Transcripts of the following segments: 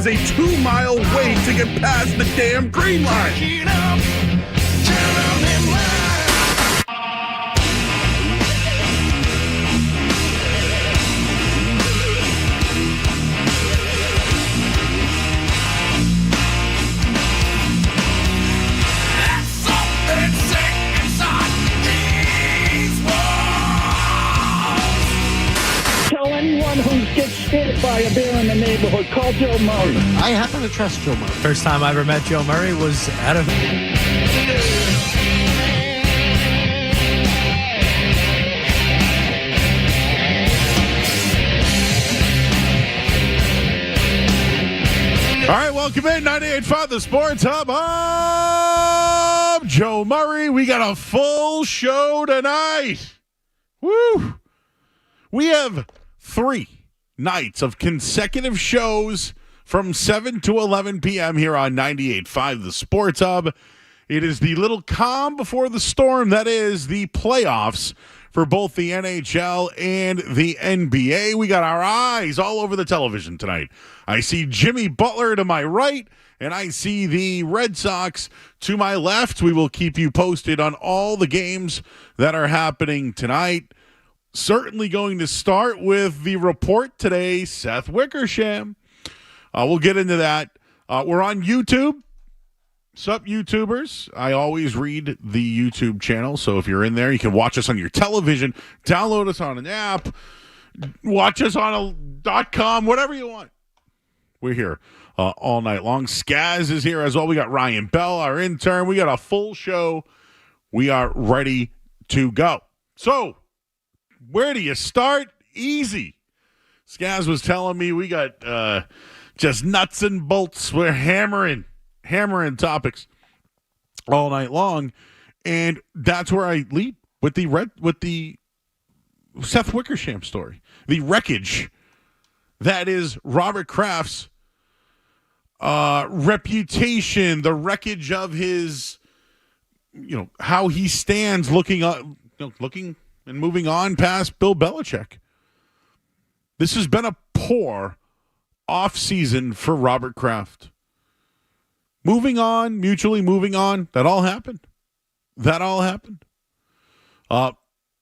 It's a 2-mile wait to get past the damn green line. Anyone who gets hit by a bear in the neighborhood, call Joe Murray. I happen to trust Joe Murray. First time I ever met Joe Murray was at a... All right, welcome in 98.5 The Sports Hub. I'm Joe Murray. We got a full show tonight. Woo! We have 3 nights of consecutive shows from 7 to 11 p.m. here on 98.5 The Sports Hub. It is the little calm before the storm that is the playoffs for both the NHL and the NBA. We got our eyes all over the television tonight. I see Jimmy Butler to my right, and I see the Red Sox to my left. We will keep you posted on all the games that are happening tonight. Certainly going to start with the report today, Seth Wickersham. We'll get into that. We're on YouTube. Sup, YouTubers? I always read the YouTube channel, so if you're in there, you can watch us on your television, download us on an app, watch us on .com, whatever you want. We're here all night long. Skaz is here as well. We got Ryan Bell, our intern. We got a full show. We are ready to go. So, where do you start? Easy. Skaz was telling me we got just nuts and bolts. We're hammering topics all night long, and that's where I lead with the Seth Wickersham story, the wreckage that is Robert Kraft's reputation, the wreckage of his, how he stands looking and moving on past Bill Belichick. This has been a poor offseason for Robert Kraft. Moving on, mutually moving on, that all happened.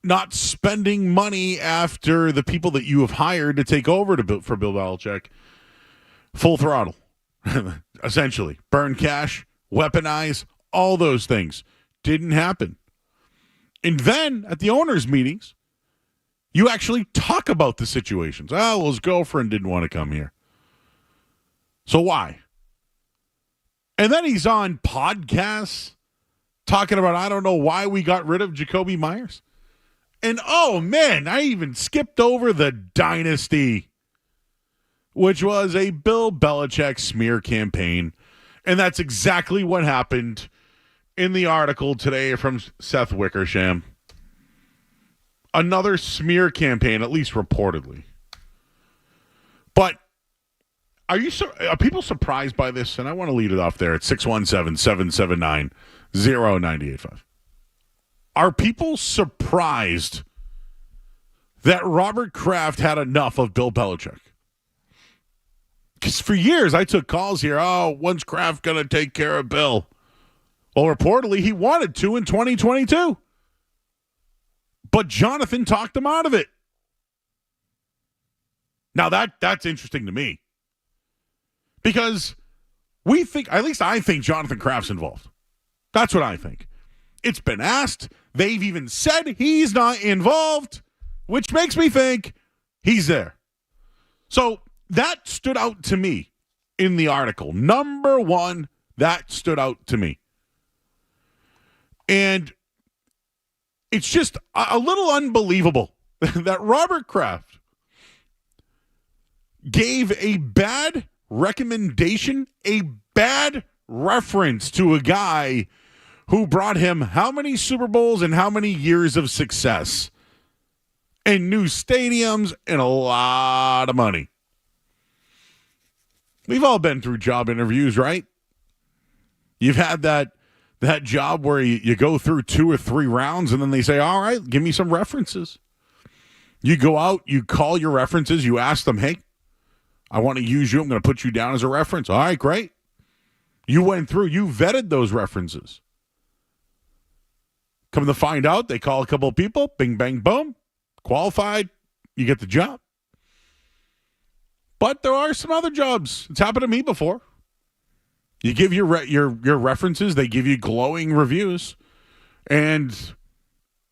Not spending money after the people that you have hired to take over for Bill Belichick. Full throttle, essentially. Burn cash, weaponize, all those things. Didn't happen. And then, at the owners' meetings, you actually talk about the situations. Oh, well, his girlfriend didn't want to come here. So why? And then he's on podcasts talking about, I don't know why we got rid of Jacoby Myers. And, oh, man, I even skipped over the dynasty, which was a Bill Belichick smear campaign. And that's exactly what happened in the article today from Seth Wickersham. Another smear campaign, at least reportedly. But are people surprised by this? And I want to lead it off there at 617-779-0985. Are people surprised that Robert Kraft had enough of Bill Belichick? Because for years I took calls here, when's Kraft going to take care of Bill? Well, reportedly, he wanted to in 2022. But Jonathan talked him out of it. Now, that's interesting to me. Because we think, at least I think Jonathan Kraft's involved. That's what I think. It's been asked. They've even said he's not involved, which makes me think he's there. So that stood out to me in the article. Number one, that stood out to me. And it's just a little unbelievable that Robert Kraft gave a bad recommendation, a bad reference to a guy who brought him how many Super Bowls and how many years of success and new stadiums and a lot of money. We've all been through job interviews, right? You've had that job where you go through 2 or 3 rounds and then they say, all right, give me some references. You go out, you call your references, you ask them, hey, I want to use you. I'm going to put you down as a reference. All right, great. You went through. You vetted those references. Come to find out, they call a couple of people. Bing, bang, boom. Qualified. You get the job. But there are some other jobs. It's happened to me before. You give your references. They give you glowing reviews. And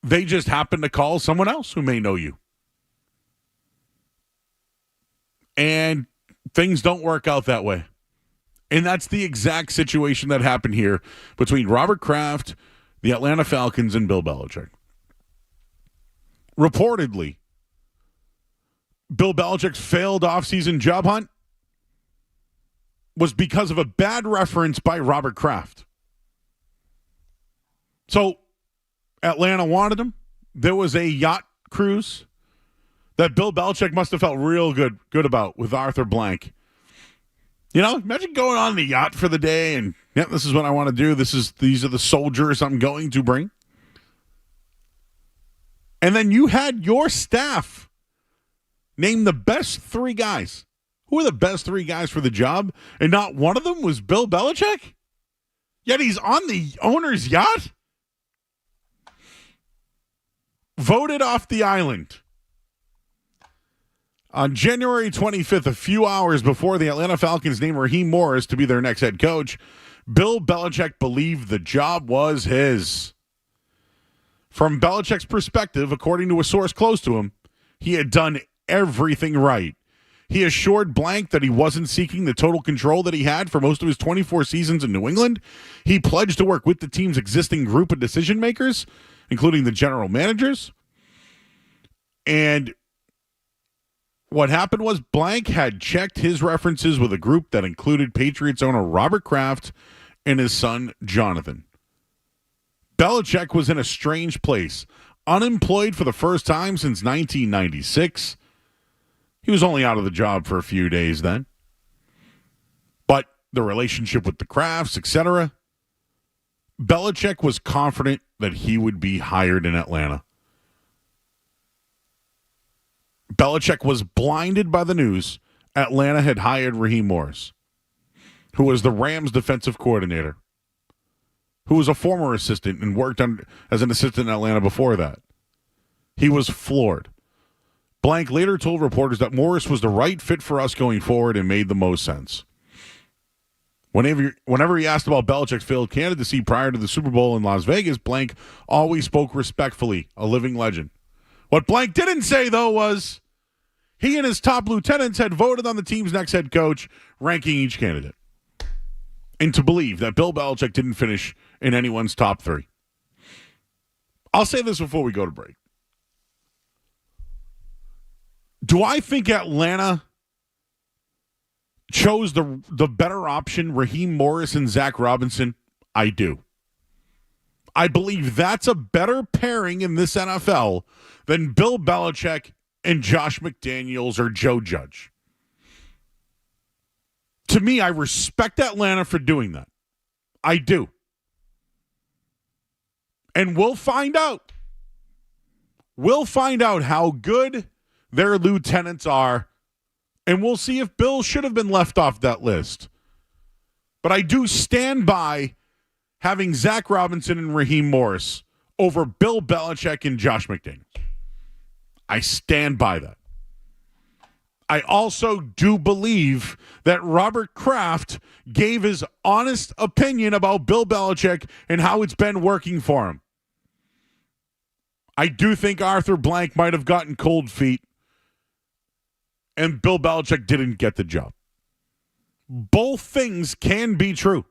they just happen to call someone else who may know you. And things don't work out that way. And that's the exact situation that happened here between Robert Kraft, the Atlanta Falcons, and Bill Belichick. Reportedly, Bill Belichick's failed offseason job hunt was because of a bad reference by Robert Kraft. So, Atlanta wanted him. There was a yacht cruise that Bill Belichick must have felt real good about with Arthur Blank. You know, imagine going on the yacht for the day and, yeah, this is what I want to do. These are the soldiers I'm going to bring. And then you had your staff name the best three guys. Who are the best three guys for the job? And not one of them was Bill Belichick? Yet he's on the owner's yacht? Voted off the island. On January 25th, a few hours before the Atlanta Falcons named Raheem Morris to be their next head coach, Bill Belichick believed the job was his. From Belichick's perspective, according to a source close to him, he had done everything right. He assured Blank that he wasn't seeking the total control that he had for most of his 24 seasons in New England. He pledged to work with the team's existing group of decision makers, including the general managers. And what happened was Blank had checked his references with a group that included Patriots owner Robert Kraft and his son, Jonathan. Belichick was in a strange place. Unemployed for the first time since 1996. He was only out of the job for a few days then. But the relationship with the Krafts, etc., Belichick was confident that he would be hired in Atlanta. Belichick was blinded by the news Atlanta had hired Raheem Morris, who was the Rams defensive coordinator, who was a former assistant and worked as an assistant in Atlanta before that. He was floored. Blank later told reporters that Morris was the right fit for us going forward and made the most sense. Whenever he asked about Belichick's failed candidacy prior to the Super Bowl in Las Vegas, Blank always spoke respectfully, a living legend. What Blank didn't say, though, was he and his top lieutenants had voted on the team's next head coach, ranking each candidate. And to believe that Bill Belichick didn't finish in anyone's top three. I'll say this before we go to break. Do I think Atlanta chose the better option, Raheem Morris and Zach Robinson? I do. I believe that's a better pairing in this NFL than Bill Belichick and Josh McDaniels or Joe Judge. To me, I respect Atlanta for doing that. I do. And we'll find out. We'll find out how good their lieutenants are, and we'll see if Bill should have been left off that list. But I do stand by having Zach Robinson and Raheem Morris over Bill Belichick and Josh McDaniels. I stand by that. I also do believe that Robert Kraft gave his honest opinion about Bill Belichick and how it's been working for him. I do think Arthur Blank might have gotten cold feet and Bill Belichick didn't get the job. Both things can be true.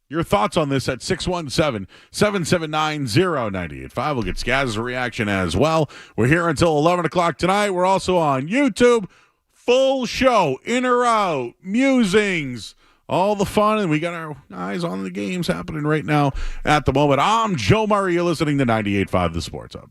Your thoughts on this at 617-779-0985. We'll get Skaz's reaction as well. We're here until 11 o'clock tonight. We're also on YouTube. Full show, in or out, musings, all the fun. And we got our eyes on the games happening right now at the moment. I'm Joe Murray. You're listening to 98.5 The Sports Hub.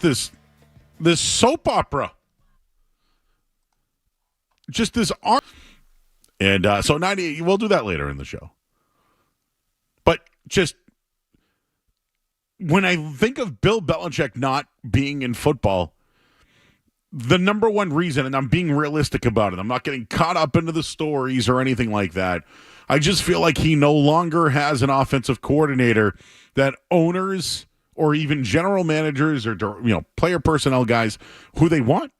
just this soap opera. Just this arm. And so 98, we'll do that later in the show. But just when I think of Bill Belichick not being in football, the number one reason, and I'm being realistic about it, I'm not getting caught up into the stories or anything like that. I just feel like he no longer has an offensive coordinator that owners or even general managers or player personnel guys who they want.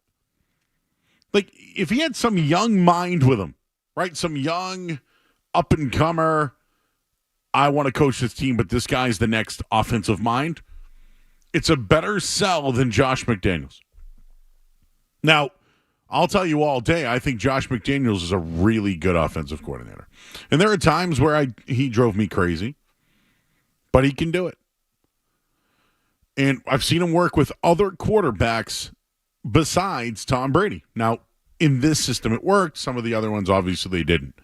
Like, if he had some young mind with him, right? Some young up-and-comer, I want to coach this team, but this guy's the next offensive mind. It's a better sell than Josh McDaniels. Now, I'll tell you all day, I think Josh McDaniels is a really good offensive coordinator. And there are times where he drove me crazy, but he can do it. And I've seen him work with other quarterbacks besides Tom Brady. Now, in this system, it worked. Some of the other ones, obviously, they didn't.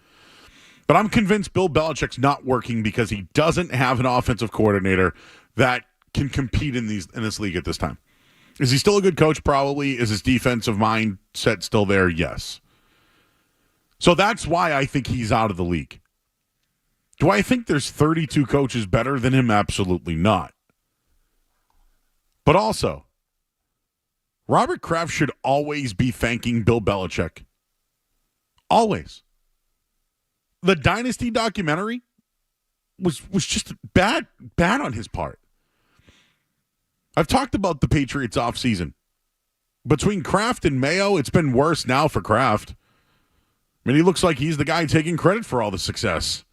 But I'm convinced Bill Belichick's not working because he doesn't have an offensive coordinator that can compete in this league at this time. Is he still a good coach? Probably. Is his defensive mindset still there? Yes. So that's why I think he's out of the league. Do I think there's 32 coaches better than him? Absolutely not. But also, Robert Kraft should always be thanking Bill Belichick. Always. The Dynasty documentary was just bad on his part. I've talked about the Patriots offseason. Between Kraft and Mayo, it's been worse now for Kraft. I mean, he looks like he's the guy taking credit for all the success.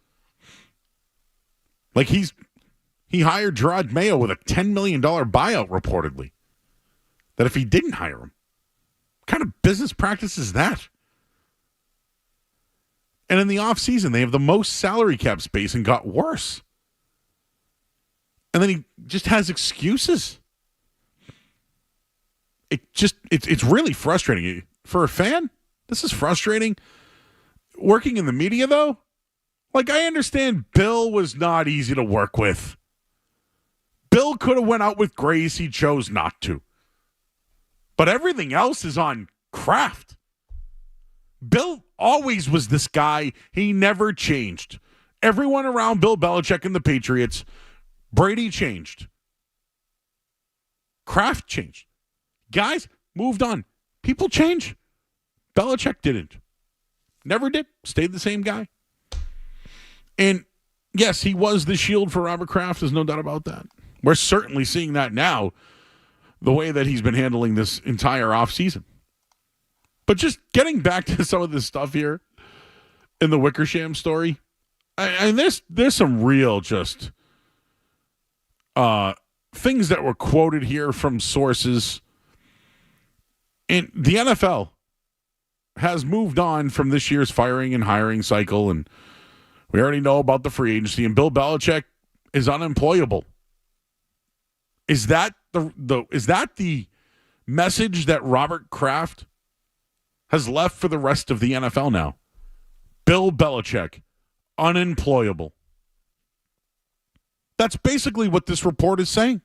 Like he hired Gerard Mayo with a $10 million buyout, reportedly. That if he didn't hire him, what kind of business practice is that? And in the offseason, they have the most salary cap space and got worse. And then he just has excuses. It's really frustrating. For a fan, this is frustrating. Working in the media, though, like, I understand Bill was not easy to work with. Bill could have went out with grace. He chose not to. But everything else is on Kraft. Bill always was this guy. He never changed. Everyone around Bill Belichick and the Patriots, Brady changed. Kraft changed. Guys moved on. People change. Belichick didn't. Never did. Stayed the same guy. And yes, he was the shield for Robert Kraft. There's no doubt about that. We're certainly seeing that now, the way that he's been handling this entire offseason. But just getting back to some of this stuff here in the Wickersham story, and there's some real just things that were quoted here from sources. And the NFL has moved on from this year's firing and hiring cycle, and we already know about the free agency, and Bill Belichick is unemployable. Is that the message that Robert Kraft has left for the rest of the NFL now? Bill Belichick, unemployable. That's basically what this report is saying.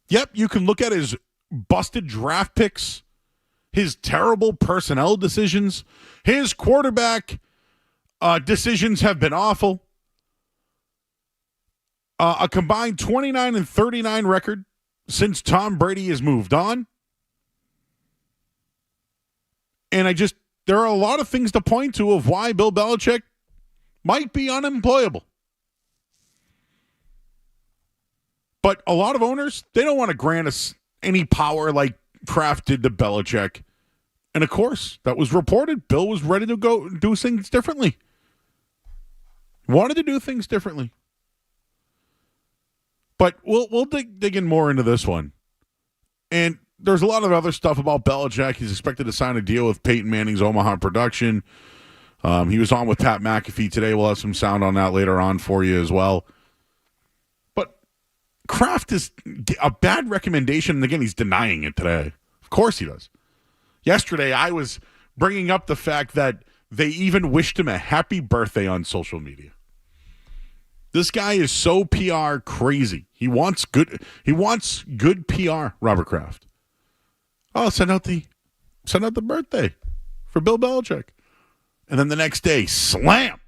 Yep, you can look at his busted draft picks, his terrible personnel decisions, his quarterback decisions have been awful. A combined 29-39 record since Tom Brady has moved on. And there are a lot of things to point to of why Bill Belichick might be unemployable. But a lot of owners, they don't want to grant us any power like Kraft did to Belichick. And of course, that was reported. Bill was ready to go do things differently. Wanted to do things differently. But we'll dig in more into this one. And there's a lot of other stuff about Belichick. He's expected to sign a deal with Peyton Manning's Omaha production. He was on with Pat McAfee today. We'll have some sound on that later on for you as well. But Kraft is a bad recommendation. And again, he's denying it today. Of course he does. Yesterday, I was bringing up the fact that they even wished him a happy birthday on social media. This guy is so PR crazy. He wants good PR, Robert Kraft. Oh, send out the birthday for Bill Belichick. And then the next day, slam.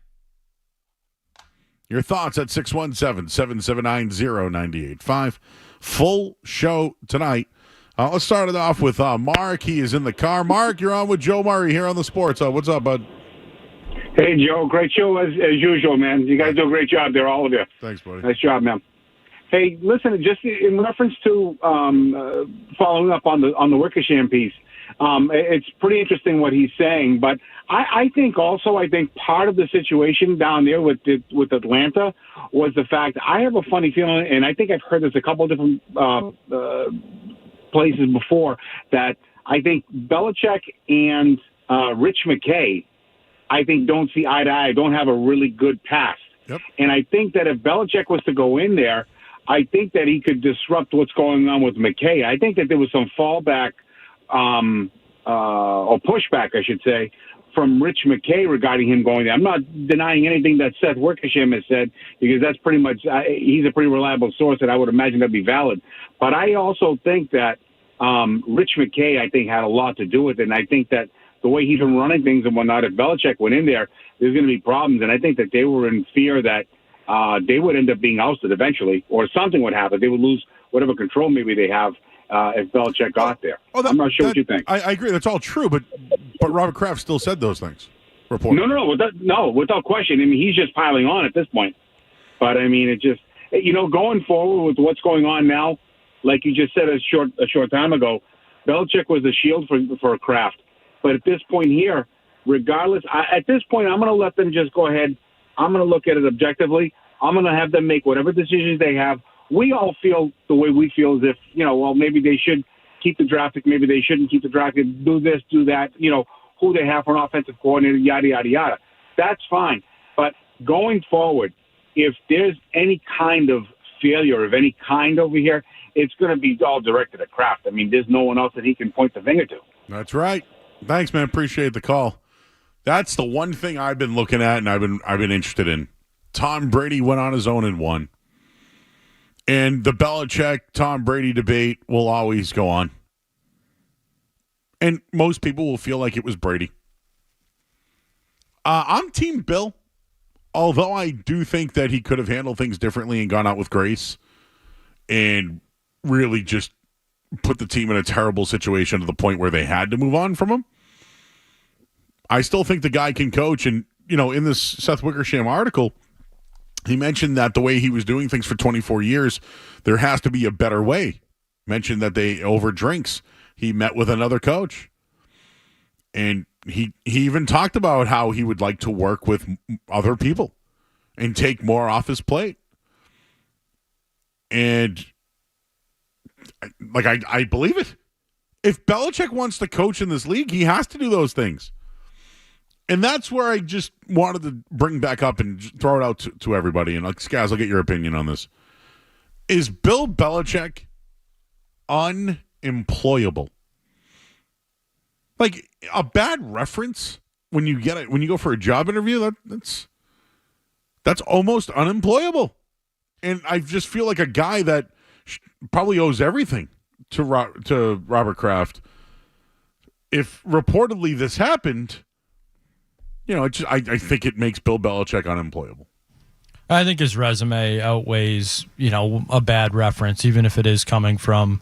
Your thoughts at 617-779-0985. Full show tonight. Let's start it off with Mark. He is in the car. Mark, you're on with Joe Murray here on the Sports. What's up, bud? Hey, Joe. Great show as usual, man. You guys do a great job there, all of you. Thanks, buddy. Nice job, man. Hey, listen, just in reference to following up on the Wickersham piece, it's pretty interesting what he's saying. But I think part of the situation down there with Atlanta was the fact I have a funny feeling, and I think I've heard this a couple of different places before, that I think Belichick and Rich McKay, I think, don't see eye to eye, don't have a really good past. Yep. And I think that if Belichick was to go in there, I think that he could disrupt what's going on with McKay. I think that there was some fallback or pushback, I should say, from Rich McKay regarding him going there. I'm not denying anything that Seth Wickersham has said, because that's pretty much he's a pretty reliable source, and I would imagine that'd be valid. But I also think that Rich McKay, I think, had a lot to do with it, and I think that the way he's been running things and whatnot, if Belichick went in there, there's going to be problems. And I think that they were in fear that they would end up being ousted eventually, or something would happen. They would lose whatever control maybe they have if Belichick got there. I'm not sure what you think. I agree. That's all true, but Robert Kraft still said those things. No, without question. I mean, he's just piling on at this point. But, I mean, it just, going forward with what's going on now, like you just said a short time ago, Belichick was the shield for Kraft. But at this point here, regardless, at this point, I'm going to let them just go ahead. I'm going to look at it objectively. I'm going to have them make whatever decisions they have. We all feel the way we feel, as if, maybe they should keep the draft pick, maybe they shouldn't keep the draft pick, do this, do that, who they have for an offensive coordinator, yada, yada, yada. That's fine. But going forward, if there's any kind of failure of any kind over here, it's going to be all directed at Kraft. I mean, there's no one else that he can point the finger to. That's right. Thanks, man. Appreciate the call. That's the one thing I've been looking at and I've been interested in. Tom Brady went on his own and won. And the Belichick-Tom Brady debate will always go on. And most people will feel like it was Brady. I'm Team Bill, although I do think that he could have handled things differently and gone out with grace and really just put the team in a terrible situation to the point where they had to move on from him. I still think the guy can coach. And, in this Seth Wickersham article, he mentioned that the way he was doing things for 24 years, there has to be a better way. Mentioned that they over drinks. He met with another coach. And he even talked about how he would like to work with other people and take more off his plate. And I believe it. If Belichick wants to coach in this league, he has to do those things. And that's where I just wanted to bring back up and throw it out to everybody. And guys, I'll get your opinion on this. Is Bill Belichick unemployable? Like a bad reference when you go for a job interview, that's almost unemployable. And I just feel like a guy that probably owes everything to Robert Kraft. If reportedly this happened, I think it makes Bill Belichick unemployable. I think his resume outweighs, a bad reference, even if it is coming from,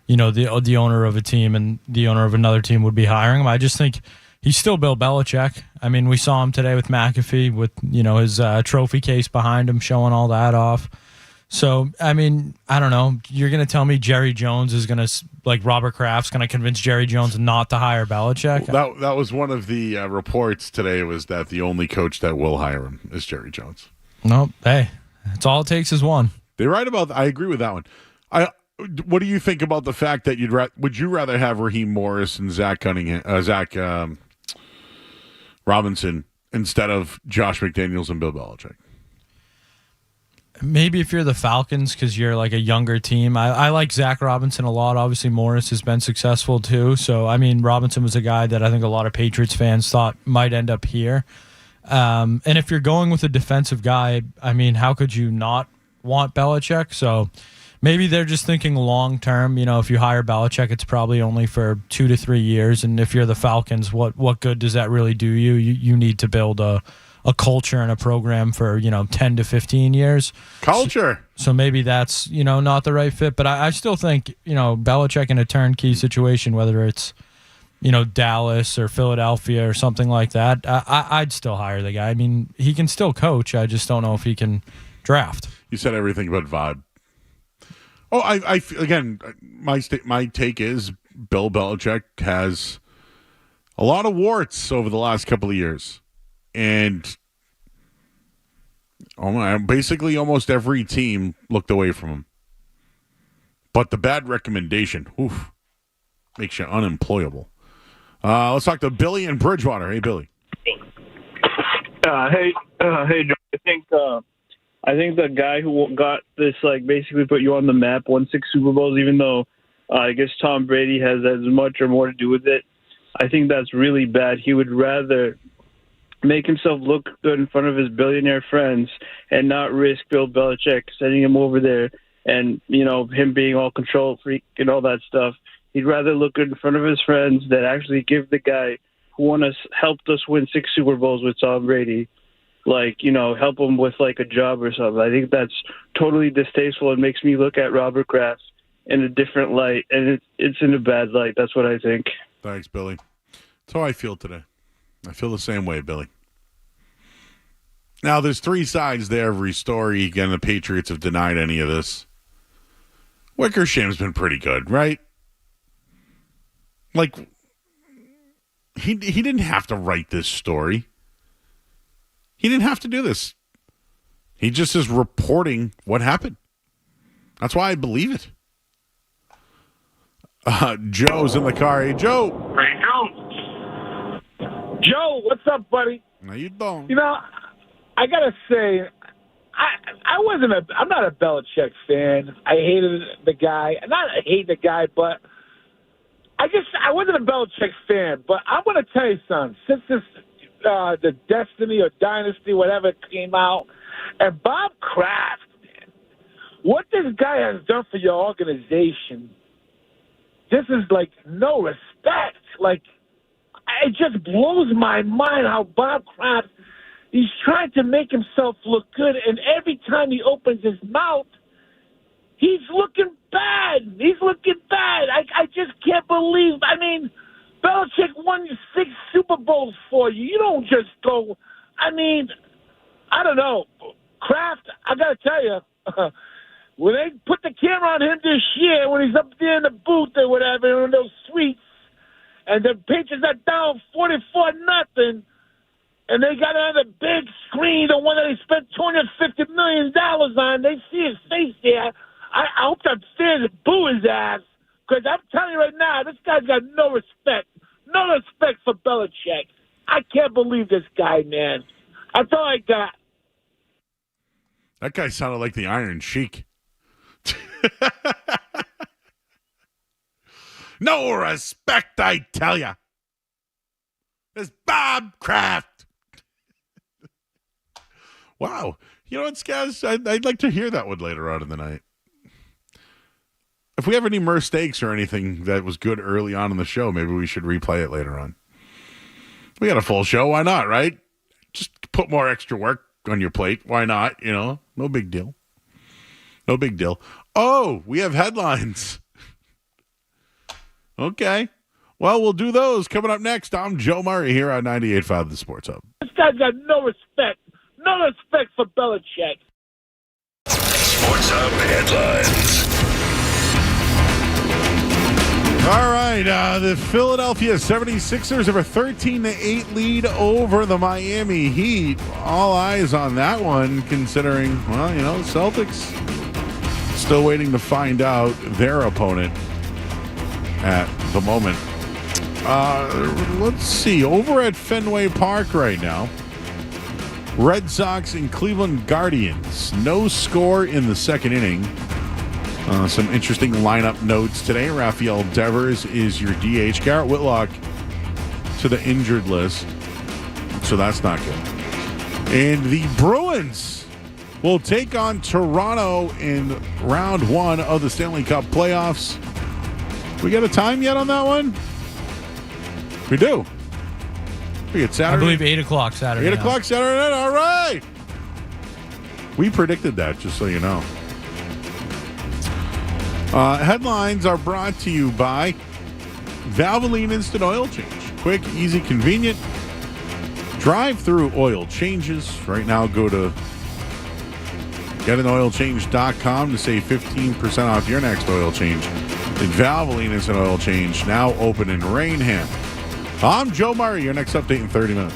the owner of a team and the owner of another team would be hiring him. I just think he's still Bill Belichick. I mean, we saw him today with McAfee with, his trophy case behind him, showing all that off. So, I mean, I don't know. You're going to tell me Jerry Jones is going to, Robert Kraft's going to convince Jerry Jones not to hire Belichick? That was one of the reports today, was that the only coach that will hire him is Jerry Jones. Nope. Hey, that's all it takes is one. They're right about that. I agree with that one. What do you think about the fact that would you rather have Raheem Morris and Zach Robinson instead of Josh McDaniels and Bill Belichick? Maybe if you're the Falcons, because you're a younger team. I like Zach Robinson a lot. Obviously, Morris has been successful too. So, I mean, Robinson was a guy that I think a lot of Patriots fans thought might end up here. And if you're going with a defensive guy, I mean, how could you not want Belichick? So maybe they're just thinking long term. You know, if you hire Belichick, it's probably only for 2 to 3 years. And if you're the Falcons, what good does that really do you? You need to build a culture and a program for, 10 to 15 years. Culture. So maybe that's, not the right fit. But I still think, Belichick in a turnkey situation, whether it's, Dallas or Philadelphia or something like that, I'd still hire the guy. I mean, he can still coach. I just don't know if he can draft. You said everything but vibe. Oh, I again, my take is Bill Belichick has a lot of warts over the last couple of years. And basically almost every team looked away from him. But the bad recommendation, makes you unemployable. Let's talk to Billy in Bridgewater. Hey, Billy. Hey, Joe. I think the guy who got this, basically put you on the map, won 6 Super Bowls, even though I guess Tom Brady has as much or more to do with it. I think that's really bad. He would rather make himself look good in front of his billionaire friends and not risk Bill Belichick sending him over there and, him being all control freak and all that stuff. He'd rather look good in front of his friends than actually give the guy who helped us win 6 Super Bowls with Tom Brady, help him with, a job or something. I think that's totally distasteful and makes me look at Robert Kraft in a different light, and it's in a bad light. That's what I think. Thanks, Billy. That's how I feel today. I feel the same way, Billy. Now, there's 3 sides to every story. Again, the Patriots have denied any of this. Wickersham's been pretty good, right? He didn't have to write this story. He didn't have to do this. He just is reporting what happened. That's why I believe it. Joe's in the car. Hey, Joe. Hey, Joe, what's up, buddy? How you doing? I gotta say, I'm not a Belichick fan. I hated the guy. Not I hate the guy, but I wasn't a Belichick fan. But I'm gonna tell you something. Since this the Destiny or Dynasty, whatever, came out, and Bob Kraft, man, what this guy has done for your organization, this is no respect. It just blows my mind how Bob Kraft, he's trying to make himself look good, and every time he opens his mouth, he's looking bad. He's looking bad. I just can't believe. I mean, Belichick won 6 Super Bowls for you. You don't just go. I mean, I don't know. Kraft, I got to tell you, when they put the camera on him this year, when he's up there in the booth or whatever, in those suites, and the Patriots are down 44-0, and they got it on the big screen, the one that they spent $250 million on, they see his face there. I hope the fans boo his ass, because I'm telling you right now, this guy's got no respect. No respect for Belichick. I can't believe this guy, man. That's all I got. That guy sounded like the Iron Sheik. No respect, I tell ya. It's Bob Kraft. Wow. You know what, Skaz? I'd like to hear that one later on in the night. If we have any mistakes or anything that was good early on in the show, maybe we should replay it later on. We got a full show. Why not, right? Just put more extra work on your plate. Why not? No big deal. No big deal. Oh, we have headlines. Okay. Well, we'll do those coming up next. I'm Joe Murray here on 98.5 The Sports Hub. This guy's got no respect. No respect for Belichick. Sports Hub headlines. All right, the Philadelphia 76ers have a 13-8 lead over the Miami Heat. All eyes on that one, considering, Celtics still waiting to find out their opponent at the moment. Let's see, over at Fenway Park right now, Red Sox and Cleveland Guardians. No score in the second inning. Some interesting lineup notes today. Rafael Devers is your DH. Garrett Whitlock to the injured list, so that's not good. And the Bruins will take on Toronto in round 1 of the Stanley Cup playoffs. We got a time yet on that one? We do. We get Saturday. I believe 8 o'clock Saturday. 8 o'clock Saturday night. All right. We predicted that, just so you know. Headlines are brought to you by Valvoline Instant Oil Change. Quick, easy, convenient. Drive-through oil changes. Right now, go to getanoilchange.com to save 15% off your next oil change. And Valvoline Instant Oil Change, now open in Rainham. I'm Joe Murray. Your next update in 30 minutes.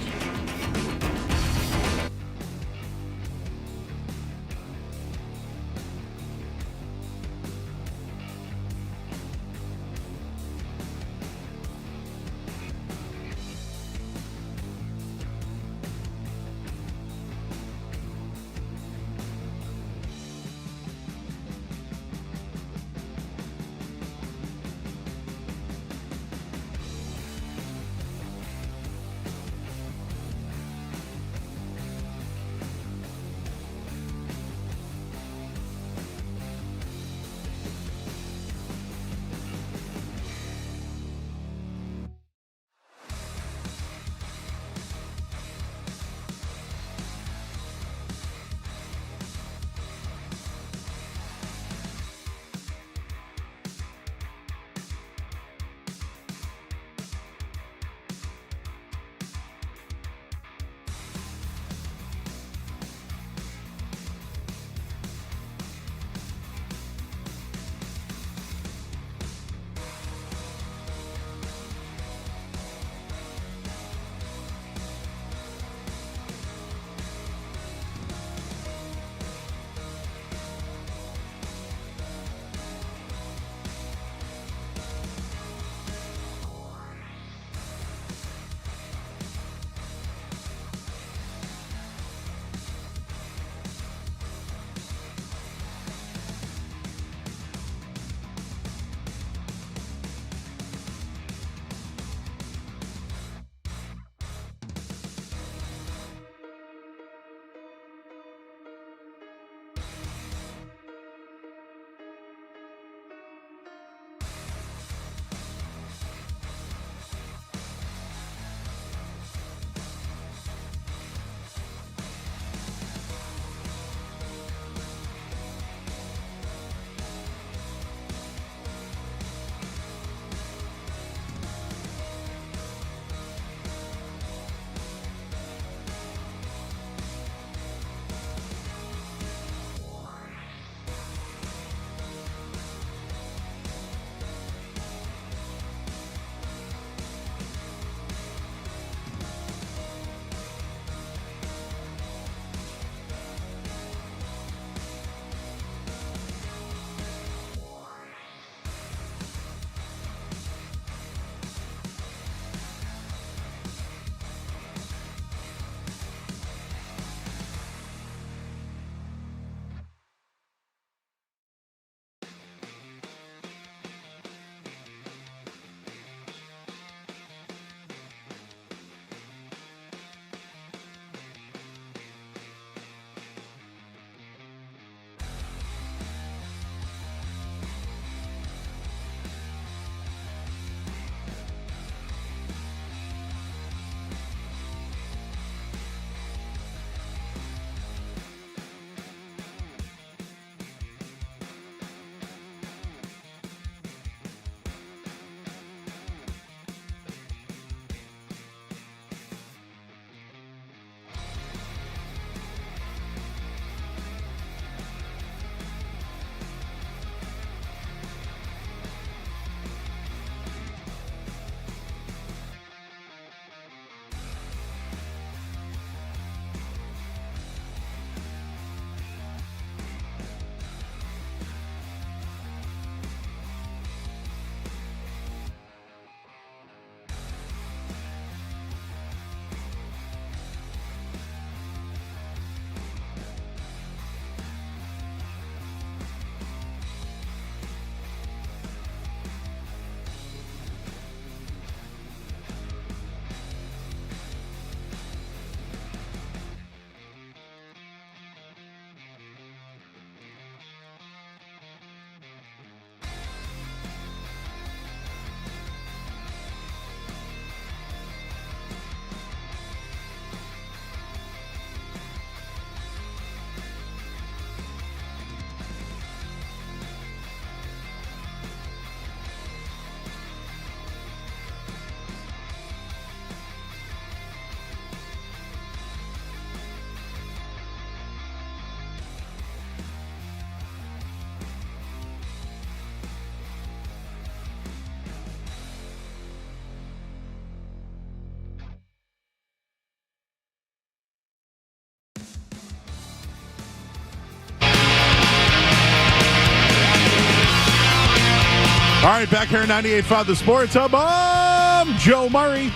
right, back here in 98.5 The Sports Hub. I'm Joe Murray.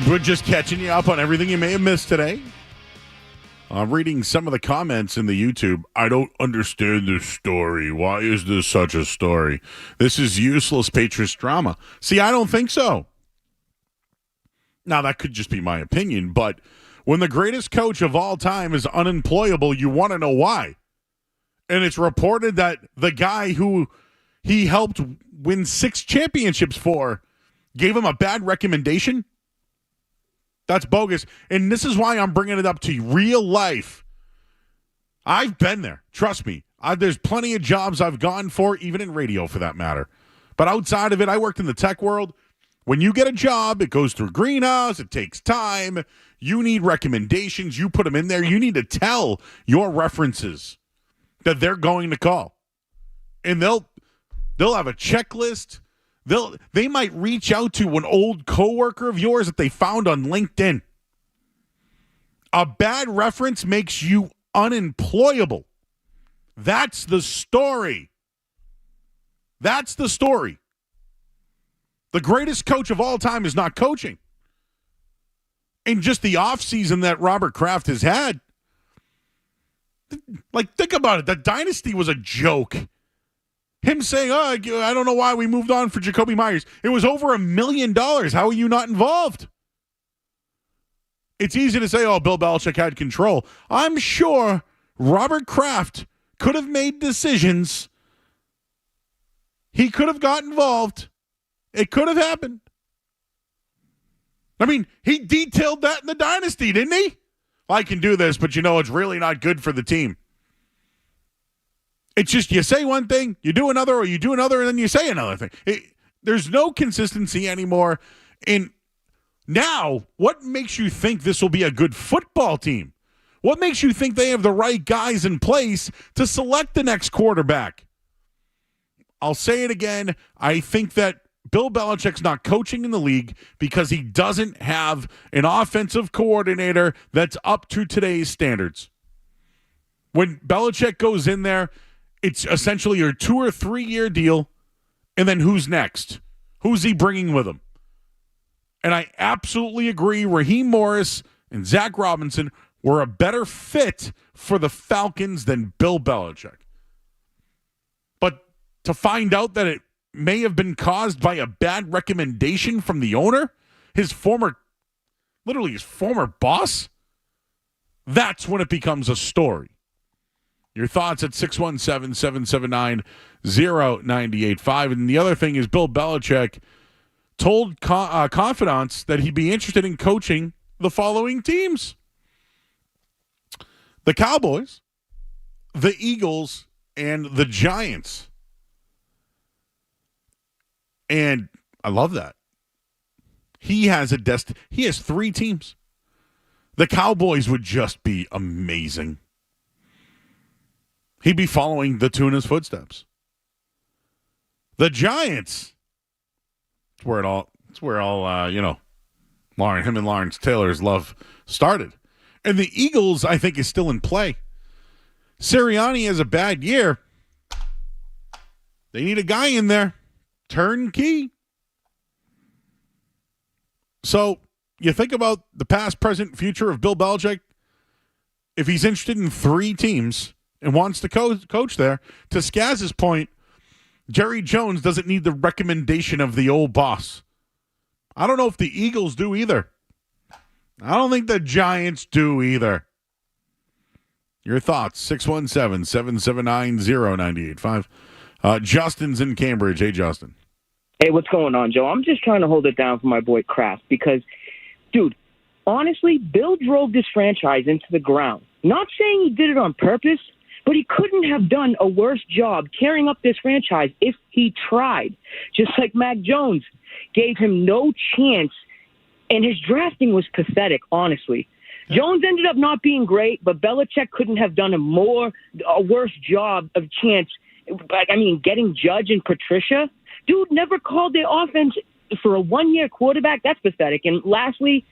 We're just catching you up on everything you may have missed today. Reading some of the comments in the YouTube. I don't understand this story. Why is this such a story? This is useless Patriots drama. See, I don't think so. Now, that could just be my opinion, but when the greatest coach of all time is unemployable, you want to know why. And it's reported that the guy who he helped win 6 championships for gave him a bad recommendation. That's bogus. And this is why I'm bringing it up to real life. I've been there. Trust me. There's plenty of jobs I've gone for, even in radio for that matter. But outside of it, I worked in the tech world. When you get a job, it goes through Greenhouse. It takes time. You need recommendations. You put them in there. You need to tell your references that they're going to call. And they'll have a checklist. They might reach out to an old coworker of yours that they found on LinkedIn. A bad reference makes you unemployable. That's the story. That's the story. The greatest coach of all time is not coaching. In just the offseason that Robert Kraft has had. Like, think about it. The dynasty was a joke. Him saying, I don't know why we moved on for Jacoby Myers. It was over $1 million. How are you not involved? It's easy to say, Bill Belichick had control. I'm sure Robert Kraft could have made decisions. He could have got involved. It could have happened. I mean, he detailed that in the dynasty, didn't he? I can do this, but it's really not good for the team. It's just you say one thing, you do another, or you do another, and then you say another thing. There's no consistency anymore. And now, what makes you think this will be a good football team? What makes you think they have the right guys in place to select the next quarterback? I'll say it again. I think that Bill Belichick's not coaching in the league because he doesn't have an offensive coordinator that's up to today's standards. When Belichick goes in there, it's essentially a 2 or 3 year deal, and then who's next? Who's he bringing with him? And I absolutely agree, Raheem Morris and Zach Robinson were a better fit for the Falcons than Bill Belichick. But to find out that it may have been caused by a bad recommendation from the owner, his former boss, that's when it becomes a story. Your thoughts at 617-779-0985. And the other thing is Bill Belichick told confidants that he'd be interested in coaching the following teams: the Cowboys, the Eagles, and the Giants. And I love that. He has he has 3 teams. The Cowboys would just be amazing. He'd be following the Tuna's footsteps. The Giants. It's where all him and Lawrence Taylor's love started. And the Eagles, I think, is still in play. Sirianni has a bad year. They need a guy in there. Turnkey. So you think about the past, present, future of Bill Belichick. If he's interested in 3 teams and wants to coach there, to Skaz's point, Jerry Jones doesn't need the recommendation of the old boss. I don't know if the Eagles do either. I don't think the Giants do either. Your thoughts, 617-779-0985. Justin's in Cambridge. Hey, Justin. Hey, what's going on, Joe? I'm just trying to hold it down for my boy Kraft because, dude, honestly, Bill drove this franchise into the ground. Not saying he did it on purpose, but he couldn't have done a worse job carrying up this franchise if he tried. Just like Mac Jones gave him no chance, and his drafting was pathetic, honestly. Jones ended up not being great, but Belichick couldn't have done a worse job of chance. I mean, getting Judge and Patricia. Dude never called their offense for a 1-year quarterback. That's pathetic. And lastly,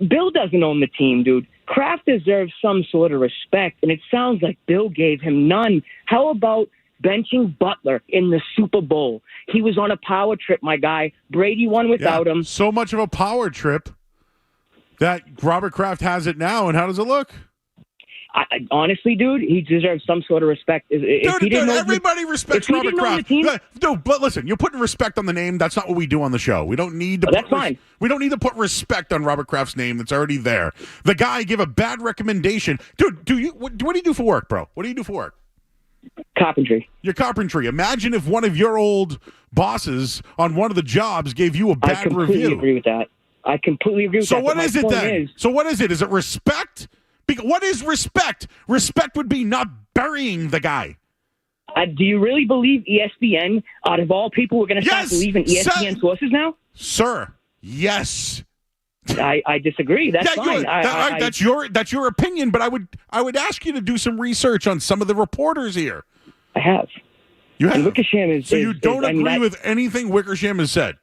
Bill doesn't own the team, dude. Kraft deserves some sort of respect, and it sounds like Bill gave him none. How about benching Butler in the Super Bowl. He was on a power trip, my guy. Brady won without him. So much of a power trip that Robert Kraft has it now, and how does it look? Honestly, dude, he deserves some sort of respect. Everybody respects Robert Kraft. No, but listen, you're putting respect on the name. That's not what we do on the show. We don't need to. That's fine. We don't need to put respect on Robert Kraft's name that's already there. The guy gave a bad recommendation, dude. What do you do for work, bro? What do you do for work? Carpentry. Your carpentry. Imagine if one of your old bosses on one of the jobs gave you a bad review. I completely agree with that. So what is it then? So what is it? Is it respect? What is respect? Respect would be not burying the guy. Do you really believe ESPN, out of all people, we're going to start believing ESPN sources now? Sir, yes. I disagree. That's fine. That's your opinion, but I would ask you to do some research on some of the reporters here. I have. You have? And Wickersham is... So you don't agree with anything Wickersham has said?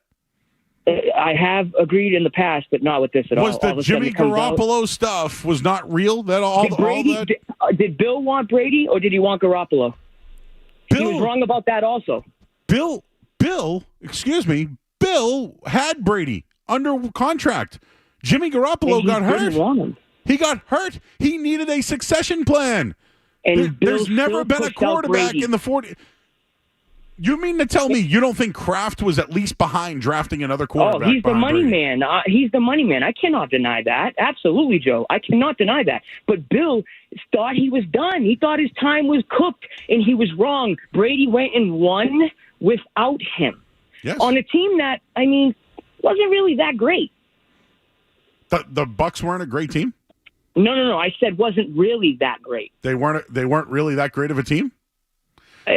I have agreed in the past, but not with this at all. Was the Jimmy Garoppolo stuff was not real? Did Bill want Brady or did he want Garoppolo? He was wrong about that also. Bill had Brady under contract. Jimmy Garoppolo got hurt. He got hurt. He needed a succession plan. And there's never been a quarterback in the 40. You mean to tell me you don't think Kraft was at least behind drafting another quarterback? Oh, he's the money man. He's the money man. I cannot deny that. Absolutely, Joe. I cannot deny that. But Bill thought he was done. He thought his time was cooked, and he was wrong. Brady went and won without him. Yes. On a team that, wasn't really that great. The Bucs weren't a great team? No. I said wasn't really that great. They weren't really that great of a team? Do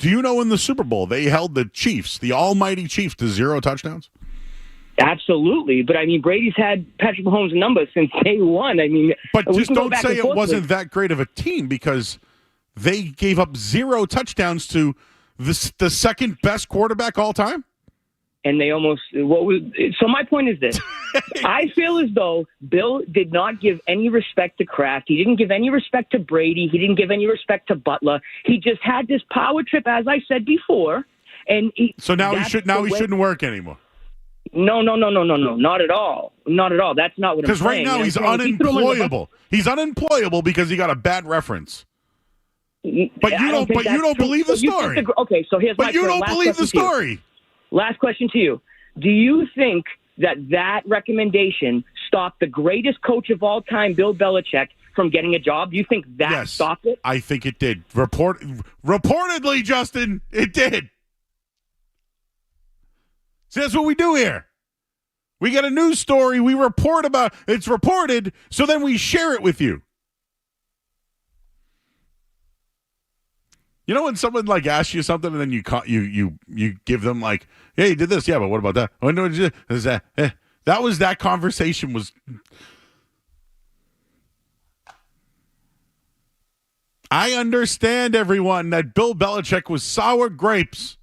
you know in the Super Bowl they held the Chiefs, the almighty Chiefs, to 0 touchdowns? Absolutely, but Brady's had Patrick Mahomes' number since day one. But just don't say it wasn't that great of a team because they gave up 0 touchdowns to the second best quarterback all time. And they almost so my point is this. I feel as though Bill did not give any respect to Kraft. He didn't give any respect to Brady. He didn't give any respect to Butler. He just had this power trip, as I said before. And he shouldn't work anymore. No, not at all. Not at all. That's not what I'm saying. Because right now he's unemployable. He's unemployable because he got a bad reference. But you don't believe the story. Okay, so here's my But you don't believe the story. Last question to you. Do you think that recommendation stopped the greatest coach of all time, Bill Belichick, from getting a job? Do you think that stopped it? I think it did. Reportedly, Justin, it did. See, that's what we do here. We get a news story, we report about it's reported, so then we share it with you. You know when someone asks you something and then you give them hey, you did this, yeah, but what about that? Oh, no, that was that conversation was. I understand, everyone, that Bill Belichick was sour grapes.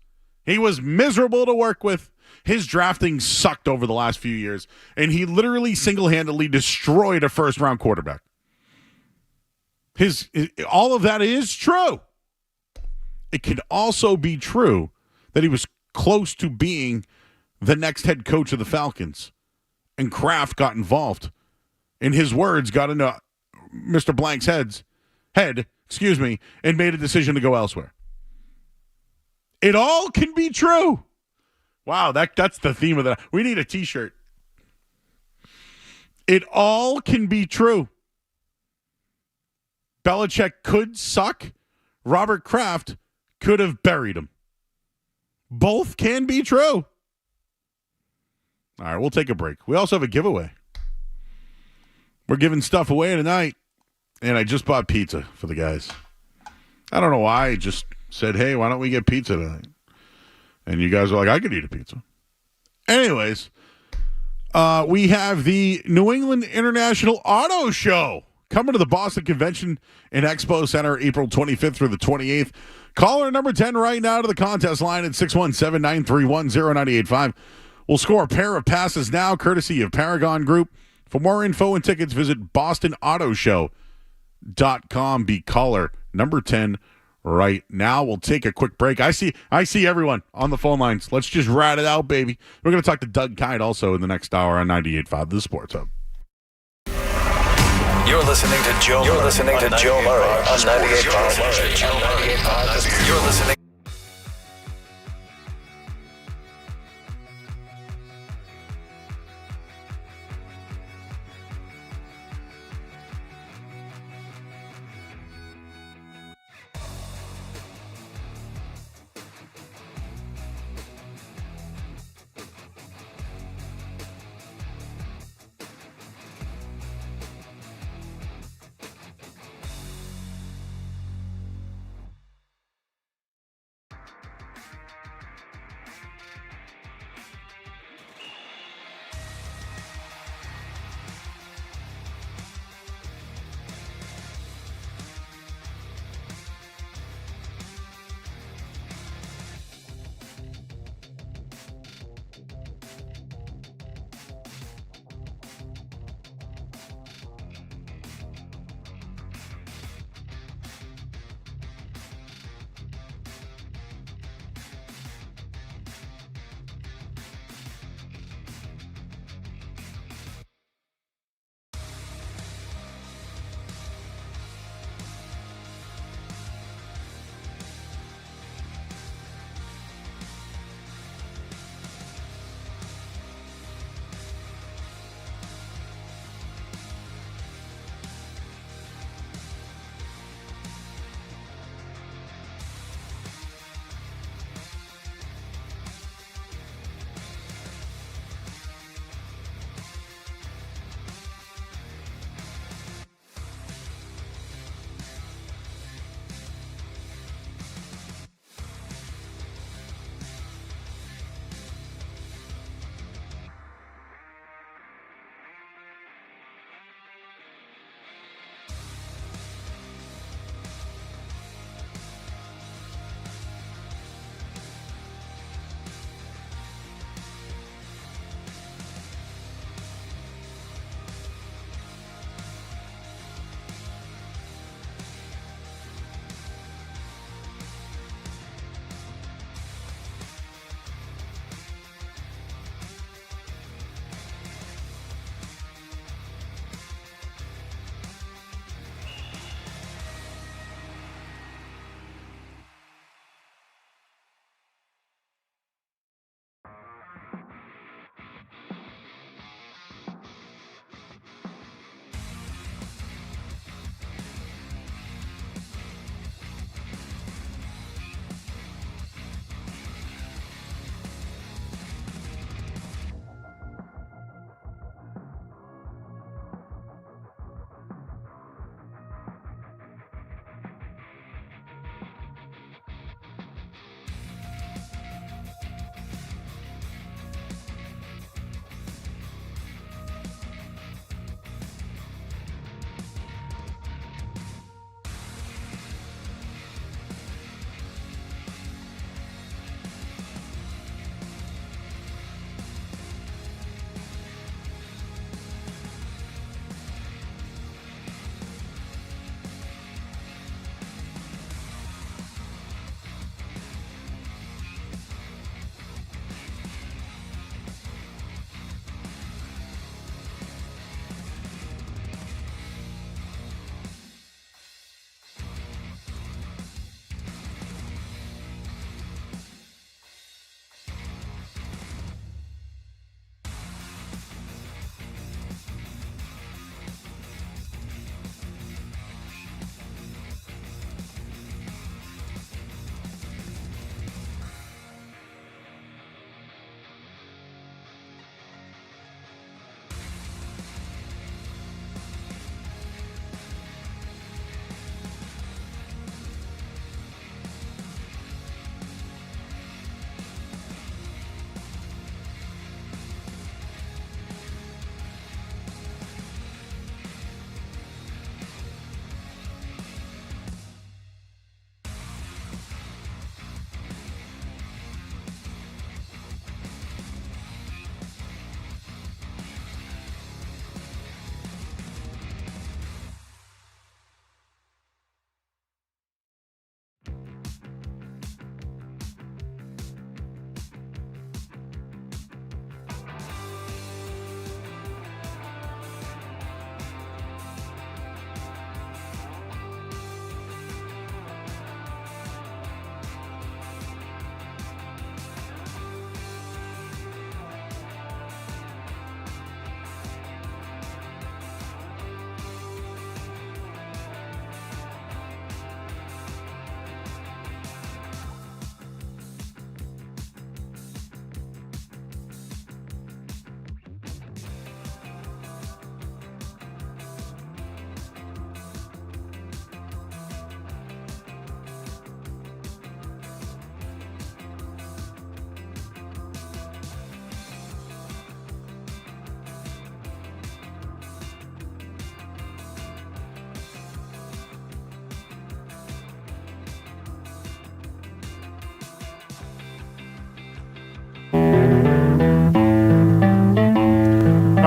He was miserable to work with. His drafting sucked over the last few years, and he literally single-handedly destroyed a first-round quarterback. All of that is true. It could also be true that he was close to being the next head coach of the Falcons, and Kraft got involved. In his words, got into Mr. Blank's head, and made a decision to go elsewhere. It all can be true. Wow, that's the theme of that. We need a T-shirt. It all can be true. Belichick could suck. Robert Kraft could have buried him. Both can be true. All right, we'll take a break. We also have a giveaway. We're giving stuff away tonight, and I just bought pizza for the guys. I don't know why. I just said, hey, why don't we get pizza tonight? And you guys are like, I could eat a pizza. Anyways, we have the New England International Auto Show coming to the Boston Convention and Expo Center April 25th through the 28th. Caller number 10 right now to the contest line at 617-931-0985. We'll score a pair of passes now, courtesy of Paragon Group. For more info and tickets, visit bostonautoshow.com. Be caller number 10 right now. We'll take a quick break. I see everyone on the phone lines. Let's just rat it out, baby. We're going to talk to Doug Kite also in the next hour on 98.5 The Sports Hub. You're listening to Joe Murray on 98.5. You're listening.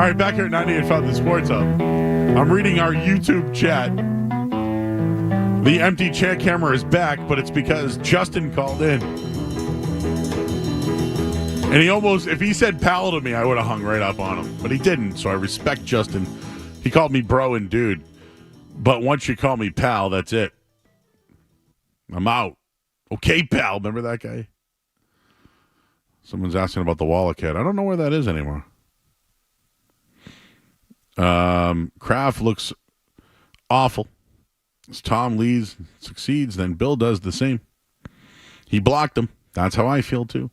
right, back here at 98.5 The Sports Hub. I'm reading our YouTube chat. The empty chair camera is back, but it's because Justin called in. And he almost, if he said pal to me, I would have hung right up on him. But he didn't, so I respect Justin. He called me bro and dude. But once you call me pal, that's it. I'm out. Okay, pal. Remember that guy? Someone's asking about the Walla Cat. I don't know where that is anymore. Kraft looks awful. As Tom leads, succeeds, then Bill does the same. He blocked him. That's how I feel, too.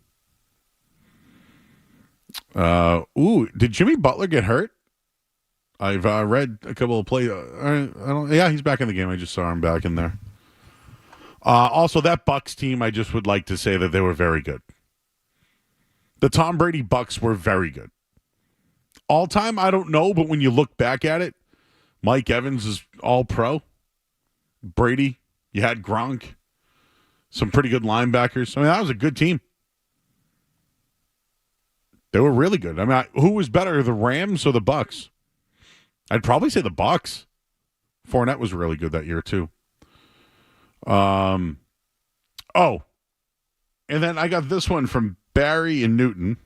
Did Jimmy Butler get hurt? I've read a couple of plays. Yeah, he's back in the game. I just saw him back in there. Also, that Bucks team, I just would like to say that they were very good. The Tom Brady Bucks were very good. All time, I don't know, but when you look back at it, Mike Evans is all pro. Brady, you had Gronk, some pretty good linebackers. I mean, that was a good team. They were really good. I mean, who was better, the Rams or the Bucks? I'd probably say the Bucks. Fournette was really good that year too. And then I got this one from Barry and Newton.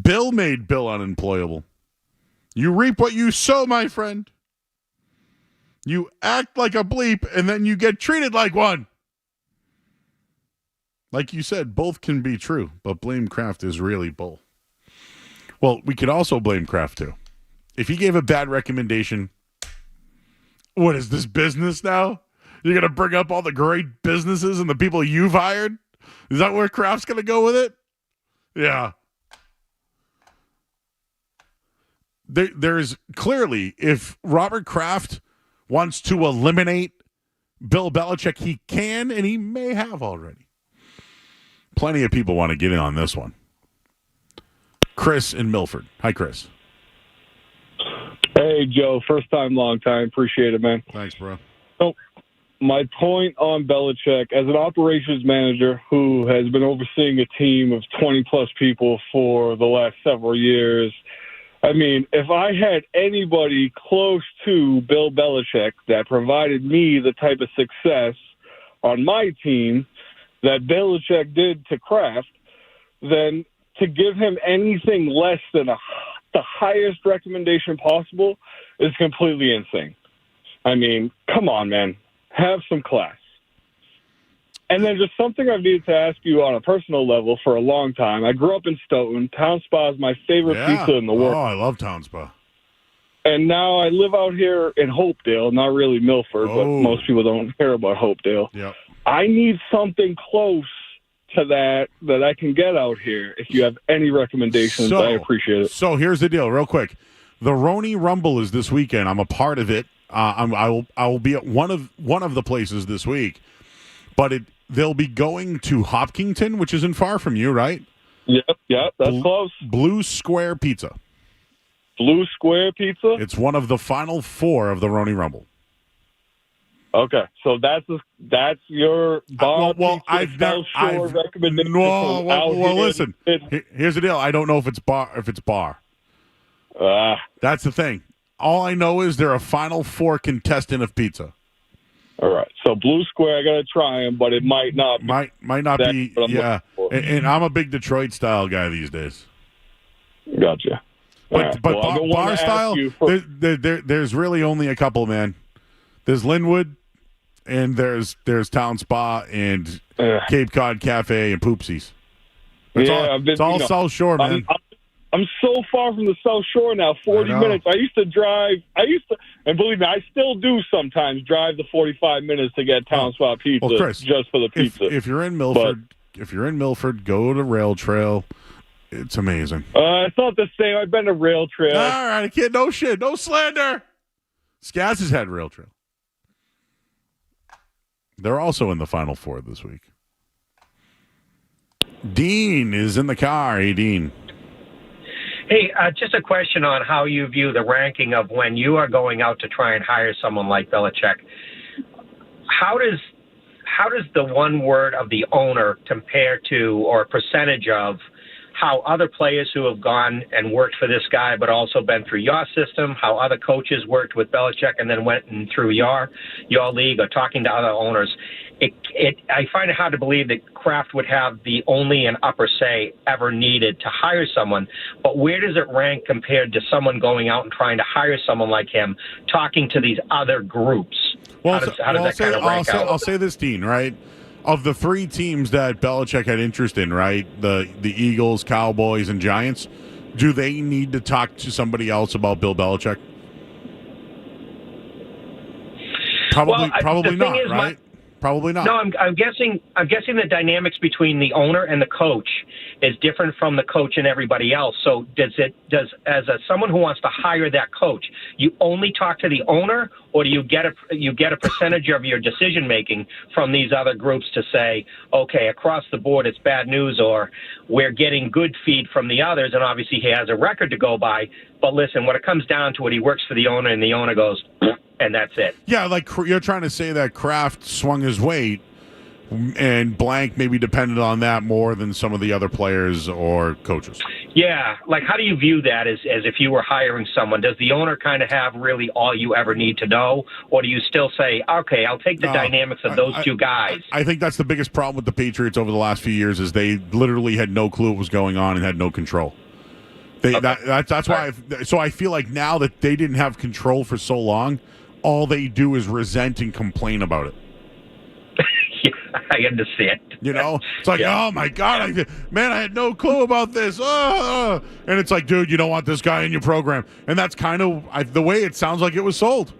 Bill made Bill unemployable. You reap what you sow, my friend. You act like a bleep, and then you get treated like one. Like you said, both can be true, but blame Kraft is really bull. Well, we could also blame Kraft, too. If he gave a bad recommendation, what is this business now? You're going to bring up all the great businesses and the people you've hired? Is that where Kraft's going to go with it? Yeah. There's clearly, if Robert Kraft wants to eliminate Bill Belichick, he can, and he may have already. Plenty of people want to get in on this one. Chris in Milford. Hi, Chris. Hey, Joe. First time, long time. Appreciate it, man. Thanks, bro. So, my point on Belichick, as an operations manager who has been overseeing a team of 20-plus people for the last several years, I mean, if I had anybody close to Bill Belichick that provided me the type of success on my team that Belichick did to Kraft, then to give him anything less than the highest recommendation possible is completely insane. I mean, come on, man. Have some class. And then just something I've needed to ask you on a personal level for a long time. I grew up in Stoughton. Town Spa is my favorite pizza in the world. Oh, I love Town Spa. And now I live out here in Hopedale, not really Milford, but most people don't hear about Hopedale. Yep. I need something close to that I can get out here. If you have any recommendations, I appreciate it. So here's the deal, real quick. The Roni Rumble is this weekend. I'm a part of it. I will be at one of the places this week, but they'll be going to Hopkinton, which isn't far from you, right? Yep, that's close. Blue Square Pizza. Blue Square Pizza? It's one of the final four of the Roni Rumble. Okay, so that's your bar pizza South Shore recommendation. Listen. Here's the deal. I don't know if it's bar. That's the thing. All I know is they're a Final Four contestant of pizza. All right. So Blue Square, I got to try them, but it might not be. Might not be. Yeah. And I'm a big Detroit style guy these days. Gotcha. But bar style, there's really only a couple, man. There's Linwood, and there's Town Spa and Cape Cod Cafe and Poopsies. It's all South Shore, man. I'm so far from the South Shore now, 40 minutes. I used to, and believe me, I still do sometimes drive the 45 minutes to get Town Spa Pizza, Chris, just for the pizza. If you're in Milford, go to Rail Trail. It's amazing. It's not the same. I've been to Rail Trail. All right, kid, no shit, no slander. Skaz has had Rail Trail. They're also in the Final Four this week. Dean is in the car. Hey, Dean. Hey, just a question on how you view the ranking of when you are going out to try and hire someone like Belichick. How does the one word of the owner compare to, or percentage of, how other players who have gone and worked for this guy but also been through your system, how other coaches worked with Belichick and then went and through your league or talking to other owners. I find it hard to believe that Kraft would have the only and upper say ever needed to hire someone. But where does it rank compared to someone going out and trying to hire someone like him, talking to these other groups? Well, how does that kind of rank out? I'll say this, Dean, right? Of the three teams that Belichick had interest in, right, the Eagles, Cowboys, and Giants, do they need to talk to somebody else about Bill Belichick? Probably not, right? Probably not. No, I'm guessing the dynamics between the owner and the coach is different from the coach and everybody else. So as someone who wants to hire that coach, you only talk to the owner, or do you get a percentage of your decision making from these other groups to say, okay, across the board it's bad news, or we're getting good feed from the others, and obviously he has a record to go by. But listen, when it comes down to it, he works for the owner, and the owner goes, and that's it. Yeah, like you're trying to say that Kraft swung his weight, and Blank maybe depended on that more than some of the other players or coaches. Yeah, like how do you view that as if you were hiring someone? Does the owner kind of have really all you ever need to know, or do you still say, okay, I'll take the dynamics of those two guys? I think that's the biggest problem with the Patriots over the last few years is they literally had no clue what was going on and had no control. That's why. So I feel like now that they didn't have control for so long, all they do is resent and complain about it. Yeah, I understand. You know, it's like, oh my God, I had no clue about this. And it's like, dude, you don't want this guy in your program. And that's kind of the way it sounds like it was sold.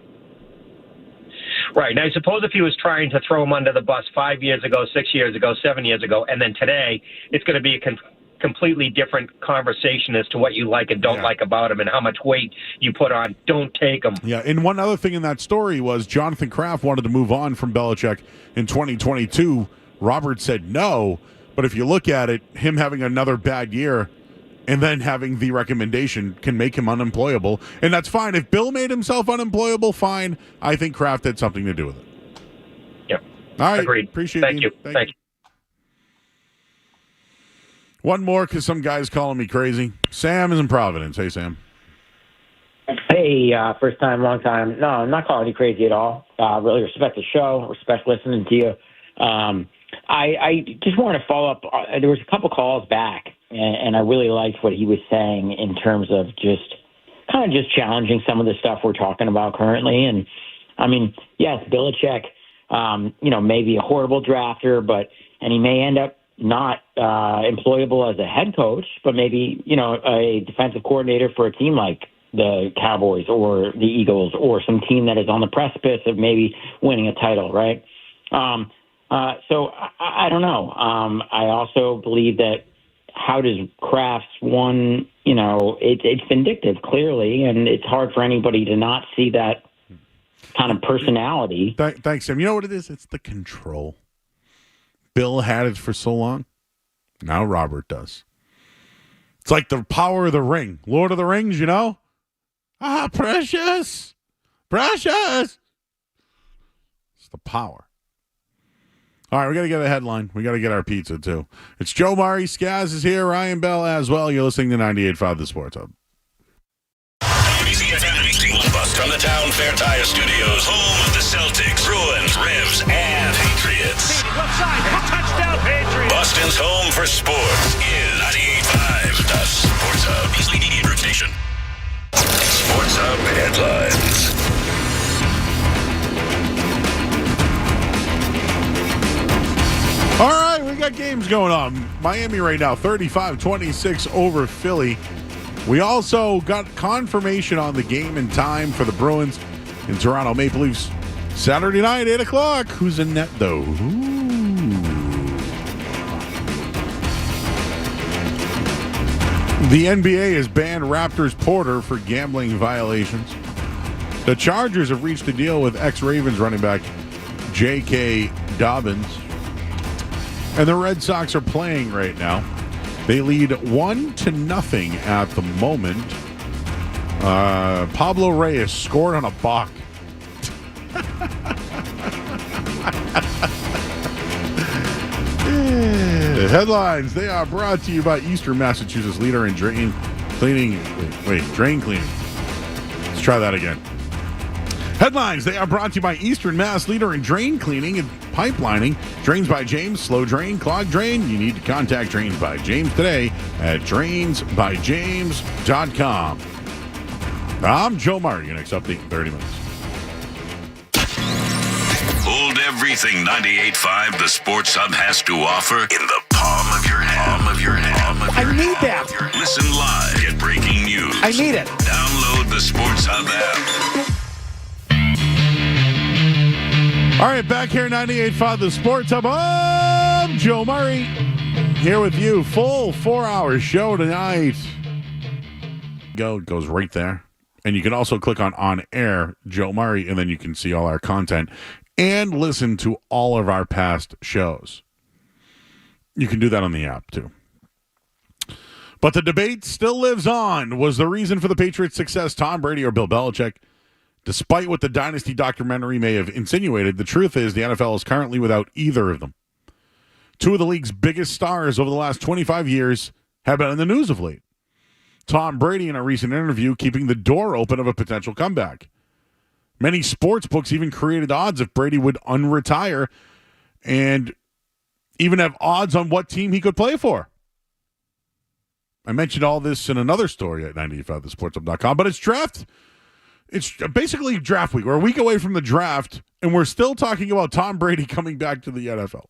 Right. Now, I suppose if he was trying to throw him under the bus 5 years ago, 6 years ago, 7 years ago, and then today, it's going to be a completely different conversation as to what you like and don't like about him and how much weight you put on don't take him. Yeah, and one other thing in that story was Jonathan Kraft wanted to move on from Belichick in 2022. Robert said no, but if you look at it, him having another bad year and then having the recommendation can make him unemployable, and that's fine. If Bill made himself unemployable, fine. I think Kraft had something to do with it. Yep. All right. Agreed. Appreciate Thank it. you. Thank you. One more because some guy's calling me crazy. Sam is in Providence. Hey, Sam. Hey, first time, long time. No, I'm not calling you crazy at all. Really respect the show, respect listening to you. I just want to follow up. There was a couple calls back, and I really liked what he was saying in terms of just challenging some of the stuff we're talking about currently. And, I mean, yes, Belichick, maybe a horrible drafter, and he may end up not employable as a head coach, but maybe, a defensive coordinator for a team like the Cowboys or the Eagles or some team that is on the precipice of maybe winning a title, right? So I don't know. I also believe that how does Kraft's one, it's vindictive, clearly, and it's hard for anybody to not see that kind of personality. Thanks, Sam. You know what it is? It's the control. Bill had it for so long. Now Robert does. It's like the power of the ring. Lord of the Rings, precious. Precious. It's the power. All right, we got to get a headline. We got to get our pizza, too. It's Joe Murray. Skaz is here. Ryan Bell as well. You're listening to 98.5 The Sports Hub. From the Town Fair Tire Studios, home of the Celtics, Bruins, Revs, and Patriots. Left side, touchdown Patriots. Boston's home for sports is 98.5 The Sports Hub. Beasley Media Group Station. Sports Hub headlines. All right, we got games going on. Miami right now, 35-26 over Philly. We also got confirmation on the game and time for the Bruins in Toronto Maple Leafs. Saturday night, 8 o'clock. Who's in net, though? Ooh. The NBA has banned Raptors Porter for gambling violations. The Chargers have reached a deal with ex-Ravens running back J.K. Dobbins. And the Red Sox are playing right now. They lead 1-0 at the moment. Pablo Reyes scored on a balk. The headlines, they are brought to you by Eastern Massachusetts leader in drain cleaning. Drain cleaning. Let's try that again. Headlines, they are brought to you by Eastern Mass leader in drain cleaning and pipelining. Drains by James, slow drain, clog drain. You need to contact Drains by James today at drainsbyjames.com. I'm Joe Murray. Your next update in 30 minutes. Hold everything 98.5 the Sports Hub has to offer in the palm of your hand. Palm of your hand. I need that. Listen live. Get breaking news. I need it. Download the Sports Hub app. All right, back here 98.5 the Sports Hub. I'm Joe Murray here with you. Full 4-hour show tonight. It goes right there. And you can also click on air Joe Murray, and then you can see all our content and listen to all of our past shows. You can do that on the app, too. But the debate still lives on. Was the reason for the Patriots' success Tom Brady or Bill Belichick? Despite what the Dynasty documentary may have insinuated, the truth is the NFL is currently without either of them. Two of the league's biggest stars over the last 25 years have been in the news of late. Tom Brady, in a recent interview, keeping the door open of a potential comeback. Many sports books even created odds if Brady would unretire and even have odds on what team he could play for. I mentioned all this in another story at 95thesportshub.com, but it's draft. It's basically draft week. We're a week away from the draft, and we're still talking about Tom Brady coming back to the NFL.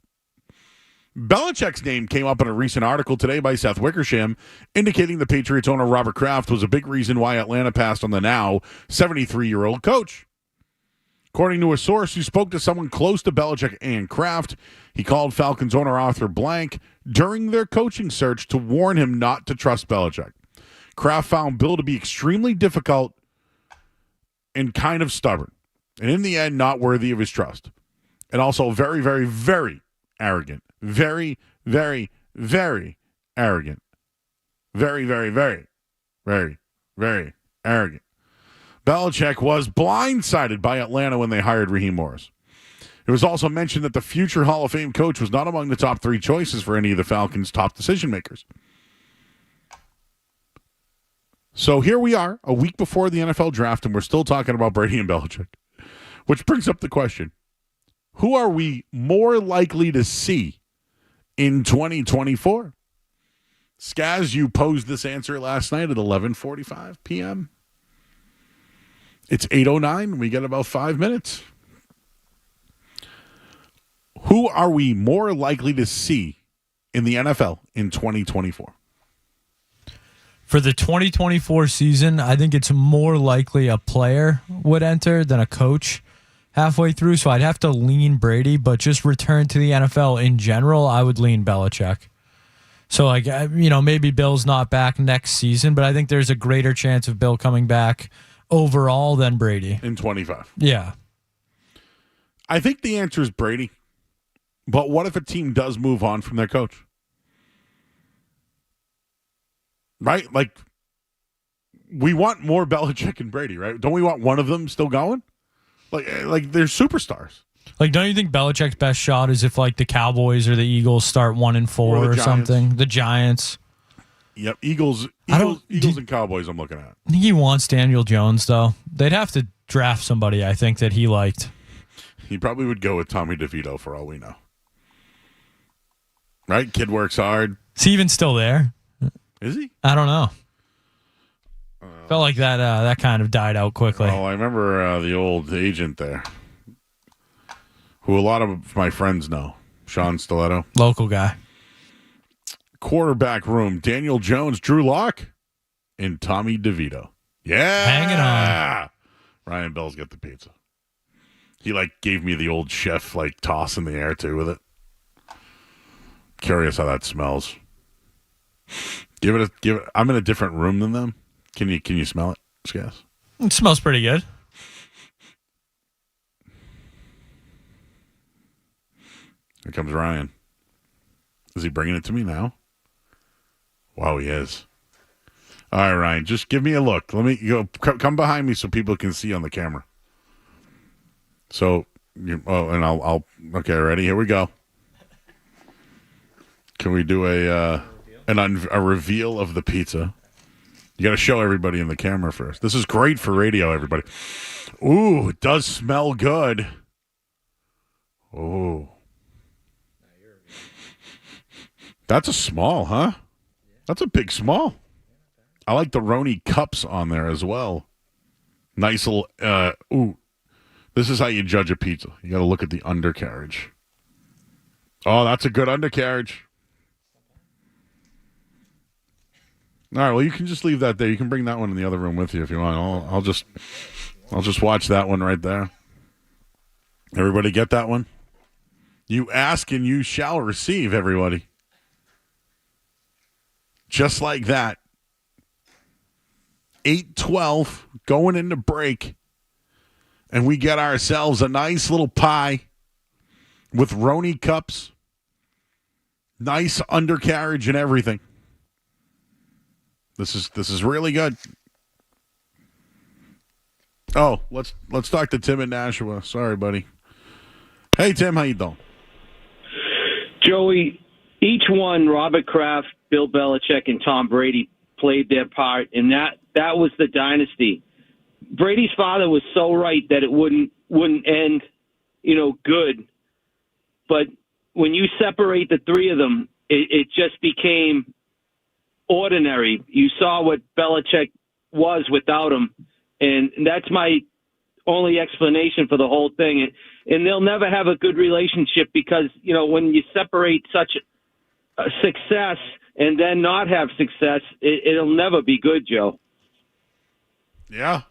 Belichick's name came up in a recent article today by Seth Wickersham, indicating the Patriots owner Robert Kraft was a big reason why Atlanta passed on the now 73-year-old coach. According to a source who spoke to someone close to Belichick and Kraft, he called Falcons owner Arthur Blank during their coaching search to warn him not to trust Belichick. Kraft found Bill to be extremely difficult and kind of stubborn, and in the end, not worthy of his trust. And also very, very, very arrogant. Very, very, very arrogant. Very, very, very, very, very arrogant. Belichick was blindsided by Atlanta when they hired Raheem Morris. It was also mentioned that the future Hall of Fame coach was not among the top 3 choices for any of the Falcons' top decision makers. So here we are, a week before the NFL draft, and we're still talking about Brady and Belichick. Which brings up the question, who are we more likely to see in 2024? Skaz, you posed this answer last night at 11:45 p.m. It's 8:09. We got about 5 minutes. Who are we more likely to see in the NFL in 2024? For the 2024 season, I think it's more likely a player would enter than a coach halfway through. So I'd have to lean Brady, but just return to the NFL in general, I would lean Belichick. So, maybe Bill's not back next season, but I think there's a greater chance of Bill coming back overall than Brady. In 25. Yeah. I think the answer is Brady. But what if a team does move on from their coach? Right? Like, we want more Belichick and Brady, right? Don't we want one of them still going? Like they're superstars. Like, don't you think Belichick's best shot is if, like, the Cowboys or the Eagles start 1-4 or something? The Giants. Yep, Eagles and Cowboys I'm looking at. I think he wants Daniel Jones, though. They'd have to draft somebody, I think, that he liked. He probably would go with Tommy DeVito for all we know. Right? Kid works hard. Is he even still there? Is he? I don't know. Felt like that kind of died out quickly. Oh, I remember the old agent there, who a lot of my friends know, Sean Stiletto. Local guy. Quarterback room, Daniel Jones, Drew Lock, and Tommy DeVito. Yeah. Hanging on. Ryan Bell's got the pizza. He, gave me the old chef, toss in the air, too, with it. Curious how that smells. Give it. I'm in a different room than them. Can you smell it, Skaz? It smells pretty good. Here comes Ryan. Is he bringing it to me now? Wow, he is. All right, Ryan, just give me a look. Let me go. Come behind me so people can see on the camera. So, and I'll. Okay, ready? Here we go. Can we do a reveal of the pizza? You got to show everybody in the camera first. This is great for radio, everybody. Ooh, it does smell good. Oh. That's a small, huh? That's a big small. I like the Roni cups on there as well. Nice little, ooh. This is how you judge a pizza. You got to look at the undercarriage. Oh, that's a good undercarriage. All right, well, you can just leave that there. You can bring that one in the other room with you if you want. I'll just watch that one right there. Everybody get that one? You ask and you shall receive, everybody. Just like that. 8:12 going into break. And we get ourselves a nice little pie with Roni cups. Nice undercarriage and everything. This is really good. Oh, let's talk to Tim in Nashua. Sorry, buddy. Hey, Tim, how you doing? Joey, each one, Robert Kraft, Bill Belichick, and Tom Brady played their part, and that was the dynasty. Brady's father was so right that it wouldn't end, good. But when you separate the three of them, it just became ordinary. You saw what Belichick was without him, and that's my only explanation for the whole thing. And they'll never have a good relationship because, when you separate such a success and then not have success, it'll never be good, Joe. Yeah.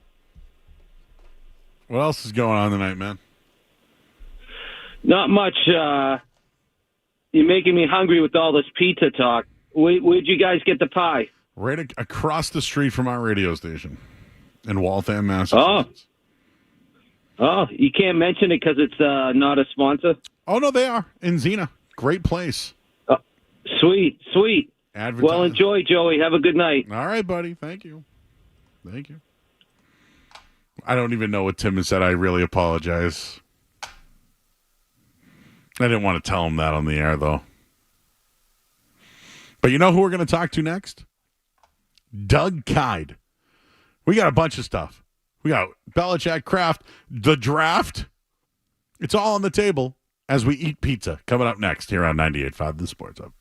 What else is going on tonight, man? Not much. You're making me hungry with all this pizza talk. Where'd you guys get the pie? Right across the street from our radio station in Waltham, Massachusetts. Oh, you can't mention it because it's not a sponsor? Oh, no, they are. In Xena. Great place. Sweet. Advertise. Well, enjoy, Joey. Have a good night. All right, buddy. Thank you. I don't even know what Tim has said. I really apologize. I didn't want to tell him that on the air, though. But you know who we're going to talk to next? Doug Kide. We got a bunch of stuff. We got Belichick, Kraft, the draft. It's all on the table as we eat pizza. Coming up next here on 98.5 The Sports Hub.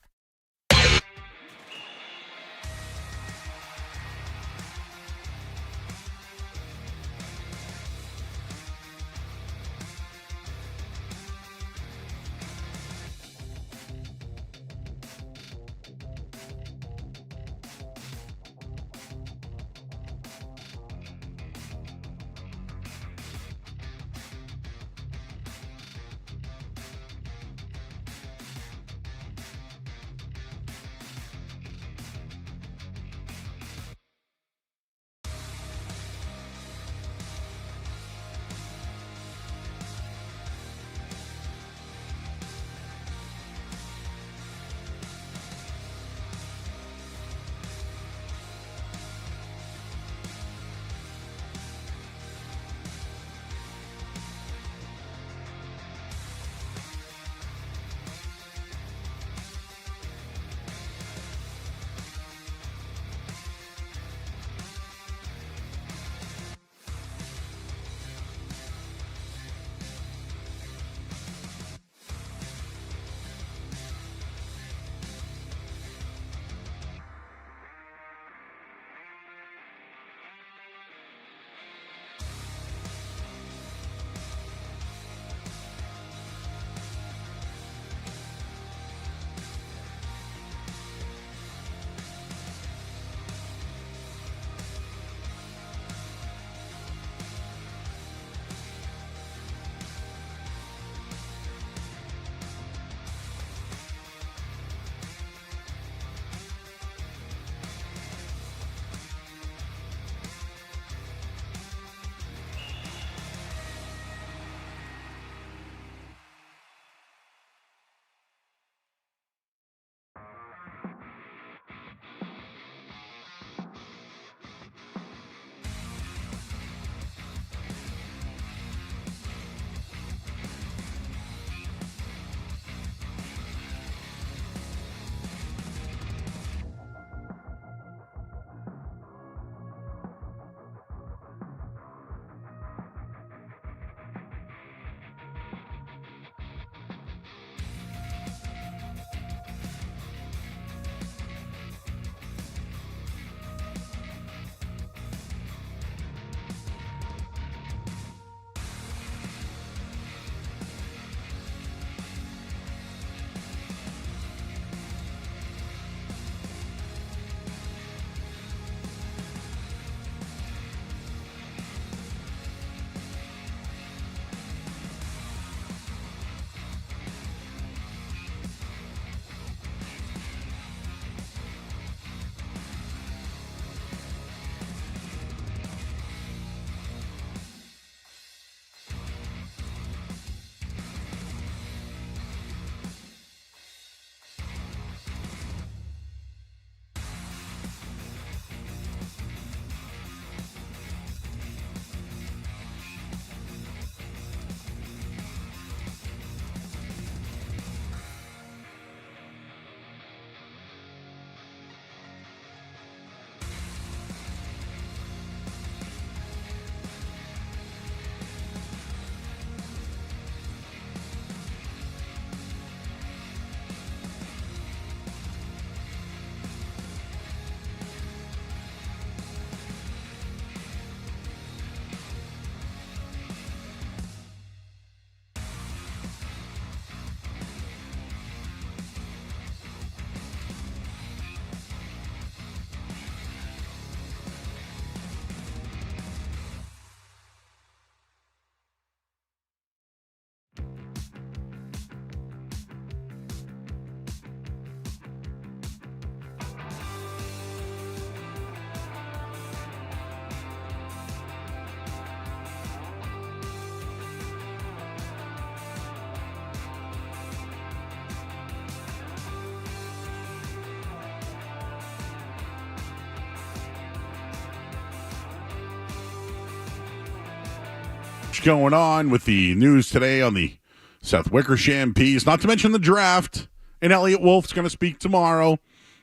going on with the news today on the Seth Wickersham piece, not to mention the draft. And Elliot Wolf's going to speak tomorrow,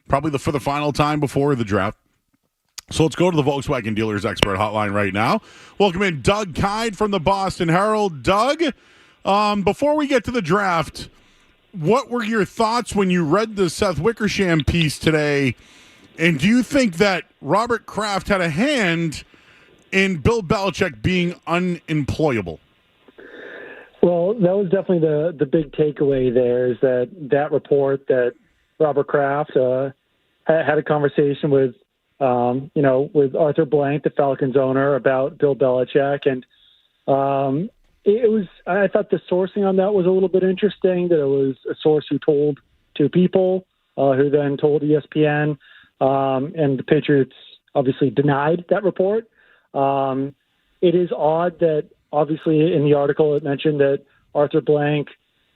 probably for the final time before the draft. So let's go to the Volkswagen Dealers Expert Hotline right now. Welcome in Doug Kide from the Boston Herald. Doug, before we get to the draft, what were your thoughts when you read the Seth Wickersham piece today? And do you think that Robert Kraft had a hand in Bill Belichick being unemployable? Well, that was definitely the big takeaway there, is that report that Robert Kraft had a conversation with Arthur Blank, the Falcons owner, about Bill Belichick. And I thought the sourcing on that was a little bit interesting, that it was a source who told two people, who then told ESPN, and the Patriots obviously denied that report. It is odd that, obviously, in the article it mentioned that Arthur Blank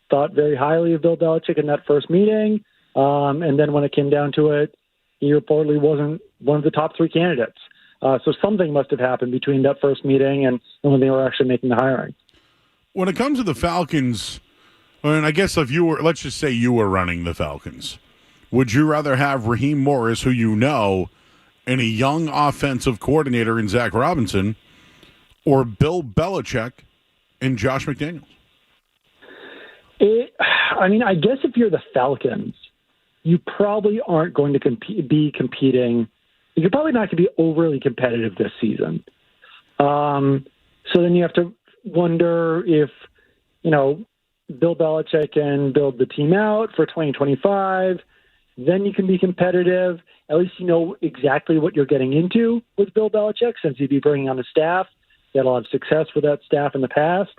thought very highly of Bill Belichick in that first meeting, and then when it came down to it, he reportedly wasn't one of the top three candidates. So something must have happened between that first meeting and when they were actually making the hiring. When it comes to the Falcons, and I guess if you were, let's just say you were running the Falcons, would you rather have Raheem Morris, who you know, and a young offensive coordinator in Zach Robinson, or Bill Belichick and Josh McDaniels? I guess if you're the Falcons, you probably aren't going to be competing. You're probably not going to be overly competitive this season. So then you have to wonder if, Bill Belichick can build the team out for 2025. Then you can be competitive. At least you know exactly what you're getting into with Bill Belichick, since he'd be bringing on a staff. He had a lot of success with that staff in the past.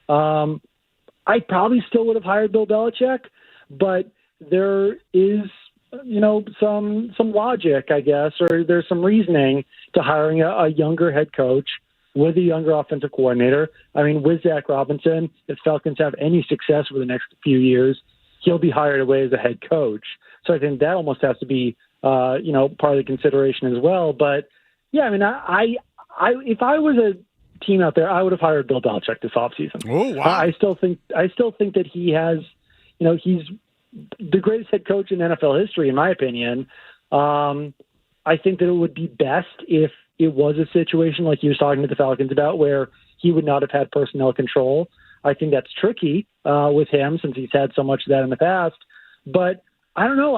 I probably still would have hired Bill Belichick, but there is, some logic, I guess, or there's some reasoning to hiring a younger head coach with a younger offensive coordinator. With Zach Robinson, if Falcons have any success over the next few years, he'll be hired away as a head coach. So I think that almost has to be, part of the consideration as well. But yeah, if I was a team out there, I would have hired Bill Belichick this offseason. Oh, wow. I still think that he has, he's the greatest head coach in NFL history, in my opinion. I think that it would be best if it was a situation like he was talking to the Falcons about, where he would not have had personnel control. I think that's tricky with him, since he's had so much of that in the past. But I don't know.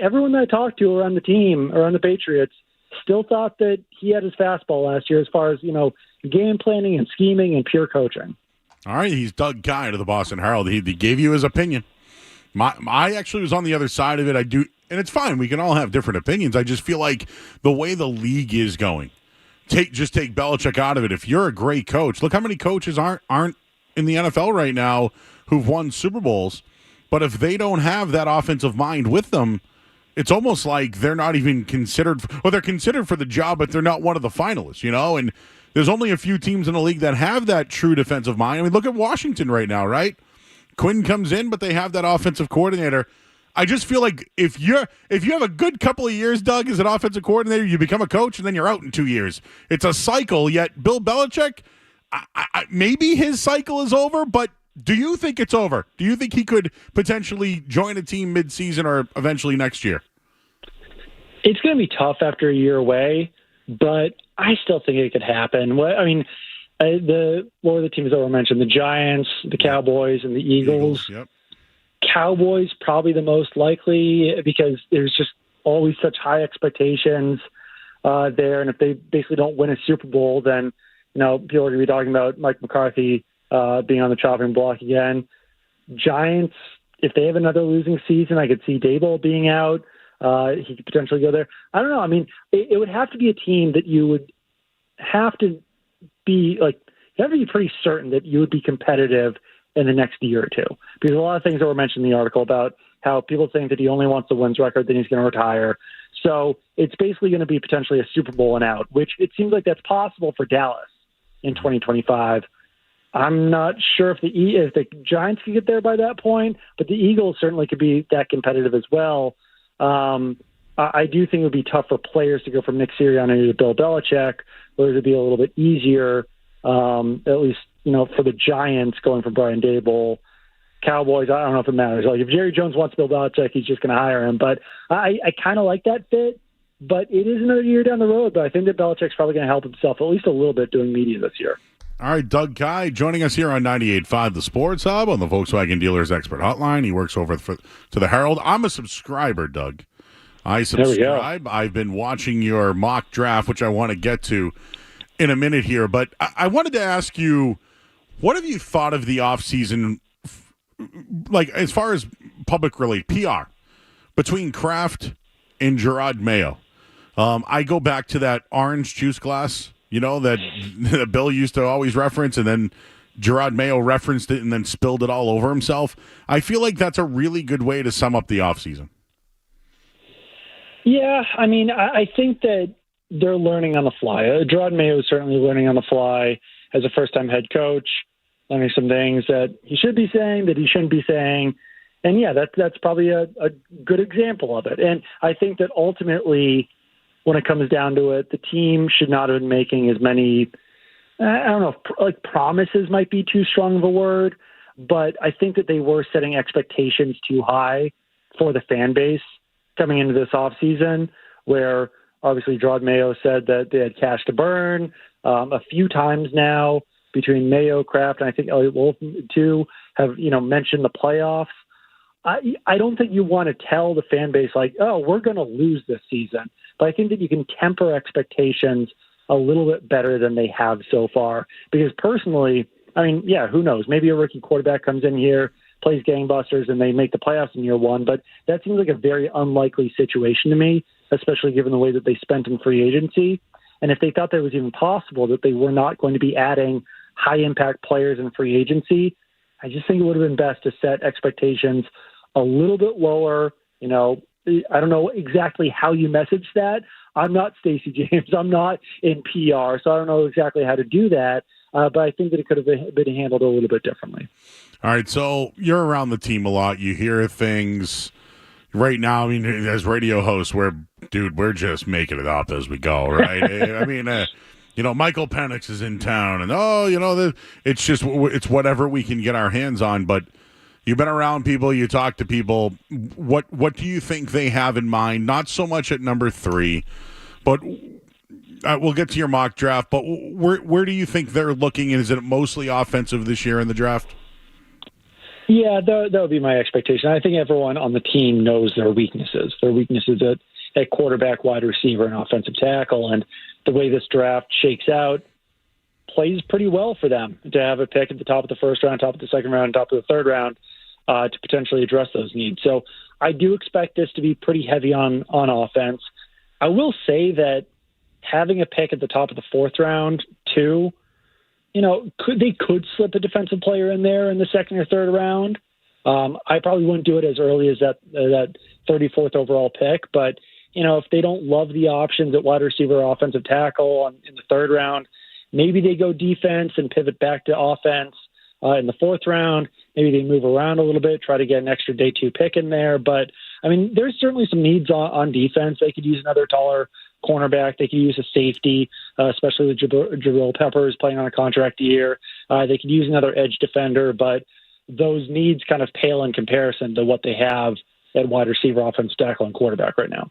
Everyone that I talked to around the team, around the Patriots, still thought that he had his fastball last year as far as, game planning and scheming and pure coaching. All right, he's Doug Kide of the Boston Herald. He gave you his opinion. I actually was on the other side of it. I do, and it's fine. We can all have different opinions. I just feel like the way the league is going, take Belichick out of it. If you're a great coach, look how many coaches aren't in the NFL right now who've won Super Bowls. But if they don't have that offensive mind with them, it's almost like they're not even considered, or they're considered for the job, but they're not one of the finalists, And there's only a few teams in the league that have that true defensive mind. Look at Washington right now, right? Quinn comes in, but they have that offensive coordinator. I just feel like if you have a good couple of years, Doug, as an offensive coordinator, you become a coach, and then you're out in 2 years. It's a cycle, yet Bill Belichick, maybe his cycle is over, but do you think it's over? Do you think he could potentially join a team mid-season or eventually next year? It's going to be tough after a year away, but I still think it could happen. What were the teams that were mentioned? The Giants, the Cowboys, and the Eagles. Yep. Cowboys probably the most likely, because there's just always such high expectations there, and if they basically don't win a Super Bowl, then people are going to be talking about Mike McCarthy being on the chopping block again. Giants, if they have another losing season, I could see Daboll being out. He could potentially go there. I don't know. It would have to be a team that you would have to be like, you have to be pretty certain that you would be competitive in the next year or two. Because a lot of things that were mentioned in the article about how people think that he only wants the wins record, then he's going to retire. So it's basically going to be potentially a Super Bowl and out, which it seems like that's possible for Dallas in 2025. I'm not sure if the Giants can get there by that point, but the Eagles certainly could be that competitive as well. I do think it would be tough for players to go from Nick Sirianni to Bill Belichick, where it would be a little bit easier at least, for the Giants going for Brian Daboll. Cowboys, I don't know if it matters. Like, if Jerry Jones wants Bill Belichick, he's just going to hire him. But I kind of like that fit. But it is another year down the road. But I think that Belichick's probably going to help himself at least a little bit doing media this year. All right, Doug Kai joining us here on 98.5 The Sports Hub on the Volkswagen Dealers Expert Hotline. He works over to the Herald. I'm a subscriber, Doug. I subscribe. I've been watching your mock draft, which I want to get to in a minute here. But I wanted to ask you, what have you thought of the offseason, like as far as public relate, PR, between Kraft and Gerard Mayo? I go back to that orange juice glass, that Bill used to always reference, and then Gerard Mayo referenced it and then spilled it all over himself. I feel like that's a really good way to sum up the offseason. Yeah, I think that they're learning on the fly. Gerard Mayo is certainly learning on the fly as a first-time head coach, learning some things that he should be saying, that he shouldn't be saying. And, yeah, that's probably a good example of it. And I think that ultimately, when it comes down to it, the team should not have been making as many, I don't know, like promises might be too strong of a word, but I think that they were setting expectations too high for the fan base coming into this offseason, where obviously Gerard Mayo said that they had cash to burn a few times now between Mayo, Kraft, and I think Elliott Wolf too have, mentioned the playoffs. I don't think you want to tell the fan base like, oh, we're going to lose this season. But I think that you can temper expectations a little bit better than they have so far. Because personally, who knows? Maybe a rookie quarterback comes in here, plays gangbusters, and they make the playoffs in year one. But that seems like a very unlikely situation to me, especially given the way that they spent in free agency. And if they thought that it was even possible that they were not going to be adding high-impact players in free agency, I just think it would have been best to set expectations a little bit lower. I don't know exactly how you message that. I'm not Stacey James. I'm not in PR, so I don't know exactly how to do that. But I think that it could have been handled a little bit differently. All right, so you're around the team a lot. You hear things right now. As radio hosts, we're just making it up as we go, right? Michael Penix is in town, and it's whatever we can get our hands on. But you've been around people, you talk to people. What do you think they have in mind? Not so much at number 3, but we'll get to your mock draft. But where do you think they're looking? And is it mostly offensive this year in the draft? Yeah, that would be my expectation. I think everyone on the team knows their weaknesses. Their weaknesses at quarterback, wide receiver, and offensive tackle. And the way this draft shakes out plays pretty well for them to have a pick at the top of the first round, top of the second round, top of the third round to potentially address those needs. So I do expect this to be pretty heavy on offense. I will say that having a pick at the top of the fourth round, too, they could slip a defensive player in there in the second or third round. I probably wouldn't do it as early as that 34th overall pick, but if they don't love the options at wide receiver or offensive tackle in the third round, maybe they go defense and pivot back to offense in the fourth round. Maybe they move around a little bit, try to get an extra day 2 pick in there. But, there's certainly some needs on defense. They could use another taller cornerback. They could use a safety, especially with Jabril Peppers playing on a contract year. They could use another edge defender, but those needs kind of pale in comparison to what they have at wide receiver, offensive tackle, and quarterback right now.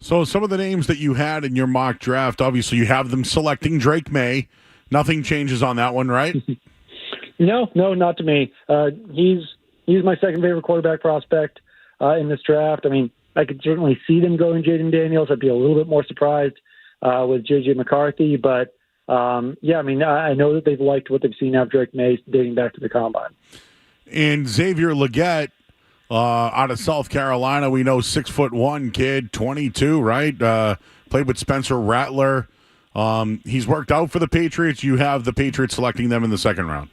So some of the names that you had in your mock draft, obviously you have them selecting Drake May. Nothing changes on that one, right? No, not to me. He's my second favorite quarterback prospect in this draft. I could certainly see them going Jaden Daniels. I'd be a little bit more surprised with J.J. McCarthy. But, I know that they've liked what they've seen out of Drake May dating back to the Combine. And Xavier Legette out of South Carolina, we know 6'1" kid, 22, right? Played with Spencer Rattler. He's worked out for the Patriots. You have the Patriots selecting them in the second round.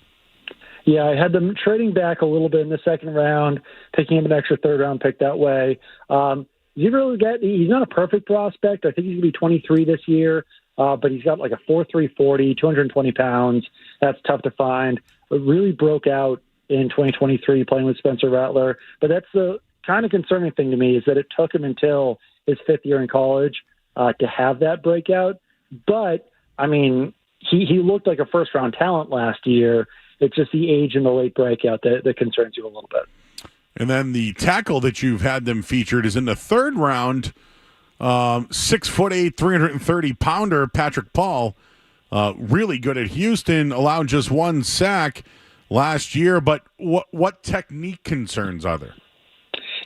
Yeah, I had them trading back a little bit in the second round, picking him an extra third-round pick that way. Xavier Legette, he's not a perfect prospect. I think he's going to be 23 this year, but he's got like a 4.3 40, 220 pounds. That's tough to find. It really broke out in 2023 playing with Spencer Rattler. But that's the kind of concerning thing to me is that it took him until his 5th year in college to have that breakout. But, he looked like a first-round talent last year. It's just the age and the late breakout that concerns you a little bit. And then the tackle that you've had them featured is in the third round, 6'8", 330-pounder Patrick Paul, really good at Houston, allowed just one sack last year. But what technique concerns are there?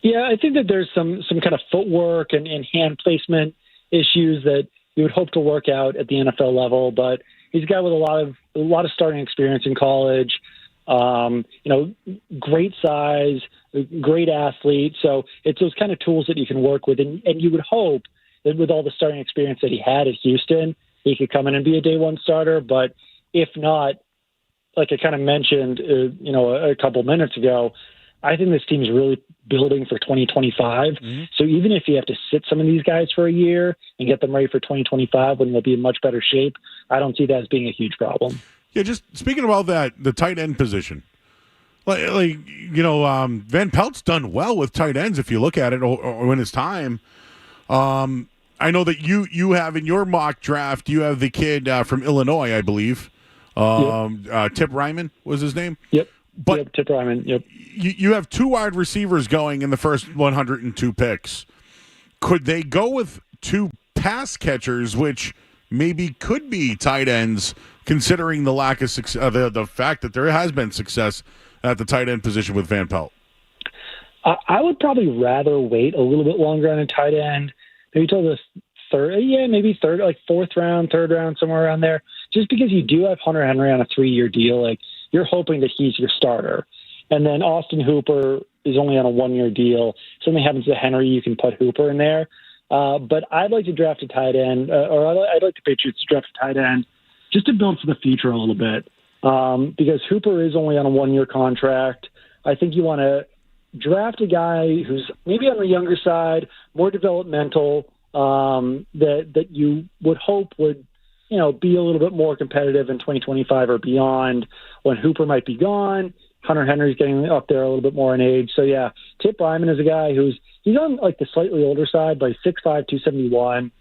Yeah, I think that there's some kind of footwork and hand placement issues that you would hope to work out at the NFL level. But he's a guy with a lot of starting experience in college. Great size, great athlete. So it's those kind of tools that you can work with. And you would hope that with all the starting experience that he had at Houston, he could come in and be a day one starter. But if not, like I kind of mentioned, a couple minutes ago, I think this team is really building for 2025. Mm-hmm. So even if you have to sit some of these guys for a year and get them ready for 2025 when they'll be in much better shape, I don't see that as being a huge problem. Yeah, just speaking about that, the tight end position. Van Pelt's done well with tight ends if you look at it or in his time. I know that you have in your mock draft, you have the kid from Illinois, I believe. Tip Ryman was his name? Yep. But Tip Ryman, yep. You have two wide receivers going in the first 102 picks. Could they go with two pass catchers, which maybe could be tight ends, considering the lack of success, the fact that there has been success at the tight end position with Van Pelt? I would probably rather wait a little bit longer on a tight end, maybe till the third, like fourth round, third round, somewhere around there, just because you do have Hunter Henry on a 3-year deal. Like, you're hoping that he's your starter. And then Austin Hooper is only on a 1-year deal. If something happens to Henry, you can put Hooper in there. But I'd like to draft a tight end, or I'd like the Patriots to draft a tight end just to build for the future a little bit. Because Hooper is only on a 1-year contract. I think you want to draft a guy who's maybe on the younger side, more developmental, that you would hope would, be a little bit more competitive in 2025 or beyond when Hooper might be gone. Hunter Henry's getting up there a little bit more in age. So, yeah, Tip Ryman is a guy he's on like the slightly older side, by 6'5", 271.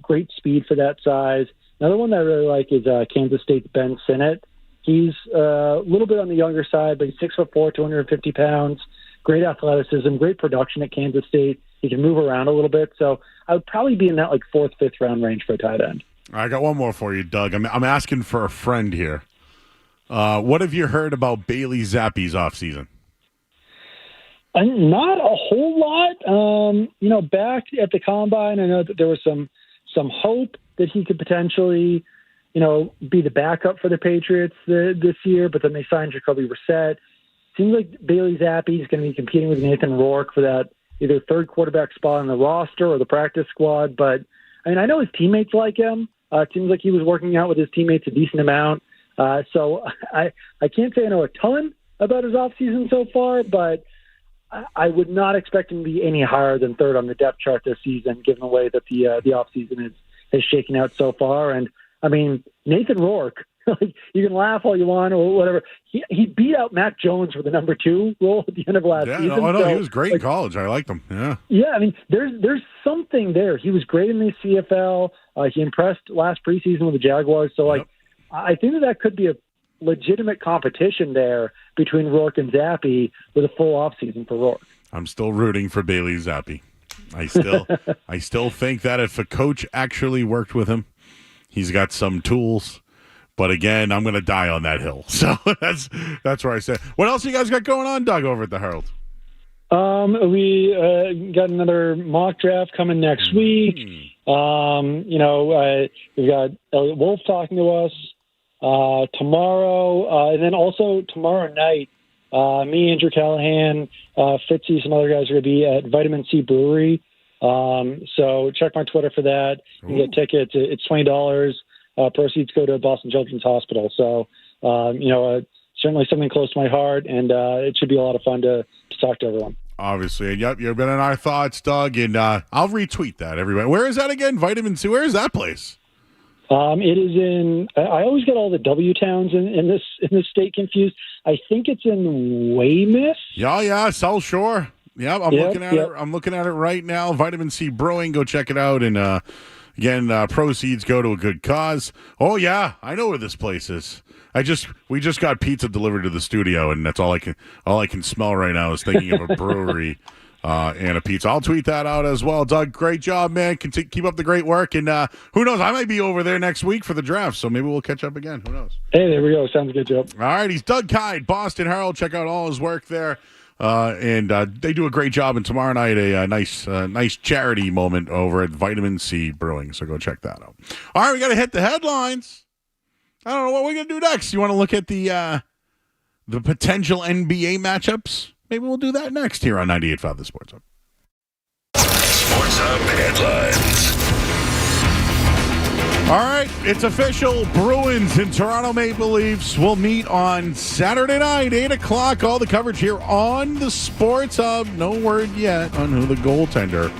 Great speed for that size. Another one that I really like is Kansas State's Ben Sinnott. He's a little bit on the younger side, but he's 6'4", 250 pounds. Great athleticism, great production at Kansas State. He can move around a little bit. So I would probably be in that like 4th, 5th round range for a tight end. I got one more for you, Doug. I'm asking for a friend here. What have you heard about Bailey Zappe's offseason? Not a whole lot. Back at the Combine, I know that there was some hope that he could potentially, be the backup for the Patriots this year, but then they signed Jacoby Brissett. Seems like Bailey Zappe is going to be competing with Nathan Rourke for that either third quarterback spot on the roster or the practice squad. But, I know his teammates like him. It seems like he was working out with his teammates a decent amount. So I can't say I know a ton about his offseason so far, but I would not expect him to be any higher than third on the depth chart this season, given the way that the offseason is shaking out so far. And, Nathan Rourke, you can laugh all you want or whatever. He beat out Mac Jones for the number 2 role at the end of last season. No, he was great in college. I liked him. Yeah. Yeah, there's something there. He was great in the CFL. He impressed last preseason with the Jaguars. So, I think that could be a legitimate competition there between Rourke and Zappe with a full offseason for Rourke. I'm still rooting for Bailey Zappe. I still think that if a coach actually worked with him, he's got some tools. But again, I'm going to die on that hill. So that's where I say. What else you guys got going on, Doug, over at the Herald? We got another mock draft coming next week. We've got Elliot Wolf talking to us tomorrow. And then also tomorrow night, me, Andrew Callahan, Fitzy, some other guys are going to be at Vitamin C Brewery. So check my Twitter for that. You can get tickets. It's $20. Proceeds go to Boston Children's Hospital. So, certainly something close to my heart, and it should be a lot of fun to talk to everyone. Obviously. And yep, you've been in our thoughts, Doug, and I'll retweet that, everybody. Where is that again? Vitamin C. Where is that place? It is in. I always get all the W towns in this state confused. I think it's in Weymouth. Yeah, South Shore. Yeah, I'm looking at it. I'm looking at it right now. Vitamin C Brewing. Go check it out. And Again, proceeds go to a good cause. Oh yeah, I know where this place is. We just got pizza delivered to the studio, and that's all I can smell right now is thinking of a brewery and a pizza. I'll tweet that out as well. Doug, great job, man. Keep up the great work, and who knows? I might be over there next week for the draft, so maybe we'll catch up again. Who knows? Hey, there we go. Sounds good, Joe. All right, he's Doug Kide, Boston Herald. Check out all his work there. And they do a great job. And tomorrow night, a nice charity moment over at Vitamin C Brewing. So go check that out. All right, we got to hit the headlines. I don't know what we're going to do next. You want to look at the potential NBA matchups? Maybe we'll do that next here on 98.5 The Sports Hub. Sports Hub headlines. All right, it's official. Bruins and Toronto Maple Leafs will meet on Saturday night, 8 o'clock. All the coverage here on the Sports Hub. No word yet on who the goaltender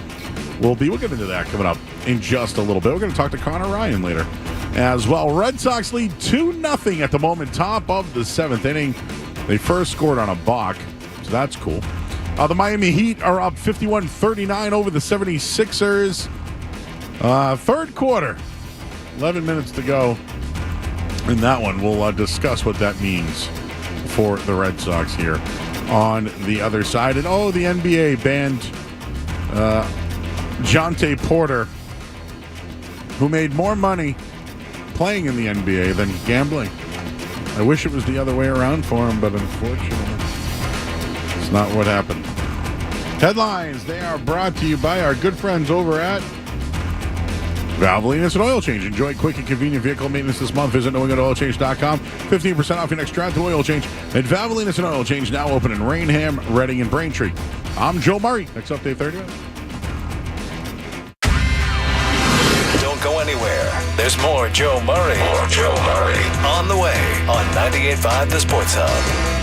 will be. We'll get into that coming up in just a little bit. We're going to talk to Connor Ryan later as well. Red Sox lead 2-0 at the moment, top of the 7th inning. They first scored on a balk, so that's cool. The Miami Heat are up 51-39 over the 76ers. Third quarter. 11 minutes to go in that one. We'll discuss what that means for the Red Sox here on the other side. And, the NBA banned Jonte Porter, who made more money playing in the NBA than gambling. I wish it was the other way around for him, but unfortunately, it's not what happened. Headlines, they are brought to you by our good friends over at Valvoline Instant Oil Change. Enjoy quick and convenient vehicle maintenance this month. Visit knowingotoilchange.com. 15% off your next drive to oil change at Valvoline Instant Oil Change, now open in Rainham, Reading, and Braintree. I'm Joe Murray. Next update 30 minutes. Don't go anywhere. There's more Joe Murray. More Joe Murray. On the way on 98.5 The Sports Hub.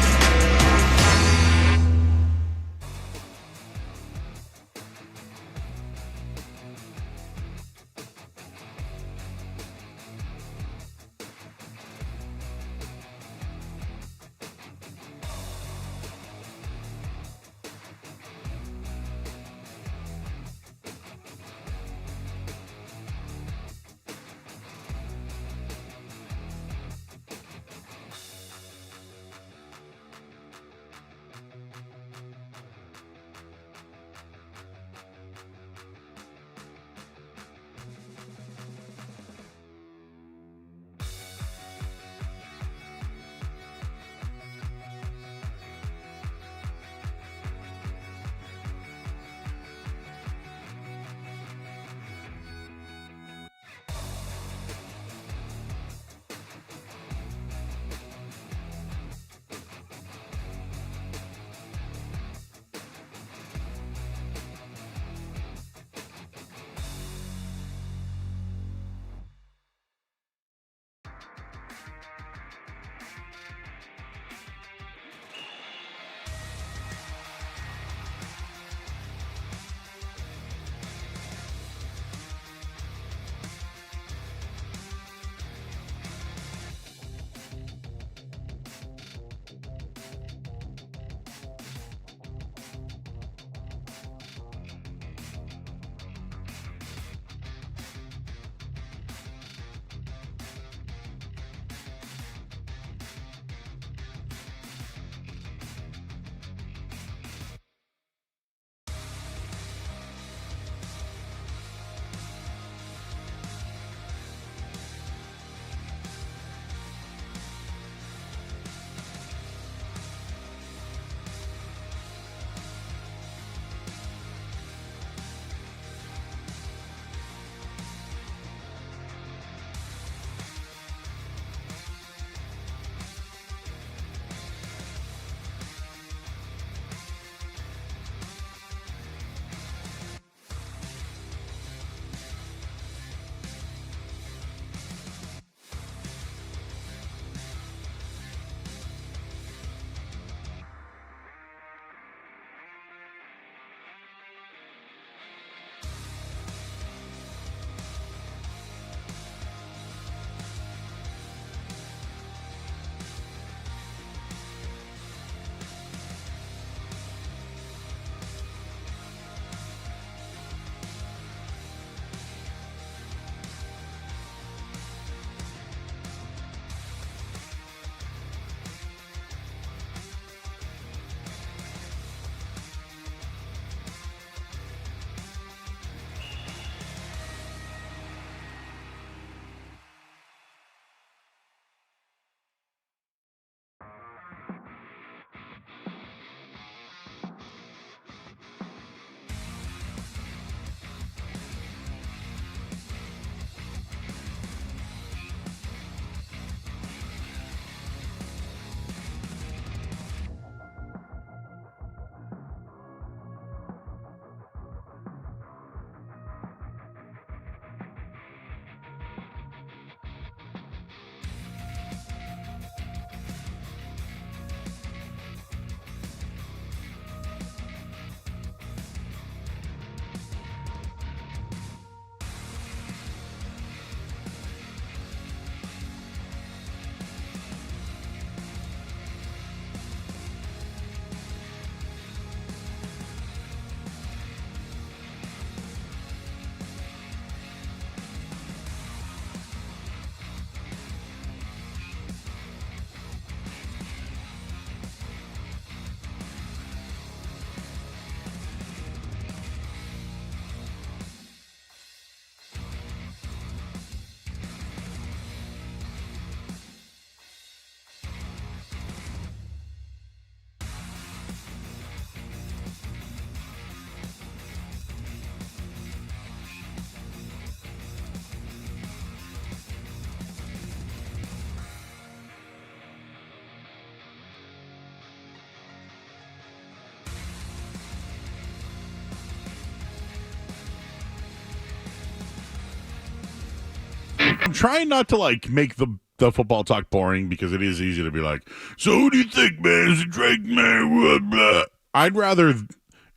I'm trying not to make the football talk boring because it is easy to be like, so who do you think, man? Is it Drake, man? Blah, blah. I'd rather,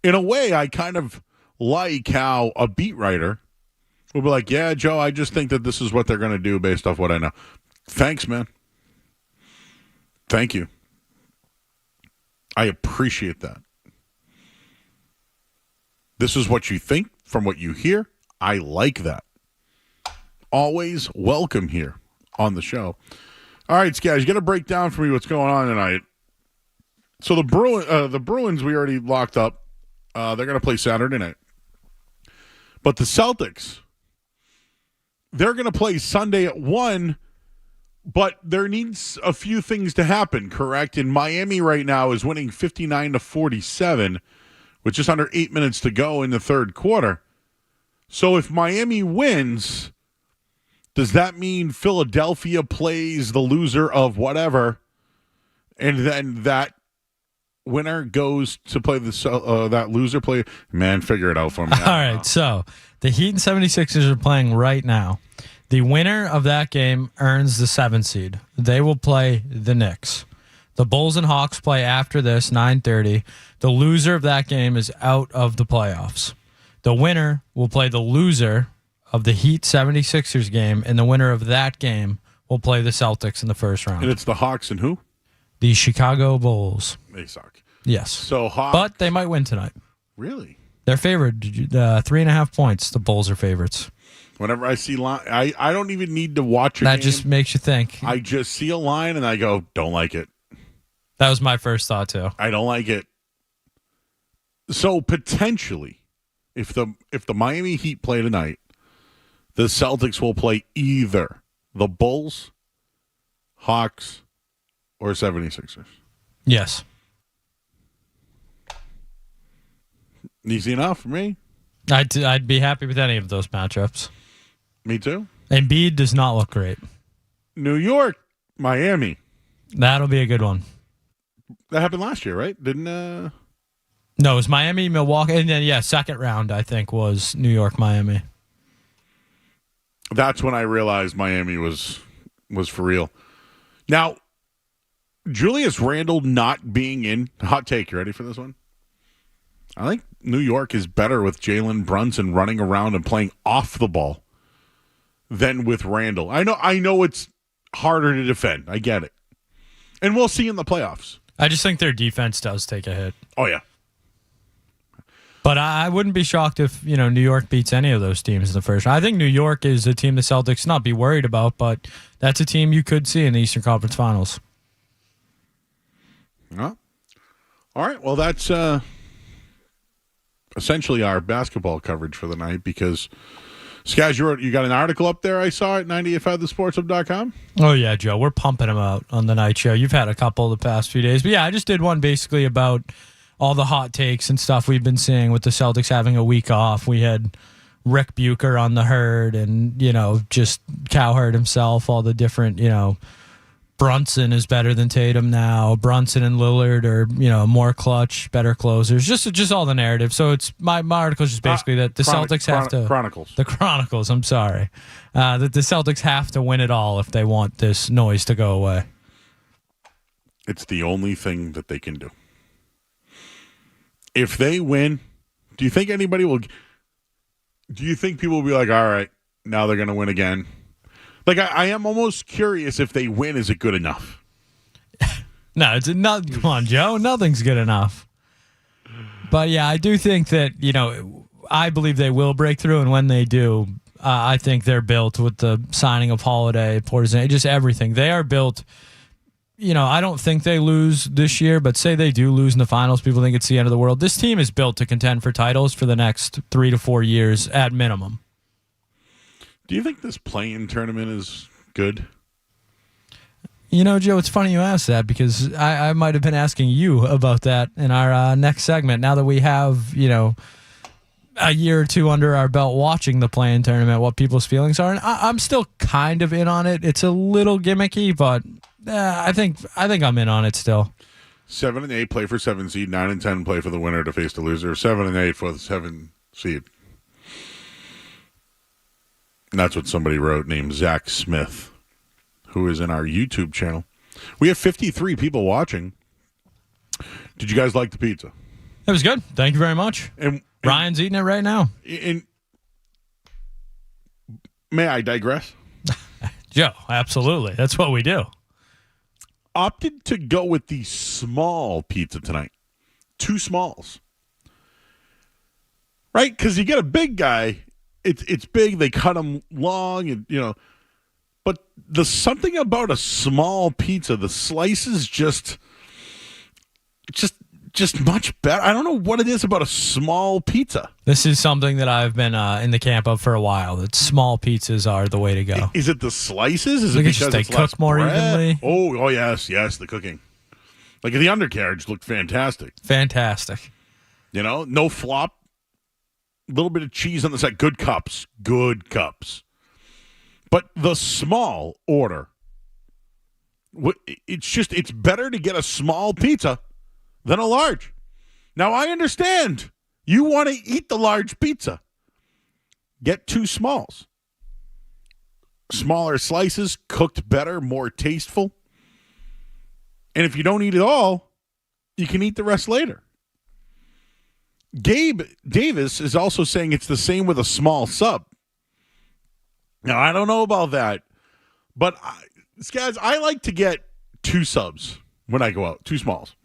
in a way, I kind of like how a beat writer will be like, yeah, Joe, I just think that this is what they're going to do based off what I know. Thanks, man. Thank you. I appreciate that. This is what you think from what you hear. I like that. Always welcome here on the show. All right, guys, you got to break down for me what's going on tonight. So the Bruins we already locked up. They're going to play Saturday night. But the Celtics, they're going to play Sunday at 1, but there needs a few things to happen, correct? And Miami right now is winning 59-47 with just under 8 minutes to go in the third quarter. So if Miami wins, does that mean Philadelphia plays the loser of whatever, and then that winner goes to play that loser play? Man, figure it out for me. All right, so the Heat and 76ers are playing right now. The winner of that game earns the 7th seed. They will play the Knicks. The Bulls and Hawks play after this, 9:30. The loser of that game is out of the playoffs. The winner will play the loser of the Heat 76ers game, and the winner of that game will play the Celtics in the first round. And it's the Hawks and who? The Chicago Bulls. They suck. Yes. So Hawks. But they might win tonight. Really? They're favored 3.5 points. The Bulls are favorites. Whenever I see line, I don't even need to watch a That game. just makes you think. I just see a line and I go, don't like it. That was my first thought, too. I don't like it. So potentially, if the Miami Heat play tonight, the Celtics will play either the Bulls, Hawks, or 76ers. Yes. Easy enough for me. I'd be happy with any of those matchups. Me too. Embiid does not look great. New York, Miami. That'll be a good one. That happened last year, right? Didn't No, it was Miami, Milwaukee, and then second round I think was New York, Miami. That's when I realized Miami was for real. Now, Julius Randle not being in, hot take, you ready for this one? I think New York is better with Jalen Brunson running around and playing off the ball than with Randle. I know it's harder to defend. I get it. And we'll see in the playoffs. I just think their defense does take a hit. Oh, yeah. But I wouldn't be shocked if, New York beats any of those teams in the first round. I think New York is a team the Celtics not be worried about, but that's a team you could see in the Eastern Conference Finals. Well, all right. Well, that's essentially our basketball coverage for the night because, Skaz, you got an article up there I saw at 985thesportshub.com? Oh, yeah, Joe. We're pumping them out on the night show. You've had a couple the past few days. But, yeah, I just did one basically about all the hot takes and stuff we've been seeing with the Celtics having a week off. We had Rick Bucher on the herd and, just Cowherd himself, all the different, Brunson is better than Tatum now. Brunson and Lillard are, more clutch, better closers. Just all the narrative. So it's my article is just basically that the Celtics have to Chronicles. The Chronicles. I'm sorry, that the Celtics have to win it all if they want this noise to go away. It's the only thing that they can do. If they win, do you think anybody will? Do you think people will be like, all right, now they're going to win again? Like, I am almost curious if they win, is it good enough? No, it's not. Come on, Joe. Nothing's good enough. But, yeah, I do think that, I believe they will break through. And when they do, I think they're built with the signing of Holiday, Porzingis, just everything. They are built. I don't think they lose this year, but say they do lose in the finals, people think it's the end of the world. This team is built to contend for titles for the next 3 to 4 years at minimum. Do you think this play-in tournament is good? Joe, it's funny you ask that because I might have been asking you about that in our next segment. Now that we have, a year or two under our belt watching the play-in tournament, what people's feelings are. And I'm still kind of in on it. It's a little gimmicky, but I think I'm in on it still. 7 and 8 play for 7 seed. 9 and 10 play for the winner to face the loser. 7 and 8 for the 7 seed. That's what somebody wrote named Zach Smith, who is in our YouTube channel. We have 53 people watching. Did you guys like the pizza? It was good. Thank you very much. And Ryan's eating it right now. May I digress? Joe, absolutely. That's what we do. Opted to go with the small pizza tonight. 2 smalls. Right? Because you get a big guy, it's big, they cut them long, and but the something about a small pizza, the slices just much better. I don't know what it is about a small pizza. This is something that I've been in the camp of for a while, that small pizzas are the way to go. Is it the slices? Is it because they cook more evenly? Oh, yes, the cooking. Like the undercarriage looked fantastic. Fantastic. No flop. A little bit of cheese on the side. Good cups. But the small order, it's better to get a small pizza than a large. Now, I understand you want to eat the large pizza. Get 2 smalls. Smaller slices, cooked better, more tasteful. And if you don't eat it all, you can eat the rest later. Gabe Davis is also saying it's the same with a small sub. Now, I don't know about that, but guys, I like to get 2 subs when I go out, 2 smalls.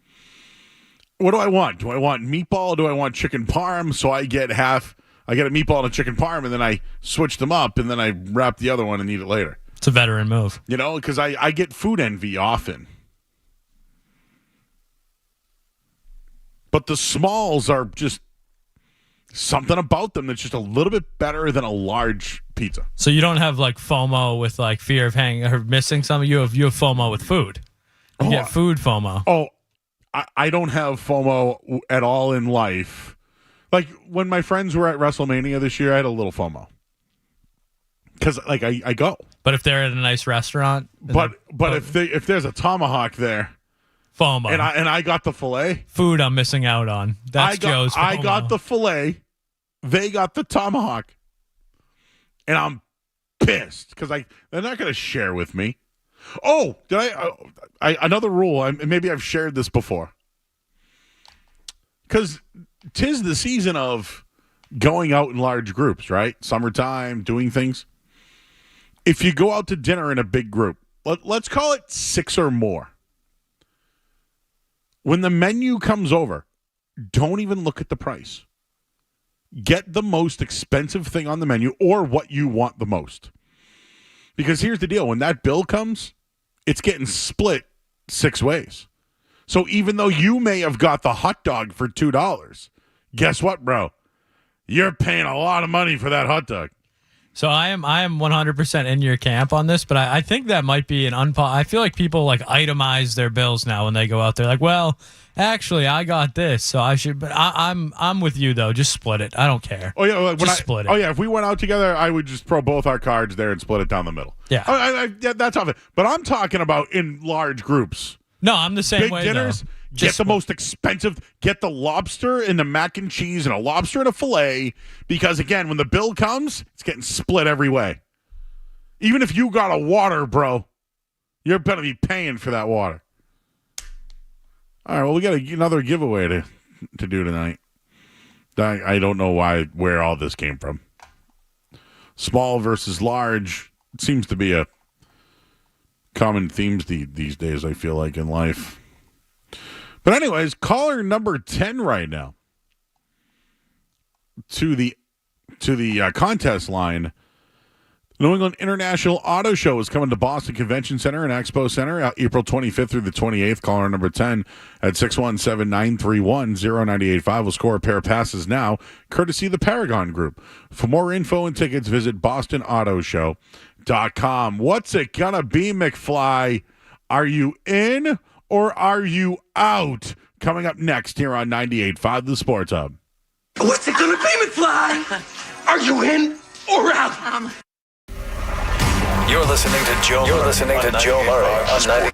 What do I want? Do I want meatball? Do I want chicken parm? So I get a meatball and a chicken parm, and then I switch them up, and then I wrap the other one and eat it later. It's a veteran move. Because I get food envy often. But the smalls are just something about them that's just a little bit better than a large pizza. So you don't have like FOMO with like fear of missing something. You have FOMO with food. You get food FOMO. Oh, I don't have FOMO at all in life. Like when my friends were at WrestleMania this year, I had a little FOMO because like I go. But if they're at a nice restaurant, but if there's a tomahawk there. FOMO. And I got the filet. Food I'm missing out on. That's Joe's FOMO. I got the filet. They got the tomahawk. And I'm pissed because they're not going to share with me. Oh, did I another rule. Maybe I've shared this before. Because 'tis the season of going out in large groups, right? Summertime, doing things. If you go out to dinner in a big group, let's call it 6 or more. When the menu comes over, don't even look at the price. Get the most expensive thing on the menu or what you want the most. Because here's the deal. When that bill comes, it's getting split 6 ways. So even though you may have got the hot dog for $2, guess what, bro? You're paying a lot of money for that hot dog. So I am 100% in your camp on this, but I think that might be I feel like people like itemize their bills now when they go out there. Like, well, actually, I got this, so I should. But I'm with you though. Just split it. I don't care. Oh yeah, split it. Oh yeah, if we went out together, I would just throw both our cards there and split it down the middle. Yeah, that's off it. But I'm talking about in large groups. No, I'm the same big way. Big dinners. Though. Get the most expensive. Get the lobster and the mac and cheese and a lobster and a filet. Because again, when the bill comes, it's getting split every way. Even if you got a water, bro, you're going to be paying for that water. All right, well, we got another giveaway to do tonight. I don't know where all this came from. Small versus large. It seems to be a common theme these days, I feel like, in life. But anyways, caller number 10 right now to the contest line. New England International Auto Show is coming to Boston Convention Center and Expo Center April 25th through the 28th. Caller number 10 at 617-931-0985 will score a pair of passes now, courtesy of the Paragon Group. For more info and tickets, visit bostonautoshow.com. What's it gonna be, McFly? Are you in or are you out? Coming up next here on 98.5 The Sports Hub. What's it gonna be, McFly? Are you in or out? You're listening to Joe Murray on 90.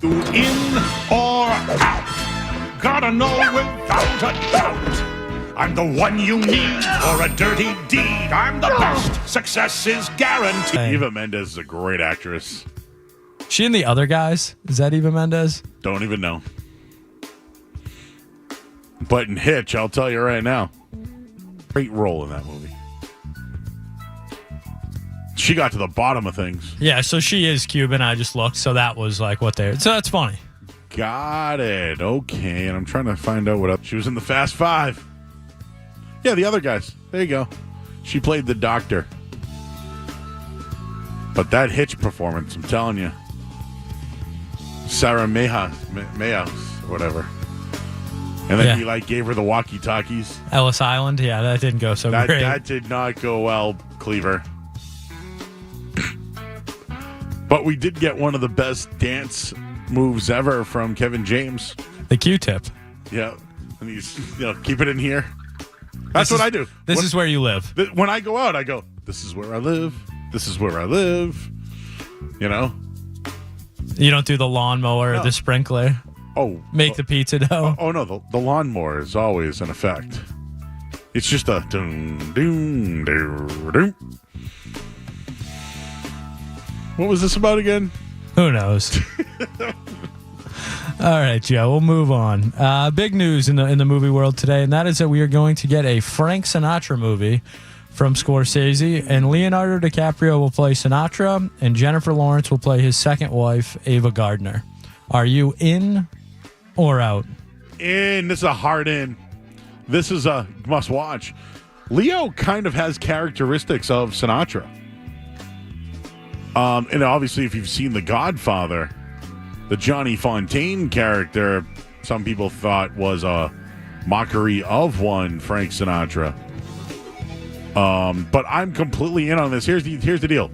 In or out, gotta know without a doubt. I'm the one you need for a dirty deed. I'm the best. Success is guaranteed. Eva Mendes is a great actress. She and the other guys? Is that Eva Mendes? Don't even know. But in Hitch, I'll tell you right now, great role in that movie. She got to the bottom of things. Yeah, so she is Cuban. I just looked, so that was like what they. So that's funny. Got it. Okay, and I'm trying to find out what else. She was in the Fast Five. Yeah, the other guys. There you go. She played the doctor. But that Hitch performance, I'm telling you. Sarah Mayhaus, or whatever. And then he gave her the walkie-talkies. Ellis Island, yeah, that didn't go so great. That did not go well, Cleaver. But we did get one of the best dance moves ever from Kevin James. The Q-tip. Yeah. And he's, keep it in here. That's what I do. This is where you live. When I go out, I go, this is where I live. This is where I live. You don't do the lawnmower or the sprinkler. Oh. Make the pizza dough. Oh, no. The lawnmower is always in effect. It's just a doom, doom, doom, doom. What was this about again? Who knows? All right, Joe, we'll move on. Big news in the movie world today, and that is that we are going to get a Frank Sinatra movie from Scorsese, and Leonardo DiCaprio will play Sinatra, and Jennifer Lawrence will play his second wife, Ava Gardner. Are you in or out? In. This is a hard in. This is a must-watch. Leo kind of has characteristics of Sinatra. And obviously, if you've seen The Godfather, the Johnny Fontaine character, some people thought was a mockery of one Frank Sinatra. But I'm completely in on this. Here's the deal.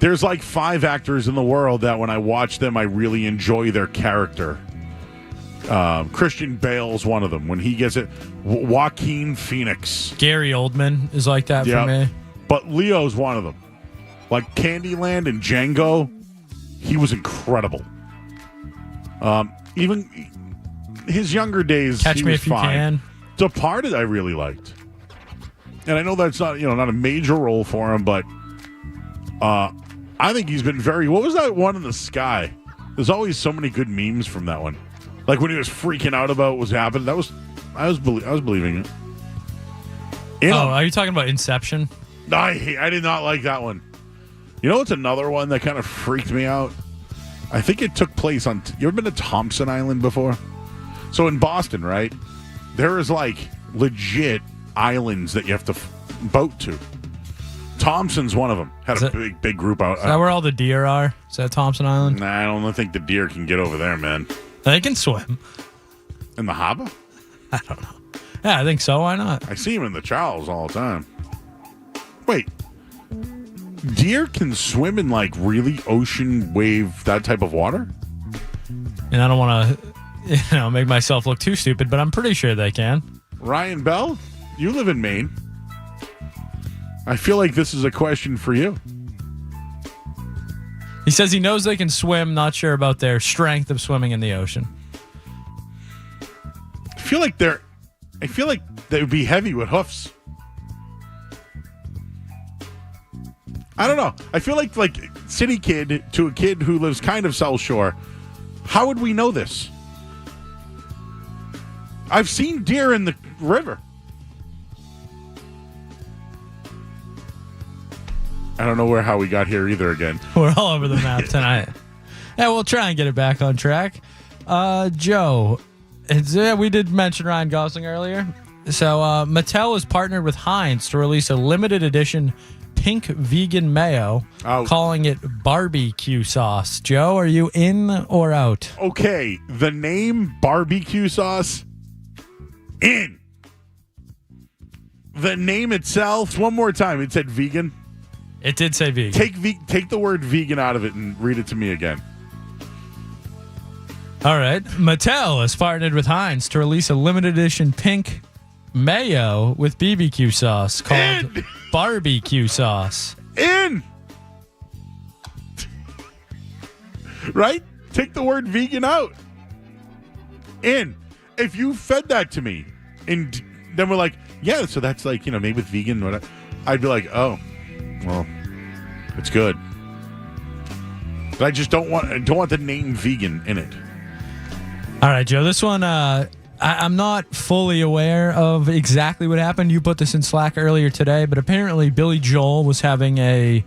There's like 5 actors in the world that when I watch them, I really enjoy their character. Christian Bale's one of them. When he gets it, Joaquin Phoenix. Gary Oldman is like that for me. But Leo's one of them. Like Candyland and Django, he was incredible. Even his younger days, Catch he Me was If You fine. Can. Departed, I really liked, and I know that's not not a major role for him, but I think he's been very. What was that one in the sky? There's always so many good memes from that one. Like when he was freaking out about what was happening. I was believing it. Are you talking about Inception? I did not like that one. You know what's another one that kind of freaked me out? I think it took place on... You ever been to Thompson Island before? So in Boston, right? There is like legit islands that you have to boat to. Thompson's one of them. Had a big group out. Is that where all the deer are? Is that Thompson Island? Nah, I don't think the deer can get over there, man. They can swim. In the harbor? I don't know. Yeah, I think so. Why not? I see them in the Charles all the time. Wait. Deer can swim in like really ocean wave, that type of water? And I don't want to make myself look too stupid, but I'm pretty sure they can. Ryan Bell, you live in Maine. I feel like this is a question for you. He says he knows they can swim, not sure about their strength of swimming in the ocean. I feel like they would be heavy with hoofs. I don't know. I feel like city kid to a kid who lives kind of South Shore. How would we know this? I've seen deer in the river. I don't know how we got here either again. We're all over the map tonight. Yeah, we'll try and get it back on track. Joe, we did mention Ryan Gosling earlier. So Mattel has partnered with Heinz to release a limited edition pink vegan mayo, calling it barbecue sauce. Joe, are you in or out? Okay, the name barbecue sauce, in. The name itself, one more time, it said vegan. It did say vegan. Take the word vegan out of it and read it to me again. All right. Mattel has partnered with Heinz to release a limited edition pink mayo with BBQ sauce called barbecue sauce. In. Right? Take the word vegan out. In. If you fed that to me and then we're like, yeah, so that's like, made with vegan, whatever, I'd be like, oh, well, it's good. But I just don't want the name vegan in it. All right, Joe, this one, I'm not fully aware of exactly what happened. You put this in Slack earlier today, but apparently Billy Joel was having a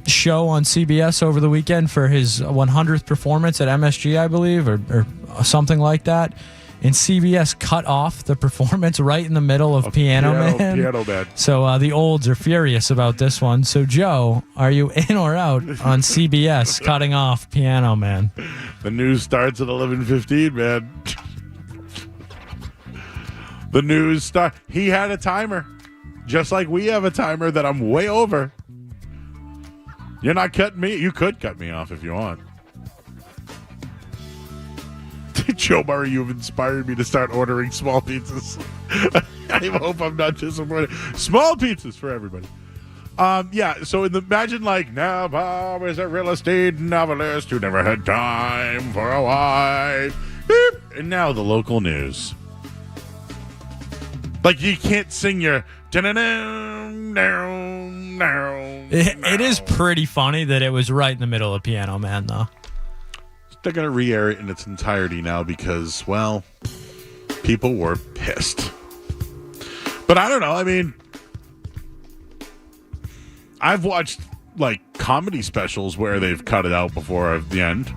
show on CBS over the weekend for his 100th performance at MSG, I believe, or something like that. And CBS cut off the performance right in the middle of Piano Man. Piano Man. So the olds are furious about this one. So, Joe, are you in or out on CBS cutting off Piano Man? The news starts at 11:15, man. The news start. He had a timer, just like we have a timer that I'm way over. You're not cutting me. You could cut me off if you want. Joe Murray, you've inspired me to start ordering small pizzas. I hope I'm not disappointed. Small pizzas for everybody. Yeah, so imagine now Bob is a real estate novelist who never had time for a wife. Beep. And now the local news. You can't sing your... It is pretty funny that it was right in the middle of Piano Man, though. They're going to re-air it in its entirety now because, well, people were pissed. But I don't know. I mean, I've watched, comedy specials where they've cut it out before at the end.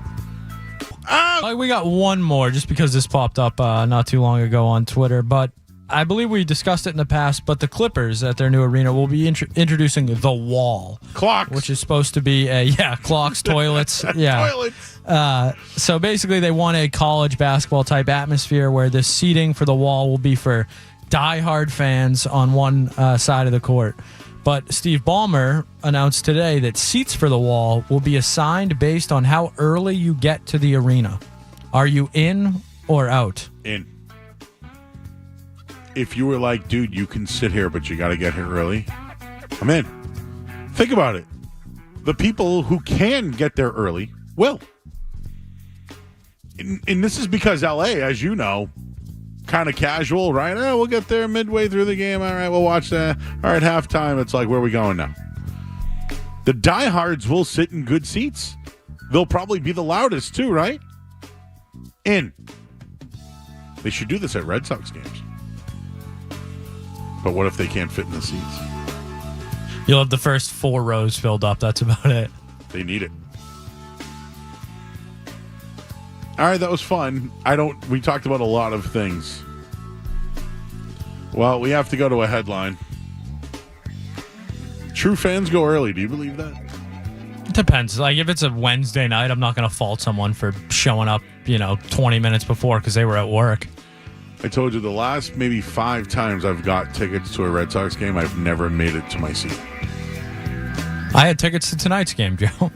We got one more just because this popped up not too long ago on Twitter, but I believe we discussed it in the past, but the Clippers at their new arena will be introducing the Wall. Clocks. Which is supposed to be clocks, toilets. Yeah. Toilets. So basically they want a college basketball type atmosphere where the seating for the Wall will be for diehard fans on one side of the court. But Steve Ballmer announced today that seats for the Wall will be assigned based on how early you get to the arena. Are you in or out? In. If you were like, dude, you can sit here, but you got to get here early, I'm in. Think about it. The people who can get there early will. And this is because LA, as you know, kind of casual, right? We'll get there midway through the game. All right, we'll watch that. All right, halftime. It's like, where are we going now? The diehards will sit in good seats. They'll probably be the loudest too, right? In. They should do this at Red Sox games. But what if they can't fit in the seats? You'll have the first 4 rows filled up. That's about it. They need it. All right, that was fun. We talked about a lot of things. Well, we have to go to a headline. True fans go early. Do you believe that? It depends. If it's a Wednesday night, I'm not going to fault someone for showing up, 20 minutes before because they were at work. I told you the last maybe 5 times I've got tickets to a Red Sox game, I've never made it to my seat. I had tickets to tonight's game, Joe.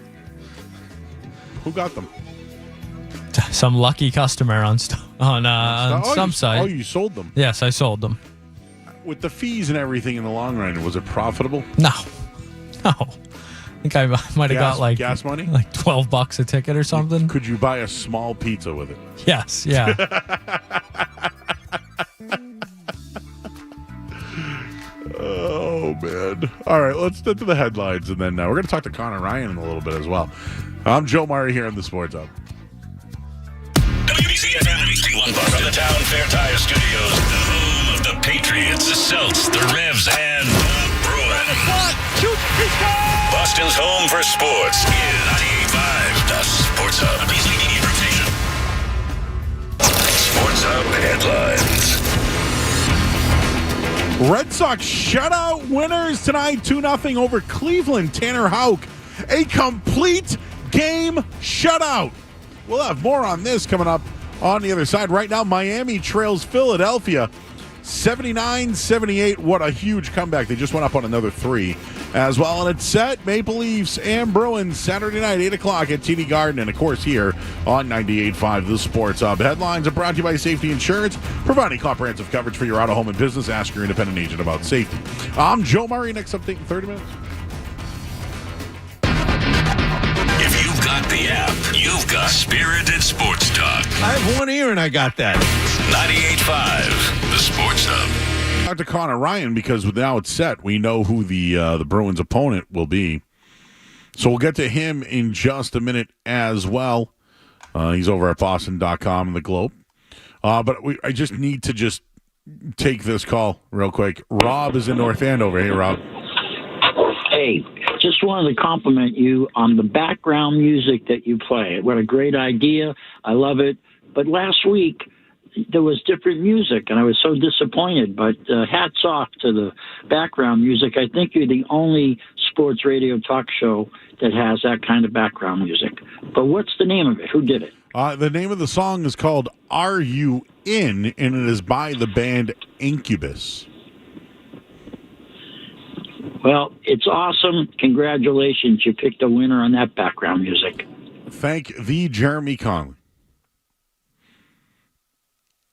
Who got them? Some lucky customer on some site. Oh, you sold them? Yes, I sold them. With the fees and everything in the long run, was it profitable? No. I think I might have got gas money? $12 a ticket or something. Could you buy a small pizza with it? Yes, yeah. Oh, man. All right, let's get to the headlines, and then we're going to talk to Connor Ryan in a little bit as well. I'm Joe Murray here in the Sports Hub. WBCFM HD1 from the Town Fair Tire Studios, the home of the Patriots, the Celts, the Revs, and the Bruins. Boston's home for sports is 98.5, the Sports Hub. Beasley Media Rotation. Sports Hub headlines. Red Sox shutout winners tonight, 2-0 over Cleveland. Tanner Houck, a complete game shutout. We'll have more on this coming up on the other side. Right now, Miami trails Philadelphia 79-78. What a huge comeback. They just went up on another 3 as well. And it's set Maple Leafs and Bruins Saturday night, 8 o'clock at TD Garden. And, of course, here on 98.5 The Sports Hub. Headlines are brought to you by Safety Insurance, providing comprehensive coverage for your auto, home, and business. Ask your independent agent about safety. I'm Joe Murray. Next update in 30 minutes. If you've got the app, you've got Spirited Sports Talk. I have one ear and I got that. 98.5 The Sports Hub. Talk to Connor Ryan because now it's set. We know who the Bruins' opponent will be. So we'll get to him in just a minute as well. He's over at Boston.com and the Globe. But I just need to take this call real quick. Rob is in North Andover. Hey, Rob. Hey, just wanted to compliment you on the background music that you play. What a great idea. I love it. But last week, there was different music, and I was so disappointed. But hats off to the background music. I think you're the only sports radio talk show that has that kind of background music. But what's the name of it? Who did it? The name of the song is called Are You In? And it is by the band Incubus. Well, it's awesome. Congratulations. You picked a winner on that background music. Thank the Jeremy Conley.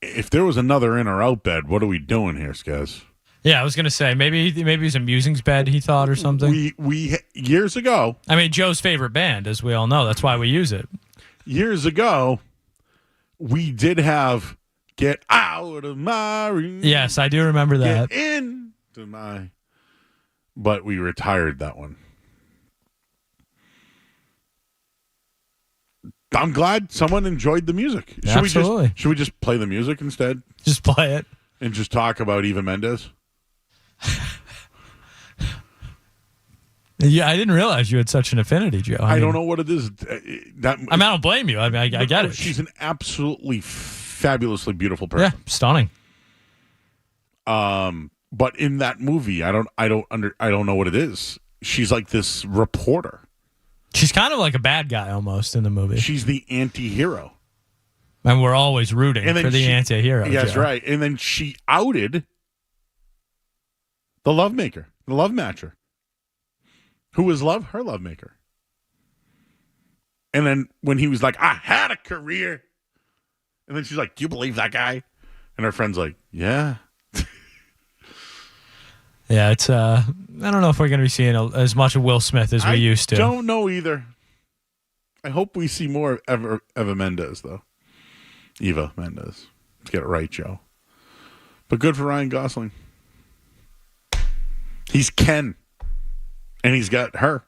If there was another in or out bed, what are we doing here, Skaz? Yeah, I was going to say, maybe it's a musings bed, he thought, or something. We years ago. I mean, Joe's favorite band, as we all know. That's why we use it. Years ago, we did have Get Out of My Room. Yes, I do remember that. Get into my... But we retired that one. I'm glad someone enjoyed the music. Absolutely. Should we just play the music instead? Just play it. And just talk about Eva Mendes? Yeah, I didn't realize you had such an affinity, Joe. I don't know what it is. I don't blame you. I get it. She's an absolutely fabulously beautiful person. Yeah, stunning. But in that movie, I don't know what it is. She's like this reporter. She's kind of like a bad guy almost in the movie. She's the anti-hero. And we're always rooting for the anti-hero. Yes, Joe. right. And then she outed the lovemaker, the love matcher, who was her lovemaker. And then when he was like, I had a career. And then she's like, do you believe that guy? And her friend's like, yeah. Yeah, it's I don't know if we're going to be seeing as much of Will Smith as we used to. I don't know either. I hope we see more of Eva Mendes, though. Eva Mendes. Let's get it right, Joe. But good for Ryan Gosling. He's Ken. And he's got her.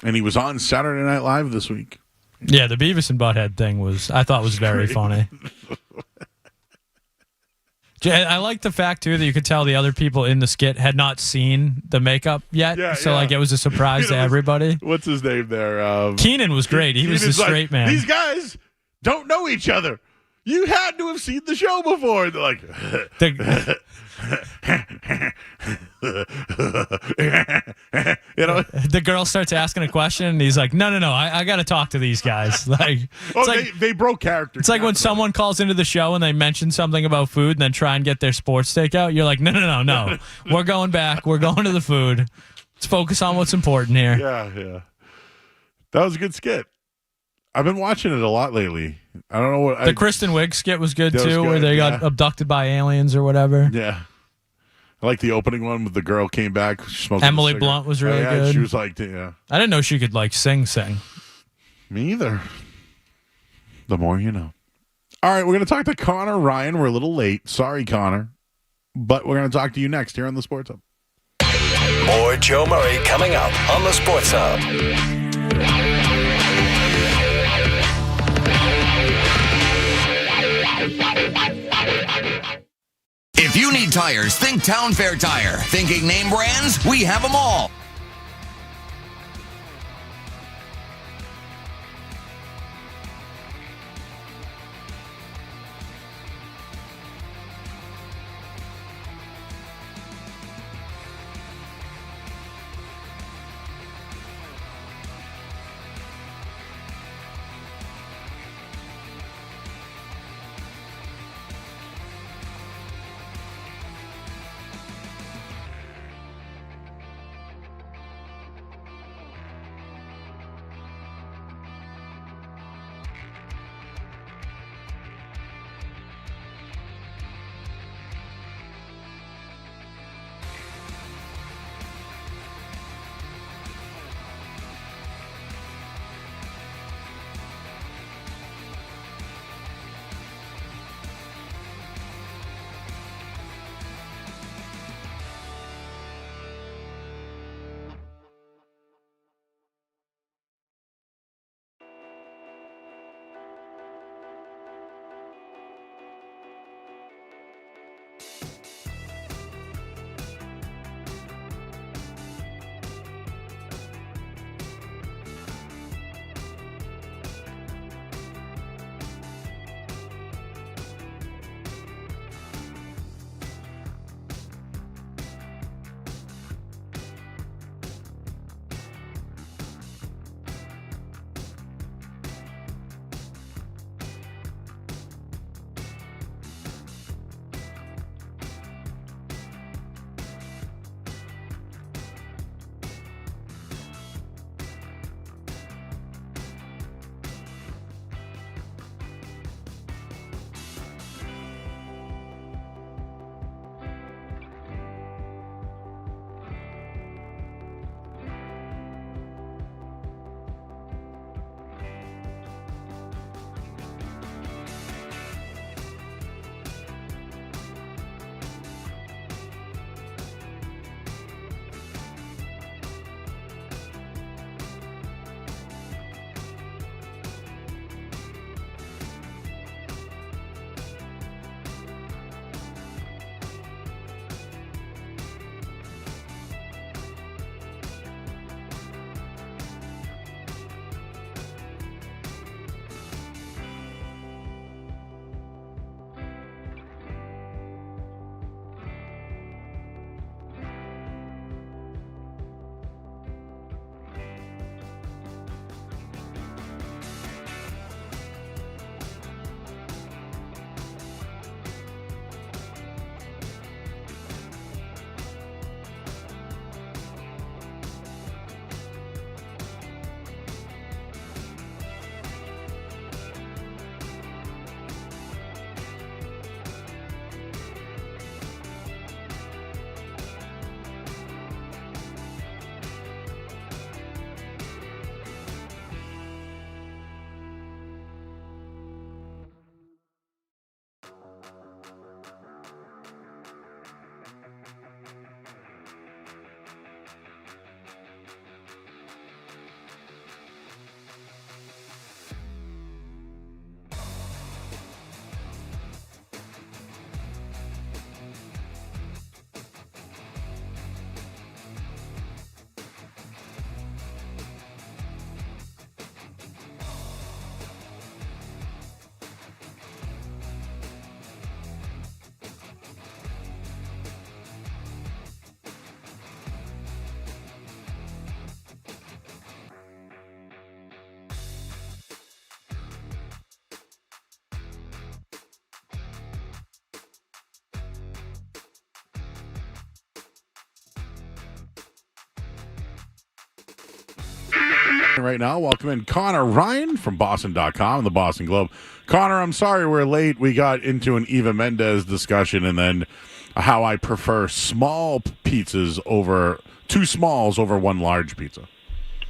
And he was on Saturday Night Live this week. Yeah, the Beavis and Butthead thing I thought was very funny. I like the fact, too, that you could tell the other people in the skit had not seen the makeup yet. Yeah, so, it was a surprise to everybody. What's his name there? Keenan was great. He was the straight man. These guys don't know each other. You had to have seen the show before. They're like... The girl starts asking a question, and he's like, no, I got to talk to these guys. They broke character. It's like when someone calls into the show and they mention something about food and then try and get their sports take out. You're like, no. We're going back. We're going to the food. Let's focus on what's important here. Yeah. That was a good skit. I've been watching it a lot lately. I don't know what... The Kristen Wiig skit was good, too, good, where they got abducted by aliens or whatever. Yeah. I like the opening one with the girl came back. Emily Blunt was really good. She was like, yeah. I didn't know she could, sing. Me either. The more you know. All right, we're going to talk to Connor Ryan. We're a little late. Sorry, Connor. But we're going to talk to you next here on the Sports Hub. More Joe Murray coming up on the Sports Hub. If you need tires, think Town Fair Tire. Thinking name brands? We have them all. Right now, welcome in Connor Ryan from Boston.com and the Boston Globe. Connor, I'm sorry we're late. We got into an Eva Mendes discussion and then how I prefer small pizzas over two smalls over one large pizza.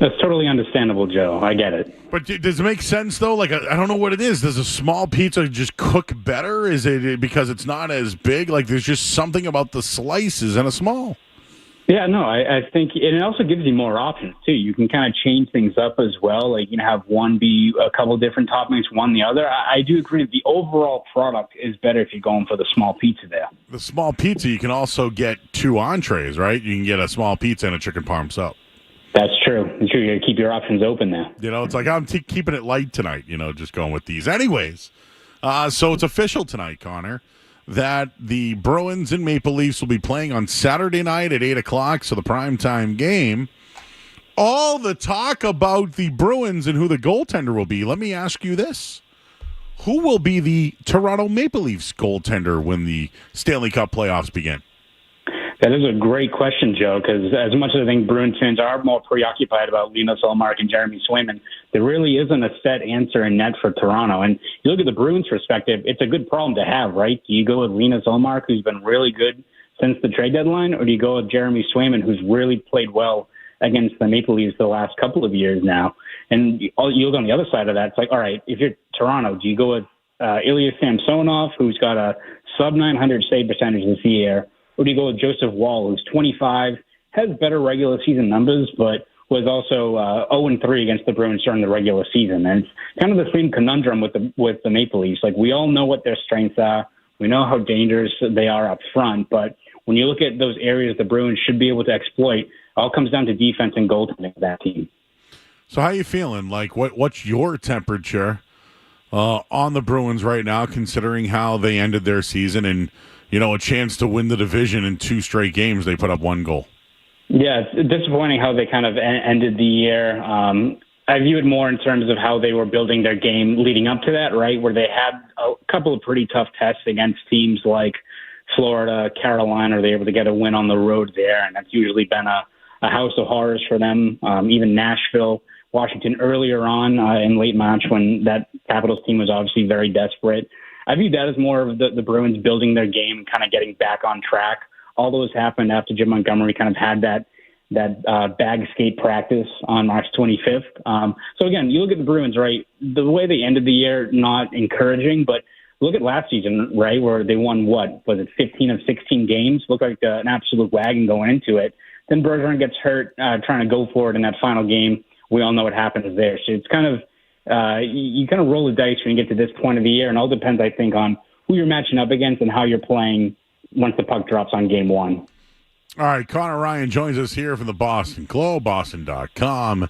That's totally understandable, Joe. I get it. But does it make sense, though? Like, I don't know what it is. Does a small pizza just cook better? Is it because it's not as big? Like, there's just something about the slices in a small. Yeah, no, I think it also gives you more options, too. You can kind of change things up as well. Like, have one be a couple different toppings, one the other. I do agree that the overall product is better if you're going for the small pizza there. The small pizza, you can also get two entrees, right? You can get a small pizza and a chicken parm sub. That's true. It's true. You got to keep your options open there. It's like I'm keeping it light tonight, just going with these. Anyways, so it's official tonight, Connor, that the Bruins and Maple Leafs will be playing on Saturday night at 8 o'clock, so the primetime game. All the talk about the Bruins and who the goaltender will be, let me ask you this. Who will be the Toronto Maple Leafs goaltender when the Stanley Cup playoffs begin? That is a great question, Joe, because as much as I think Bruins fans are more preoccupied about Linus Ullmark and Jeremy Swayman, there really isn't a set answer in net for Toronto. And you look at the Bruins' perspective, it's a good problem to have, right? Do you go with Linus Ullmark, who's been really good since the trade deadline, or do you go with Jeremy Swayman, who's really played well against the Maple Leafs the last couple of years now? And you look on the other side of that, it's like, all right, if you're Toronto, do you go with Ilya Samsonov, who's got a sub-900 save percentage this year, or do you go with Joseph Wall, who's 25, has better regular season numbers, but was also 0-3 against the Bruins during the regular season? And it's kind of the same conundrum with the Maple Leafs. Like, we all know what their strengths are. We know how dangerous they are up front. But when you look at those areas the Bruins should be able to exploit, it all comes down to defense and goaltending of that team. So how are you feeling? Like, what's your temperature on the Bruins right now, considering how they ended their season and, a chance to win the division in 2 straight games? They put up 1 goal. Yeah, it's disappointing how they kind of ended the year. I view it more in terms of how they were building their game leading up to that, right, where they had a couple of pretty tough tests against teams like Florida, Carolina. They were able to get a win on the road there, and that's usually been a house of horrors for them. Even Nashville, Washington earlier on in late March when that Capitals team was obviously very desperate. I view that as more of the Bruins building their game and kind of getting back on track. All those happened after Jim Montgomery kind of had that bag skate practice on March 25th. So again, you look at the Bruins, right? The way they ended the year, not encouraging, but look at last season, right, where they won, 15 of 16 games? Looked like an absolute wagon going into it. Then Bergeron gets hurt trying to go for it in that final game. We all know what happens there. So it's kind of, you kind of roll the dice when you get to this point of the year, and all depends, I think, on who you're matching up against and how you're playing once the puck drops on game 1. All right, Connor Ryan joins us here from the Boston Globe, Boston.com.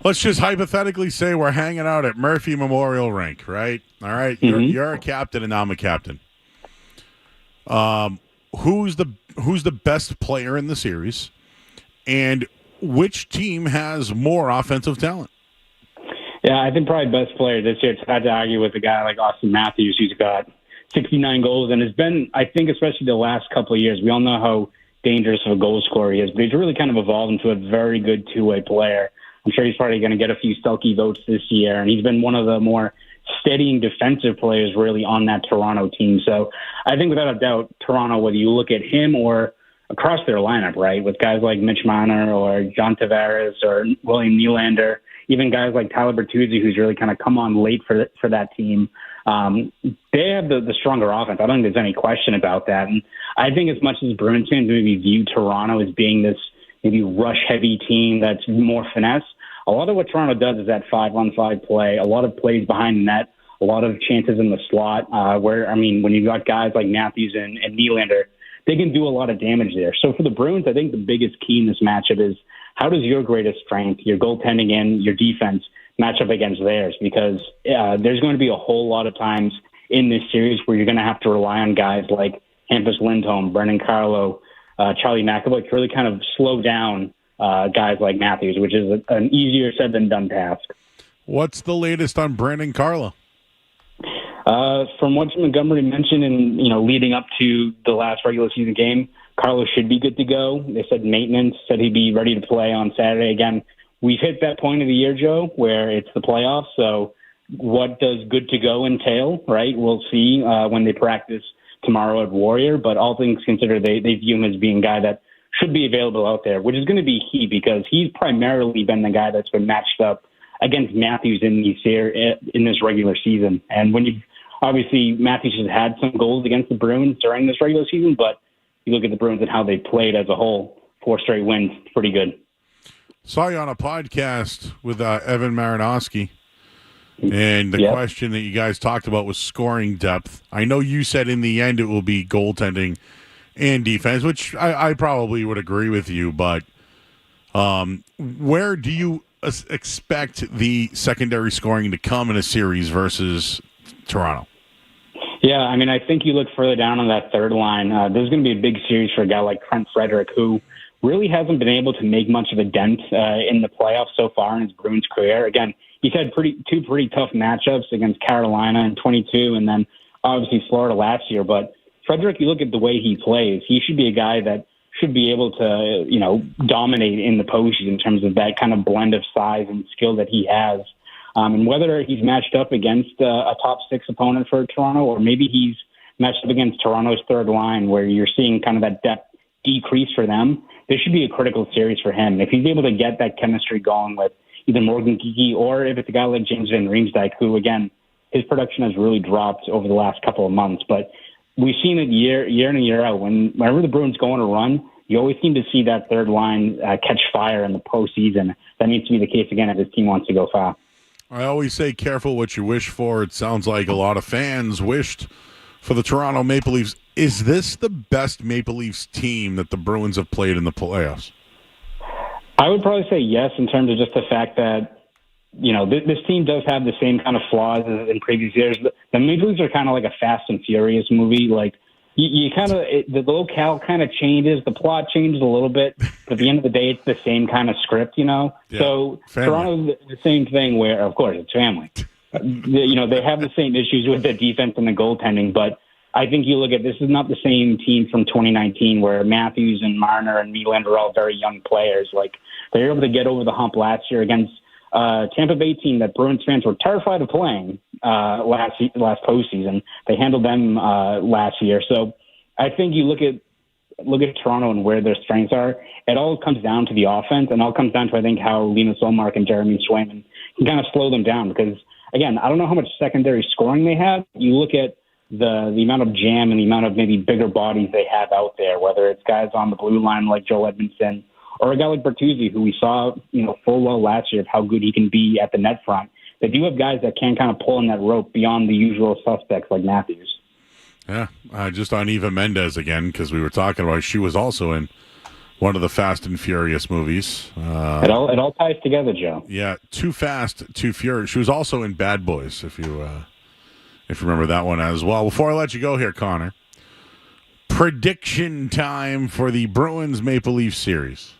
Let's just hypothetically say we're hanging out at Murphy Memorial Rink, right? All right, you're a captain and I'm a captain. Who's the best player in the series, and which team has more offensive talent? Yeah, I think probably best player this year. It's hard to argue with a guy like Austin Matthews, who's got 69 goals and has been, I think, especially the last couple of years, we all know how dangerous of a goal scorer he is, but he's really kind of evolved into a very good two-way player. I'm sure he's probably going to get a few Selke votes this year, and he's been one of the more steadying defensive players really on that Toronto team. So I think without a doubt, Toronto, whether you look at him or across their lineup, right, with guys like Mitch Marner or John Tavares or William Nylander, even guys like Tyler Bertuzzi, who's really kind of come on late for that team, they have the stronger offense. I don't think there's any question about that. And I think as much as Bruins fans maybe view Toronto as being this maybe rush-heavy team that's more finesse, a lot of what Toronto does is that 5-on-5 play, a lot of plays behind the net, a lot of chances in the slot when you've got guys like Matthews and Nylander, they can do a lot of damage there. So for the Bruins, I think the biggest key in this matchup is how does your greatest strength, your goaltending and your defense, match up against theirs? Because there's going to be a whole lot of times in this series where you're going to have to rely on guys like Hampus Lindholm, Brendan Carlo, Charlie McAvoy to really kind of slow down guys like Matthews, which is an easier said than done task. What's the latest on Brendan Carlo? From what Montgomery mentioned and leading up to the last regular season game, Carlo should be good to go. They said maintenance, said he'd be ready to play on Saturday. Again, we've hit that point of the year, Joe, where it's the playoffs. So what does good to go entail, right? We'll see when they practice tomorrow at Warrior. But all things considered, they view him as being a guy that should be available out there, which is going to be key because he's primarily been the guy that's been matched up against Matthews in this regular season. And when obviously Matthews has had some goals against the Bruins during this regular season, but you look at the Bruins and how they played as a whole, 4 straight wins, pretty good. Saw you on a podcast with Evan Marinowski, and the question that you guys talked about was scoring depth. I know you said in the end it will be goaltending and defense, which I probably would agree with you, but where do you expect the secondary scoring to come in a series versus Toronto? Yeah, I mean, I think you look further down on that third line. There's going to be a big series for a guy like Trent Frederick, who really hasn't been able to make much of a dent in the playoffs so far in his Bruins career. Again, he's had two pretty tough matchups against Carolina in 22 and then obviously Florida last year. But Frederick, you look at the way he plays, he should be a guy that should be able to, dominate in the postseason in terms of that kind of blend of size and skill that he has. And whether he's matched up against a top 6 opponent for Toronto, or maybe he's matched up against Toronto's third line where you're seeing kind of that depth decrease for them, this should be a critical series for him. If he's able to get that chemistry going with either Morgan Geekie or if it's a guy like James Van Riemsdyk, who, again, his production has really dropped over the last couple of months. But we've seen it year in and year out. Whenever the Bruins go on a run, you always seem to see that third line catch fire in the postseason. That needs to be the case again if this team wants to go far. I always say careful what you wish for. It sounds like a lot of fans wished for the Toronto Maple Leafs. Is this the best Maple Leafs team that the Bruins have played in the playoffs? I would probably say yes, in terms of just the fact that, this team does have the same kind of flaws as in previous years. The Maple Leafs are kind of like a Fast and Furious movie. Like, you kind of, the locale kind of changes, the plot changes a little bit, but at the end of the day, it's the same kind of script, Yeah, so family. Toronto's the same thing where, of course, it's family. They have the same issues with the defense and the goaltending, but I think you look at this is not the same team from 2019 where Matthews and Marner and Nylander are all very young players. Like, they were able to get over the hump last year against Tampa Bay team that Bruins fans were terrified of playing last postseason. They handled them last year. So I think you look at Toronto and where their strengths are. It all comes down to the offense, and all comes down to, I think, how Linus Ullmark and Jeremy Swayman can kind of slow them down. Because, again, I don't know how much secondary scoring they have. You look at the amount of jam and the amount of maybe bigger bodies they have out there, whether it's guys on the blue line like Joel Edmondson or a guy like Bertuzzi, who we saw, full well last year of how good he can be at the net front. They do have guys that can kind of pull in that rope beyond the usual suspects like Matthews. Yeah, just on Eva Mendes again, because we were talking about she was also in one of the Fast and Furious movies. It all ties together, Joe. Yeah, Too Fast, Too Furious. She was also in Bad Boys, if you remember that one as well. Before I let you go here, Connor, prediction time for the Bruins Maple Leafs series.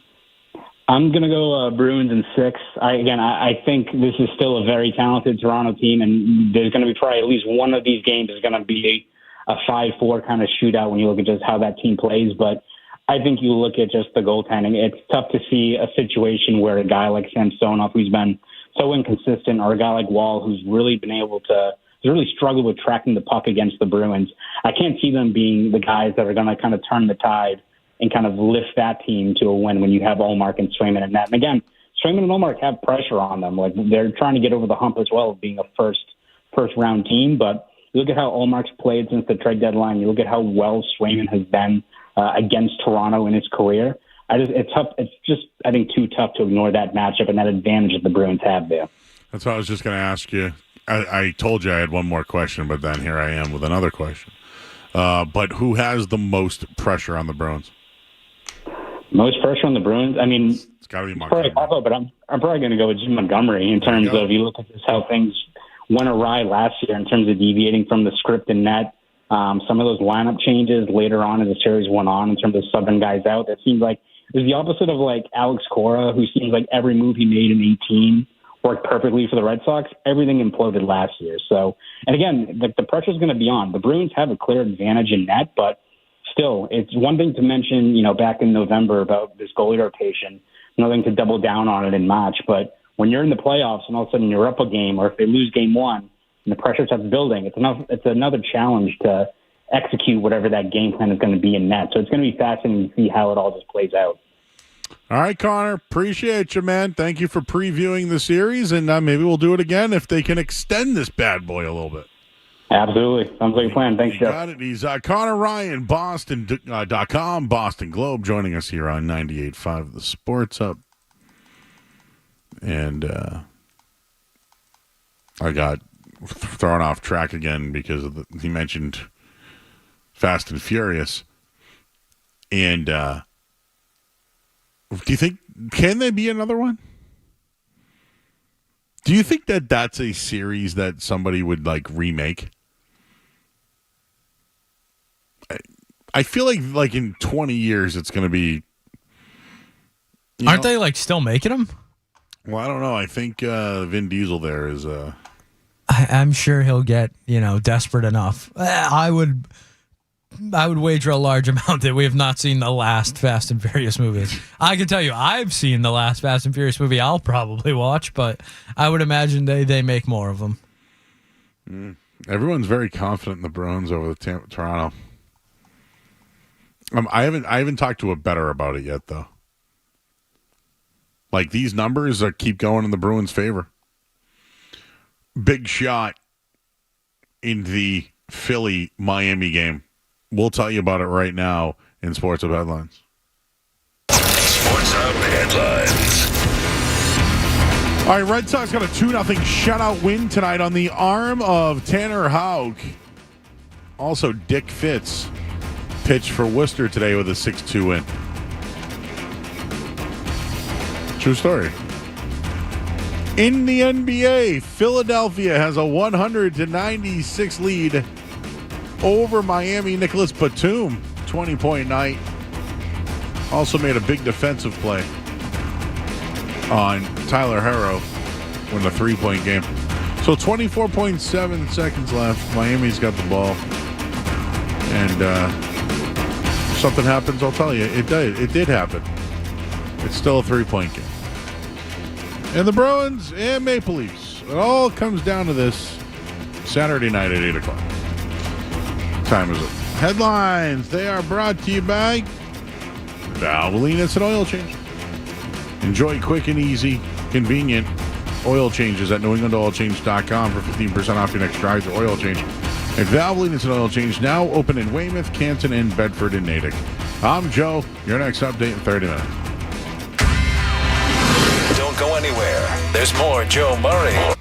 I'm going to go Bruins in 6. I think this is still a very talented Toronto team, and there's going to be probably at least one of these games is going to be a 5-4 kind of shootout when you look at just how that team plays. But I think you look at just the goaltending. It's tough to see a situation where a guy like Samsonov, who's been so inconsistent, or a guy like Wall, who's really been able to really struggled with tracking the puck against the Bruins. I can't see them being the guys that are going to kind of turn the tide and kind of lift that team to a win when you have Ullmark and Swayman in that. And again, Swayman and Ullmark have pressure on them. Like, they're trying to get over the hump as well of being a first round team. But you look at how Ullmark's played since the trade deadline. You look at how well Swayman has been against Toronto in his career. It's tough. It's just, I think, too tough to ignore that matchup and that advantage that the Bruins have there. That's what I was just going to ask you. I told you I had one more question, but then here I am with another question. But who has the most pressure on the Bruins? Most pressure on the Bruins? I mean, it's got to be Montgomery. But I'm probably going to go with Jim Montgomery in terms of, you look at this, how things went awry last year in terms of deviating from the script and net. Some of those lineup changes later on as the series went on in terms of subbing guys out. That seemed like it was the opposite of like Alex Cora, who seems like every move he made in 18 worked perfectly for the Red Sox. Everything imploded last year. So, and again, the pressure's going to be on. The Bruins have a clear advantage in net, but still, it's one thing to mention, back in November about this goalie rotation. nothing to double down on it in March. But when you're in the playoffs and all of a sudden you're up a game, or if they lose game one and the pressure starts building, it's another challenge to execute whatever that game plan is going to be in net. So it's going to be fascinating to see how it all just plays out. All right, Connor, appreciate you, man. Thank you for previewing the series, and maybe we'll do it again if they can extend this bad boy a little bit. Absolutely. Sounds like a plan. Thanks, Jeff. Got it. He's Connor Ryan, Boston.com, Boston Globe, joining us here on 98.5 The Sports Hub. And I got thrown off track again because he mentioned Fast and Furious. And do you think, can there be another one? Do you think that that's a series that somebody would remake? I feel like in 20 years it's going to be. Aren't they still making them? Well, I don't know. I think Vin Diesel there is. I'm sure he'll get desperate enough. I would wager a large amount that we have not seen the last Fast and Furious movies. I can tell you, I've seen the last Fast and Furious movie. I'll probably watch, but I would imagine they make more of them. Everyone's very confident in the Bruins over the Toronto. I haven't talked to a better about it yet, though. These numbers keep going in the Bruins' favor. Big shot in the Philly-Miami game. We'll tell you about it right now in Sports Hub Headlines. Sports Hub Headlines. All right, Red Sox got a 2-0 shutout win tonight on the arm of Tanner Houck. Also, Dick Fitz pitched for Worcester today with a 6-2 win. True story. In the NBA, Philadelphia has a 100-96 lead over Miami. Nicholas Batum, 20-point night. Also made a big defensive play on Tyler Herro in the 3-point game. So 24.7 seconds left. Miami's got the ball. And if something happens, I'll tell you. It did happen. It's still a 3-point game. And the Bruins and Maple Leafs. It all comes down to this Saturday night at 8 o'clock. Time is up. Headlines. They are brought to you by Valvoline Instant Oil Change. Enjoy quick and easy, convenient oil changes at NewEnglandOilChange.com for 15% off your next drive to oil change. And Valvoline Instant Oil Change now open in Weymouth, Canton, and Bedford and Natick. I'm Joe. Your next update in 30 minutes. Don't go anywhere. There's more Joe Murray.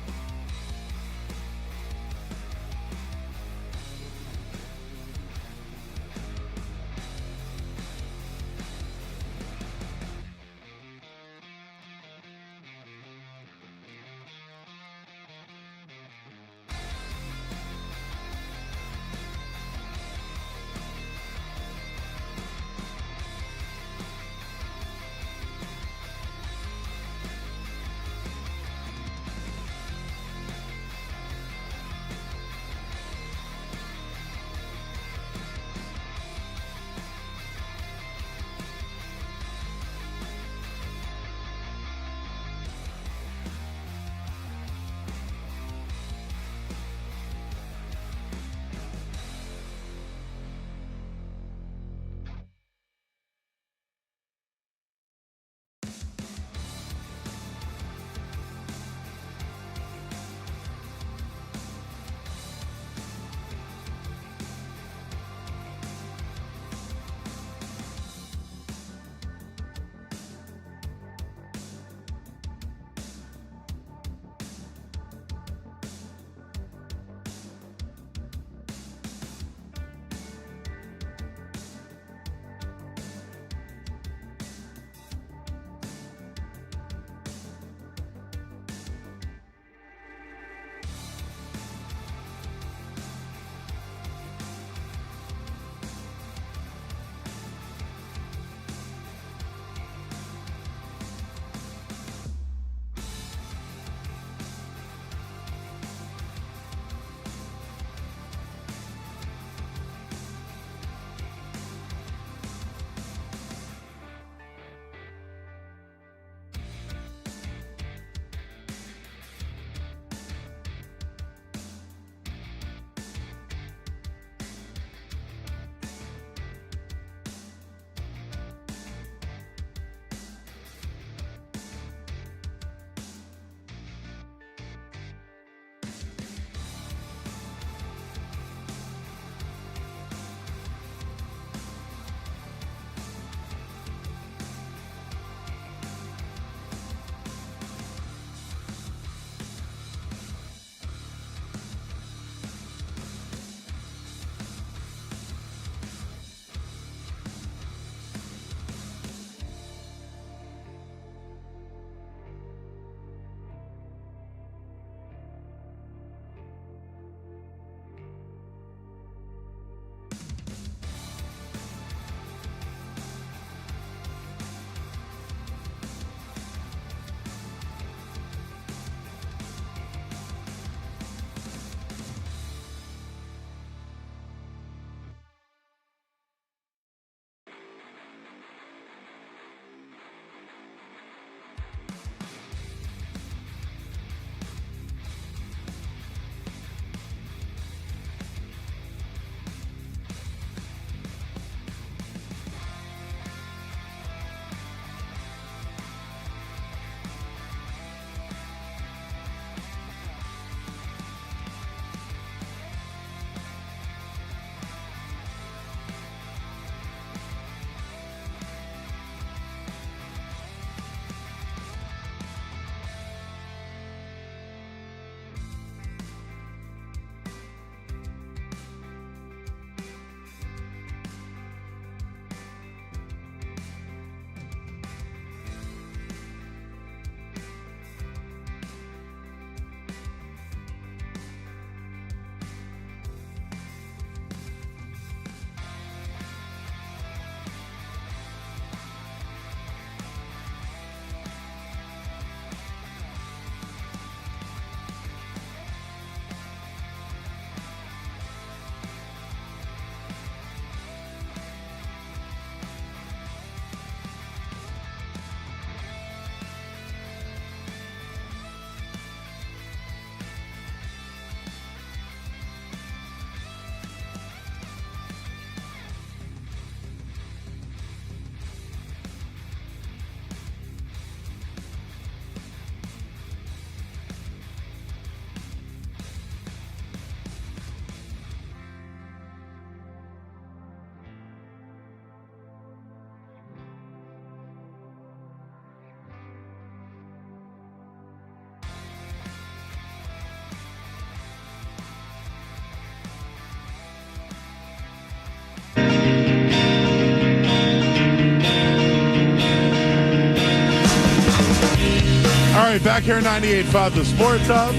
right, back here at 98.5 The Sports Hub.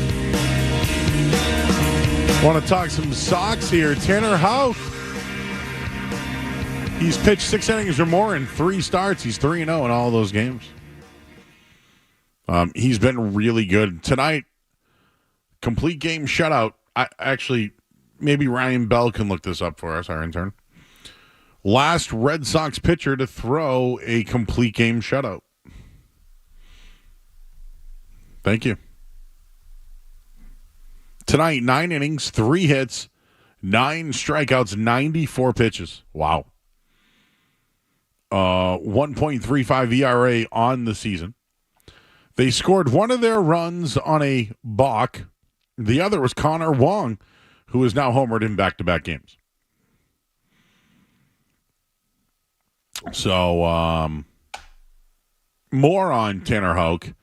Want to talk some Sox here. Tanner Houck. He's pitched 6 innings or more in 3 starts. He's 3-0 in all those games. He's been really good. Tonight, complete game shutout. Maybe Ryan Bell can look this up for us, our intern. Last Red Sox pitcher to throw a complete game shutout. Thank you. Tonight, 9 innings, 3 hits, 9 strikeouts, 94 pitches. Wow. 1.35 ERA on the season. They scored one of their runs on a balk. The other was Connor Wong, who is now homered in back-to-back games. So, more on Tanner Houck.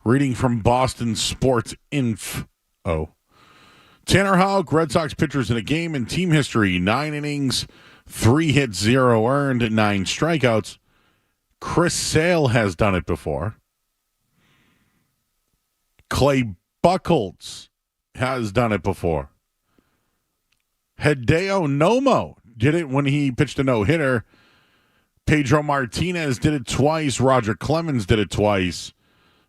Reading from Boston Sports Info. Tanner Houck, Red Sox pitchers in a game in team history. 9 innings, 3 hits, 0 earned, 9 strikeouts. Chris Sale has done it before. Clay Buchholz has done it before. Hideo Nomo did it when he pitched a no-hitter. Pedro Martinez did it twice. Roger Clemens did it twice.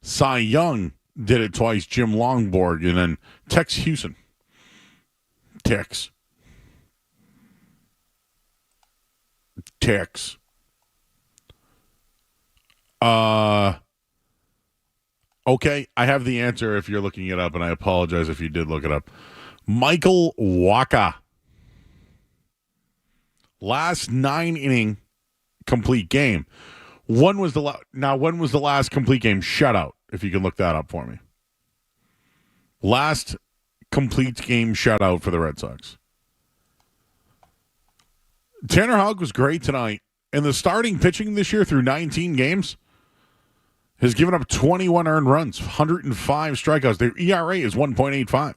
Cy Young did it twice. Jim Longborg. And then Tex Houston. Tex. Okay, I have the answer if you're looking it up, and I apologize if you did look it up. Michael Wacha. Last 9-inning complete game. When was the last complete game shutout? If you can look that up for me. Last complete game shutout for the Red Sox. Tanner Houck was great tonight, and the starting pitching this year through 19 games has given up 21 earned runs, 105 strikeouts. Their ERA is 1.85.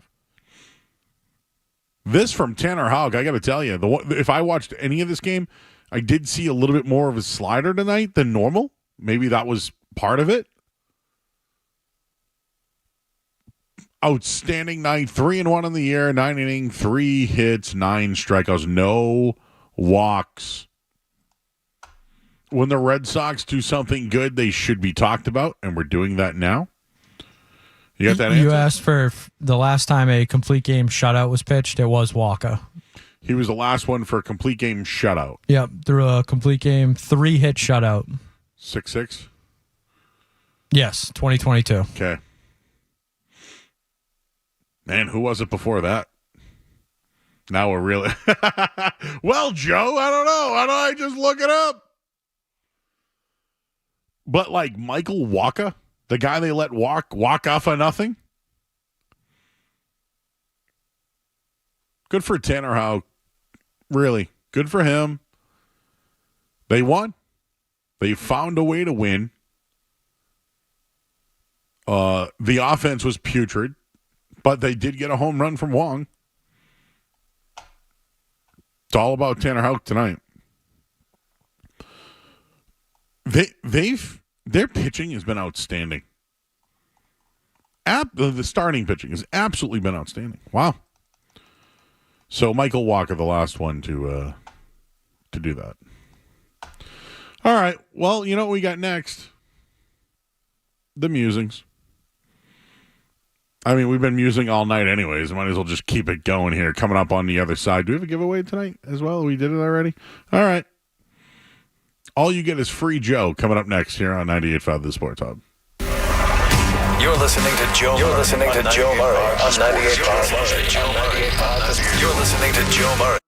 This from Tanner Houck, I got to tell you, if I watched any of this game, I did see a little bit more of a slider tonight than normal. Maybe that was part of it. Outstanding night, 3-1 in the year, 9 inning, 3 hits, 9 strikeouts, no walks. When the Red Sox do something good, they should be talked about, and we're doing that now. You got that answer? You asked for the last time a complete game shutout was pitched. It was Wacha. He was the last one for a complete game shutout. Yep, through a complete game 3-hit shutout. 6-6? Yes, 2022. Okay. Man, who was it before that? Now we're really... Well, Joe, I don't know. Why don't I just look it up? But like Michael Wacha, the guy they let walk off of nothing? Good for Tanner Houck. Really. Good for him. They won. They found a way to win. The offense was putrid, but they did get a home run from Wong. It's all about Tanner Houck tonight. Their pitching has been outstanding. The starting pitching has absolutely been outstanding. Wow. So Michael Wacha, the last one to do that. All right. Well, you know what we got next? The musings. I mean, we've been musing all night anyways. Might as well just keep it going here. Coming up on the other side. Do we have a giveaway tonight as well? We did it already? All right. All you get is free Joe coming up next here on 98.5 The Sports Hub. You're listening to Joe. You're listening to Joe Murray on 98.5. You're listening to Joe Murray.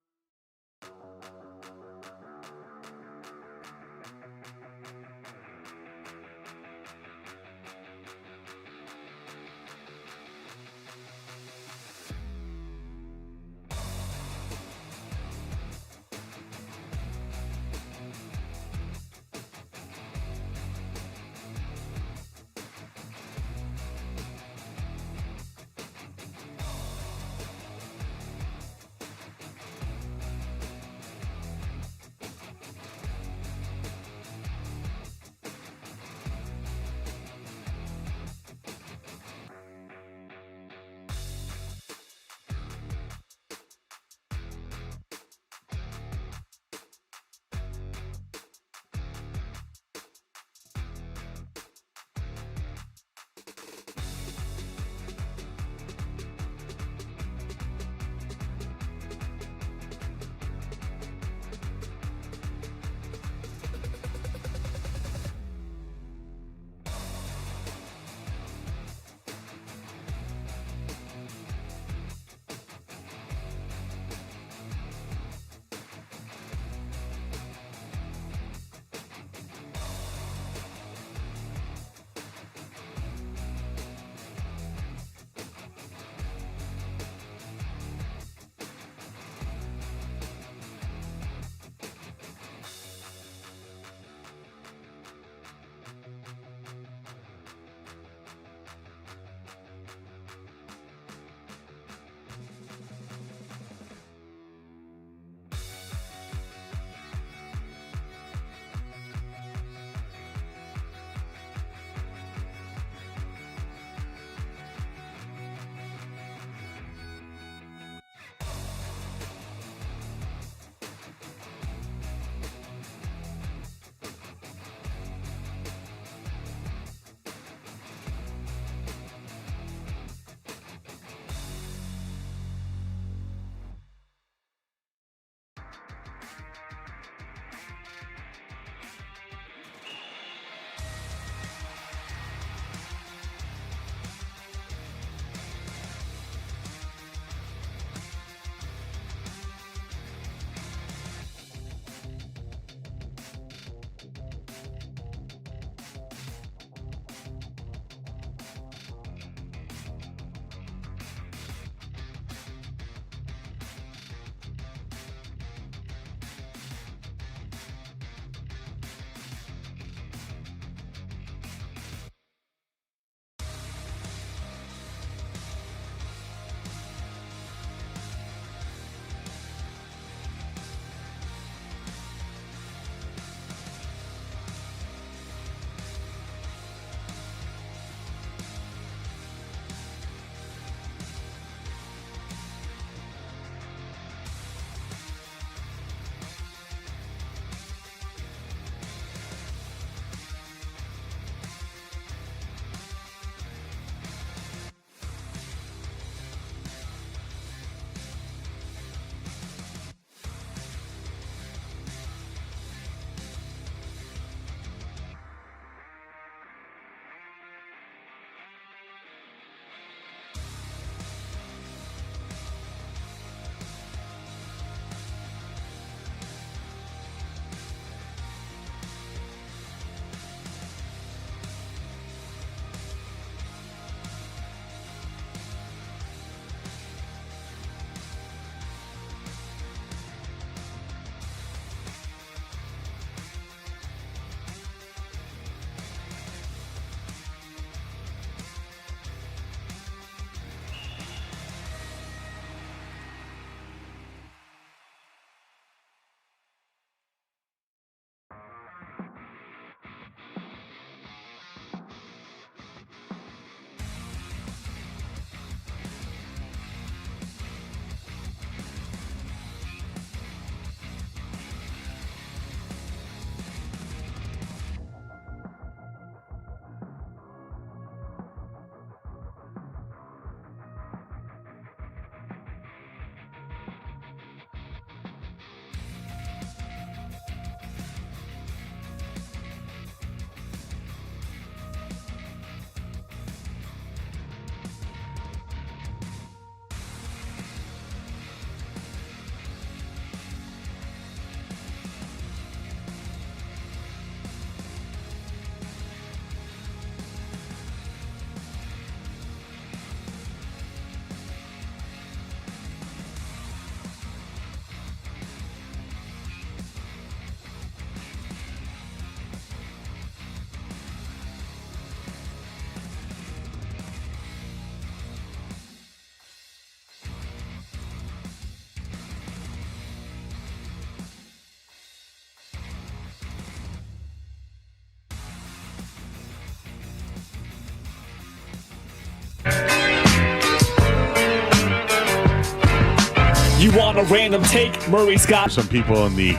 You want a random take? Murray's got some people in the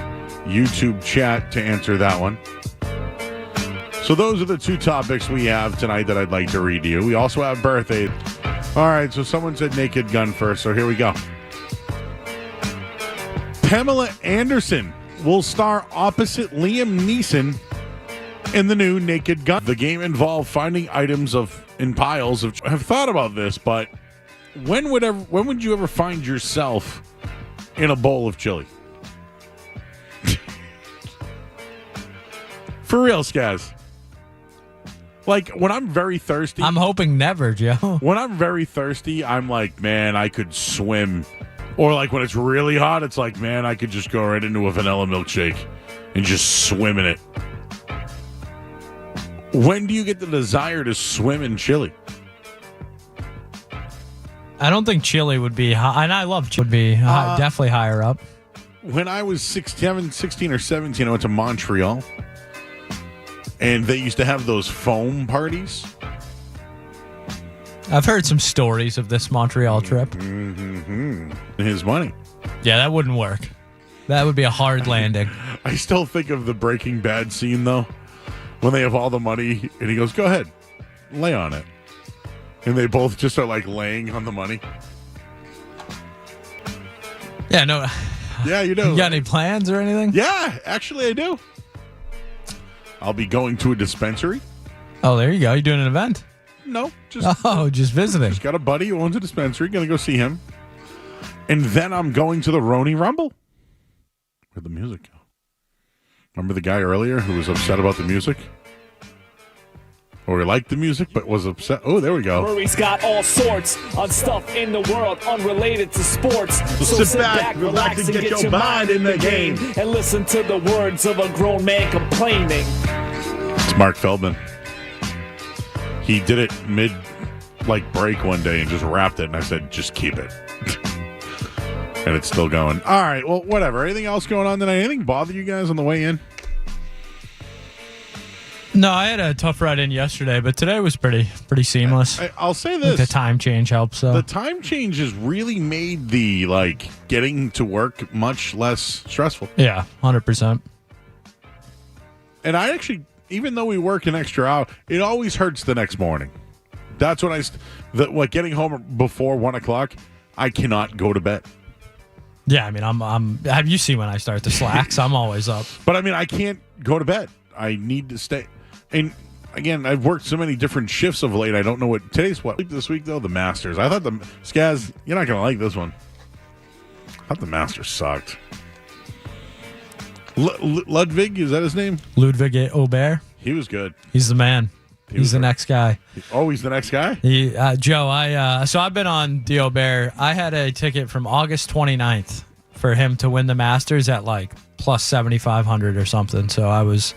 YouTube chat to answer that one. So those are the two topics we have tonight that I'd like to read to you. We also have birthdays. All right, so someone said Naked Gun first, so here we go. Pamela Anderson will star opposite Liam Neeson in the new Naked Gun. The game involved finding items in piles of. I have thought about this, but when would you ever find yourself in a bowl of chili? For real, Skaz. Like, when I'm very thirsty. I'm hoping never, Joe. When I'm very thirsty, I'm like, man, I could swim. Or like when it's really hot, it's like, man, I could just go right into a vanilla milkshake and just swim in it. When do you get the desire to swim in chili? I don't think chili would be high, and I love chili. Would be definitely higher up. When I was 16 or 17, I went to Montreal, and they used to have those foam parties. I've heard some stories of this Montreal trip. Mm-hmm. His money. Yeah, that wouldn't work. That would be a hard landing. I still think of the Breaking Bad scene, though, when they have all the money, and he goes, go ahead, lay on it. And they both just are like laying on the money. Yeah, no. Yeah, you know. You got any plans or anything? Yeah, actually I do. I'll be going to a dispensary. Oh, there you go. You doing an event? No, just visiting. Just got a buddy who owns a dispensary. Gonna go see him, and then I'm going to the Roni Rumble. Where'd the music go? Remember the guy earlier who was upset about the music, or he liked the music but was upset? Oh, there we go. Murray's got all sorts on stuff in the world unrelated to sports. So sit back, relax, and get your mind in the game, and listen to the words of a grown man complaining. It's Mark Feldman. He did it mid break one day and just wrapped it, and I said, just keep it. And it's still going. All right, well, whatever. Anything else going on tonight? Anything bother you guys on the way in? No, I had a tough ride in yesterday, but today was pretty seamless. I'll say this. The time change helps. So. The time change has really made the getting to work much less stressful. Yeah, 100%. And I actually, even though we work an extra hour, it always hurts the next morning. That's when getting home before 1 o'clock, I cannot go to bed. Yeah, I mean, I'm. Have you seen when I start the slacks? I'm always up. But I mean, I can't go to bed. I need to stay. And again, I've worked so many different shifts of late. I don't know what today's what this week though. The Masters. I thought Skaz, you're not gonna like this one. I thought the Masters sucked. Ludwig, is that his name? Ludwig Aubert. He was good. He's the man. He's the next guy. Oh, he's the next guy? Joe, so I've been on the Aubert. I had a ticket from August 29th for him to win the Masters at plus 7,500 or something. So I was,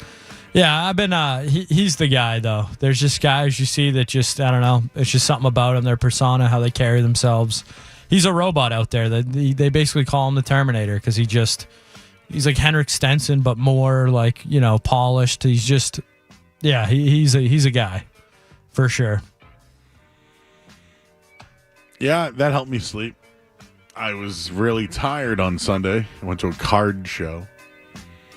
I've been, he's the guy though. There's just guys you see that just, I don't know, it's just something about him, their persona, how they carry themselves. He's a robot out there. They basically call him the Terminator because he's like Henrik Stenson, but more polished. He's just, he's a guy for sure. Yeah, that helped me sleep. I was really tired on Sunday. I went to a card show.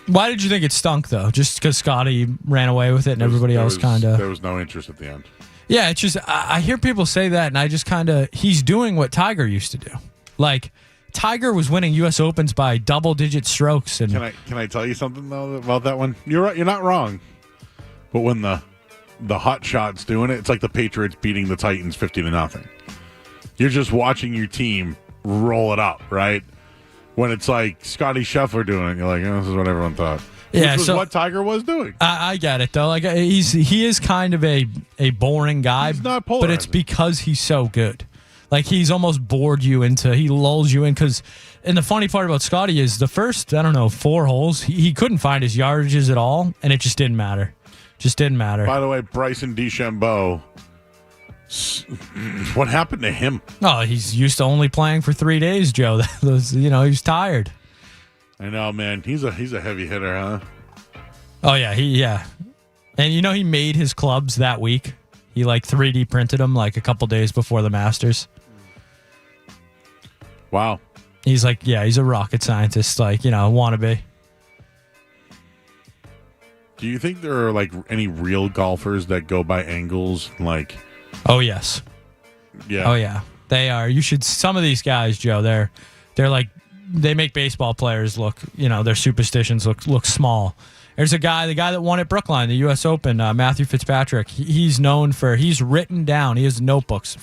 Why did you think it stunk, though? Just because Scotty ran away with it and everybody else kind of... There was no interest at the end. Yeah, it's just... I hear people say that, and I just kind of... He's doing what Tiger used to do. Tiger was winning U.S. Opens by double-digit strokes. And Can I tell you something, though, about that one? You're right. You're not wrong. But when the hot shot's doing it, it's like the Patriots beating the Titans 50-0. You're just watching your team roll it up, right? When it's like Scotty Scheffler doing it, you're like, this is what everyone thought. Yeah, Which was what Tiger was doing. I get it though. He is kind of a boring guy. He's not but it's because he's so good. He's almost bored you into. He lulls you in because. And the funny part about Scotty is the first 4 holes he couldn't find his yardages at all, and it just didn't matter. By the way, Bryson DeChambeau. What happened to him? Oh, he's used to only playing for 3 days, Joe. He was tired. I know, man. He's a heavy hitter, huh? Oh yeah, and he made his clubs that week. He 3D printed them a couple days before the Masters. Wow. He's like, yeah, he's a rocket scientist, like, wannabe. Do you think there are like any real golfers that go by angles? Like, oh yes, yeah, oh yeah, they are. You should. Some of these guys, Joe, they're like, they make baseball players look, their superstitions look small. There's the guy that won at Brookline, the U.S. Open, Matthew Fitzpatrick. He's known for, he's written down. He has tons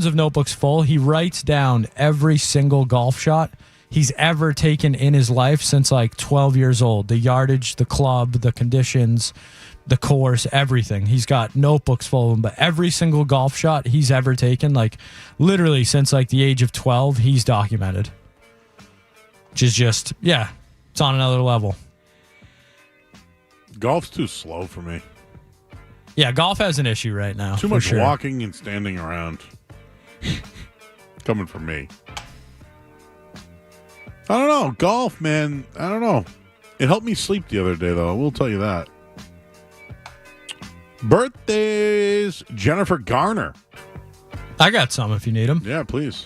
of notebooks full. He writes down every single golf shot he's ever taken in his life since like 12 years old. The yardage, the club, the conditions, the course, everything. He's got notebooks full of them, but every single golf shot he's ever taken, like literally since like the age of 12, he's documented. Which is just, yeah, it's on another level. Golf's too slow for me. Yeah, golf has an issue right now. Too much walking and standing around. Coming from me. I don't know. Golf, man. I don't know. It helped me sleep the other day, though. I will tell you that. Birthdays. Jennifer Garner. I got some if you need them. Yeah, please.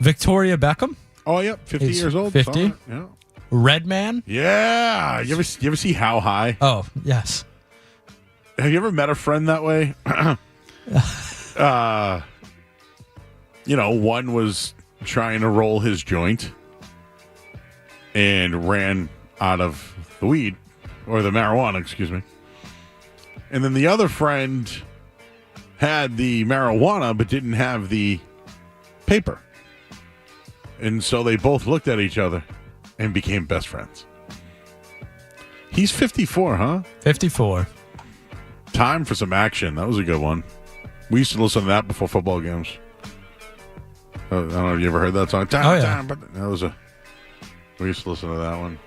Victoria Beckham. Oh, yep. 50 years old. 50. Yeah. Redman. Yeah. You ever see How High? Oh, yes. Have you ever met a friend that way? One was trying to roll his joint and ran out of the weed, or the marijuana, excuse me. And then the other friend had the marijuana but didn't have the paper. And so they both looked at each other and became best friends. He's 54, huh? 54. Time for some action. That was a good one. We used to listen to that before football games. I don't know if you ever heard that song. We used to listen to that one.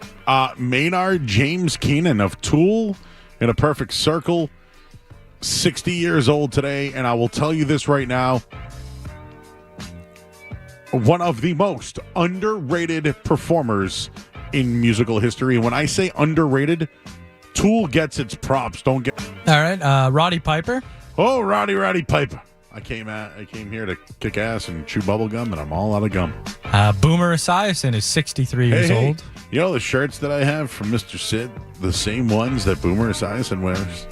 Maynard James Keenan of Tool in a Perfect Circle. 60 years old today. And I will tell you this right now. One of the most underrated performers in musical history. And when I say underrated, Tool gets its props. Don't get. All right, Roddy Piper. Oh, Roddy Piper. I came here to kick ass and chew bubble gum, and I'm all out of gum. Boomer Esiason is 63 years old. You know the shirts that I have from Mr. Sid, the same ones that Boomer Esiason wears.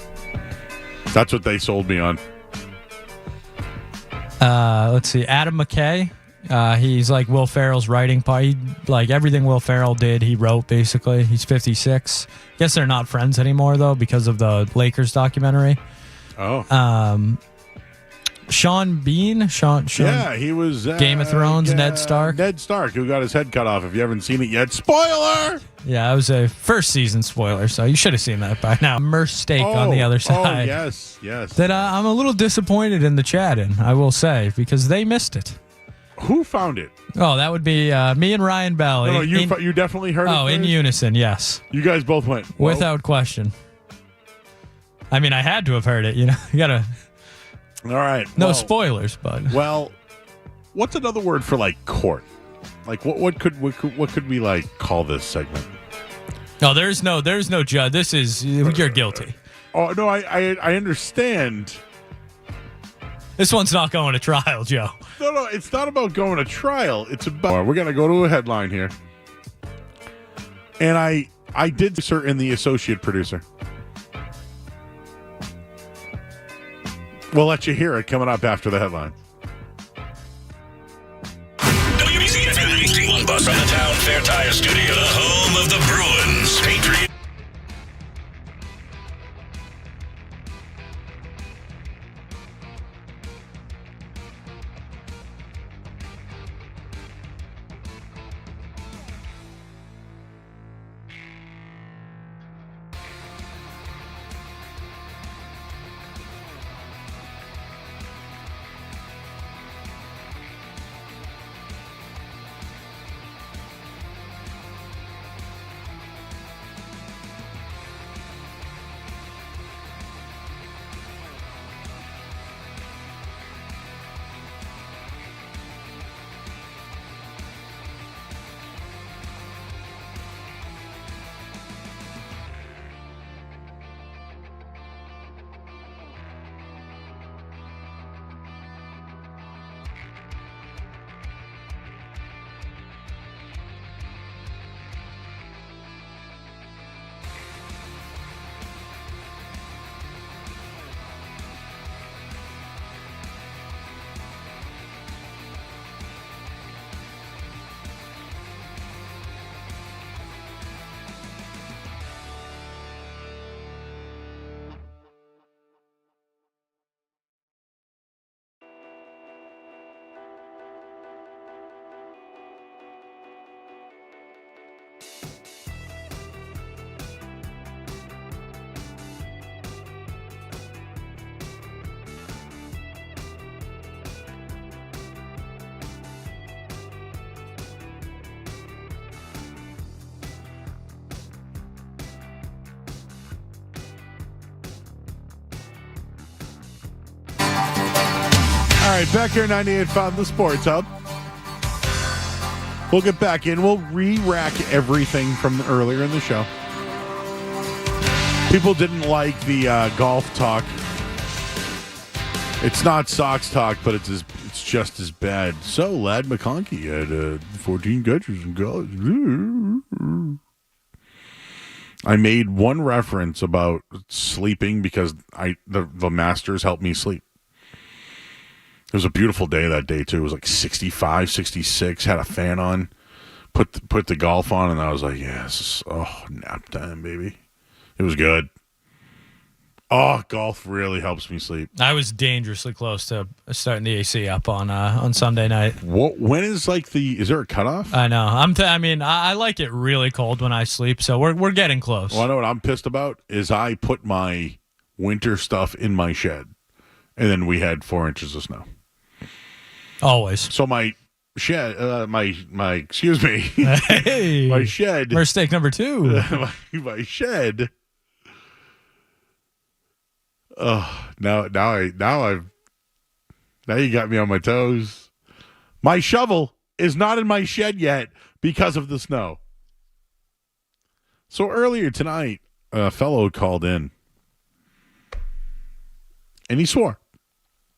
That's what they sold me on. Let's see, Adam McKay. He's like Will Ferrell's writing part. Like everything Will Ferrell did, he wrote basically. He's 56. Guess they're not friends anymore though because of the Lakers documentary. Oh. Sean Bean. Sean. Yeah, he was Game of Thrones. Ned Stark. Ned Stark, who got his head cut off. If you haven't seen it yet, spoiler. Yeah, it was a first season spoiler, so you should have seen that by now. Mistake on the other side. Oh, yes. That I'm a little disappointed in the chat in, I will say, because they missed it. Who found it? Oh, that would be me and Ryan Bell. No, you definitely heard it. Oh, in unison, yes. You guys both went. Whoa. Without question. I mean, I had to have heard it, you gotta. All right. No spoilers, but. Well, what's another word for like court? Like what could we like call this segment? No, there's no judge. This is you're guilty. Oh no, I understand. This one's not going to trial, Joe. No, it's not about going to trial. It's about we're gonna go to a headline here, and I did insert in the associate producer. We'll let you hear it coming up after the headline. WBCFM 81 bus from the Town Fair Tire Studio, the home of the Bruins, Patriots. right, back here 98.5 The Sports Hub. We'll get back in. We'll re-rack everything from earlier in the show. People didn't like the golf talk. It's not Sox talk, but it's just as bad. So, Ladd McConkey had 14 catches in college. I made one reference about sleeping because the Masters helped me sleep. It was a beautiful day that day, too. It was like 65, 66, had a fan on, put the golf on, and I was like, yes, nap time, baby. It was good. Oh, golf really helps me sleep. I was dangerously close to starting the AC up on Sunday night. When is is there a cutoff? I know. I like it really cold when I sleep, so we're getting close. Well, I know what I'm pissed about is I put my winter stuff in my shed, and then we had 4 inches of snow. Always. So my shed, excuse me, hey, my shed. Mistake number 2. my shed. Oh, now you got me on my toes. My shovel is not in my shed yet because of the snow. So earlier tonight, a fellow called in and he swore.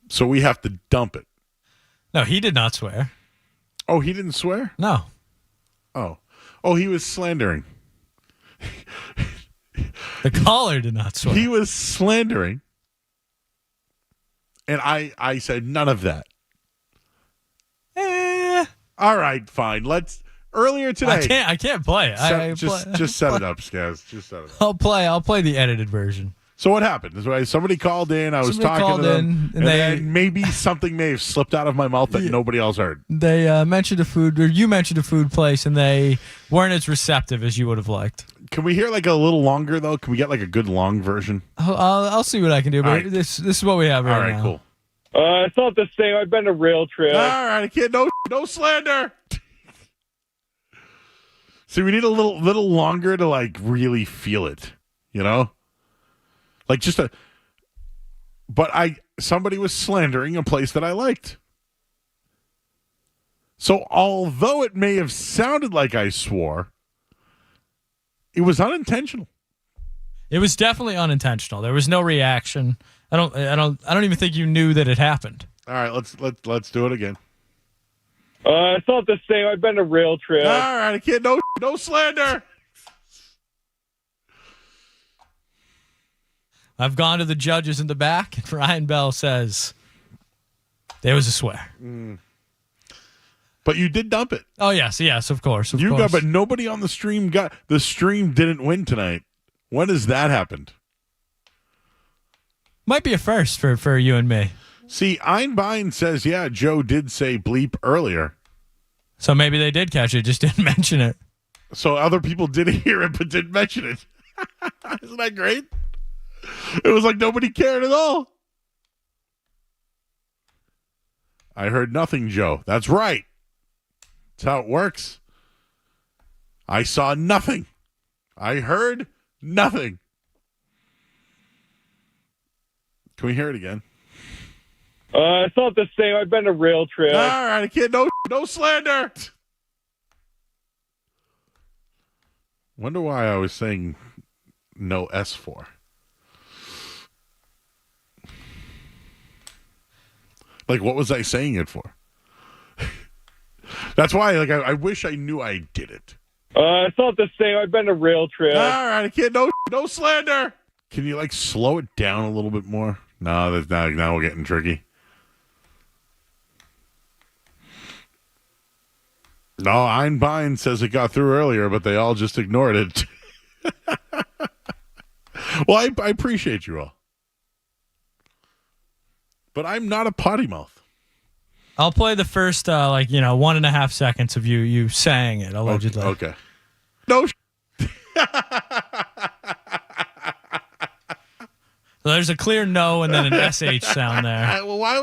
So we have to dump it. No, he did not swear. Oh, he didn't swear? No. Oh, he was slandering. The caller did not swear. He was slandering. And I said none of that. All right, fine. Earlier today. I can't play it. Just set it up, Skaz. Just set it up. I'll play the edited version. So what happened? Somebody called in. I was talking to them, and then maybe something may have slipped out of my mouth that nobody else heard. They mentioned you mentioned a food place, and they weren't as receptive as you would have liked. Can we hear like a little longer though? Can we get like a good long version? I'll see what I can do. But right. this is what we have right now. All right, cool. It's not the same. I've been to rail trail. All right, kid. No slander. See, we need a little longer to like really feel it. You know. Like somebody was slandering a place that I liked. So although it may have sounded like I swore, it was unintentional. It was definitely unintentional. There was no reaction. I don't even think you knew that it happened. All right, let's do it again. It's not the same. I've been to rail trail. All right, kid. No slander. I've gone to the judges in the back, and Ryan Bell says there was a swear. But you did dump it. Oh, yes, of course. But nobody on the stream the stream didn't win tonight. When has that happened? Might be a first for you and me. See, Einbein says, yeah, Joe did say bleep earlier. So maybe they did catch it, just didn't mention it. So other people did hear it, but didn't mention it. Isn't that great? It was like nobody cared at all. I heard nothing, Joe. That's right. That's how it works. I saw nothing. I heard nothing. Can we hear it again? It's not the same. I've been to rail trail. All right, kid. No slander. Wonder why I was saying no S for. Like, what was I saying it for? That's why, like, I wish I knew I did it. It's not the same. I've been to rail trail. All right, kid. No slander. Can you, like, slow it down a little bit more? No, now we're getting tricky. No, Einbein says it got through earlier, but they all just ignored it. Well, I appreciate you all. But I'm not a potty mouth. I'll play the first, 1.5 seconds of you saying it, allegedly. Okay. No. So there's a clear no and then an SH sound there. Well, why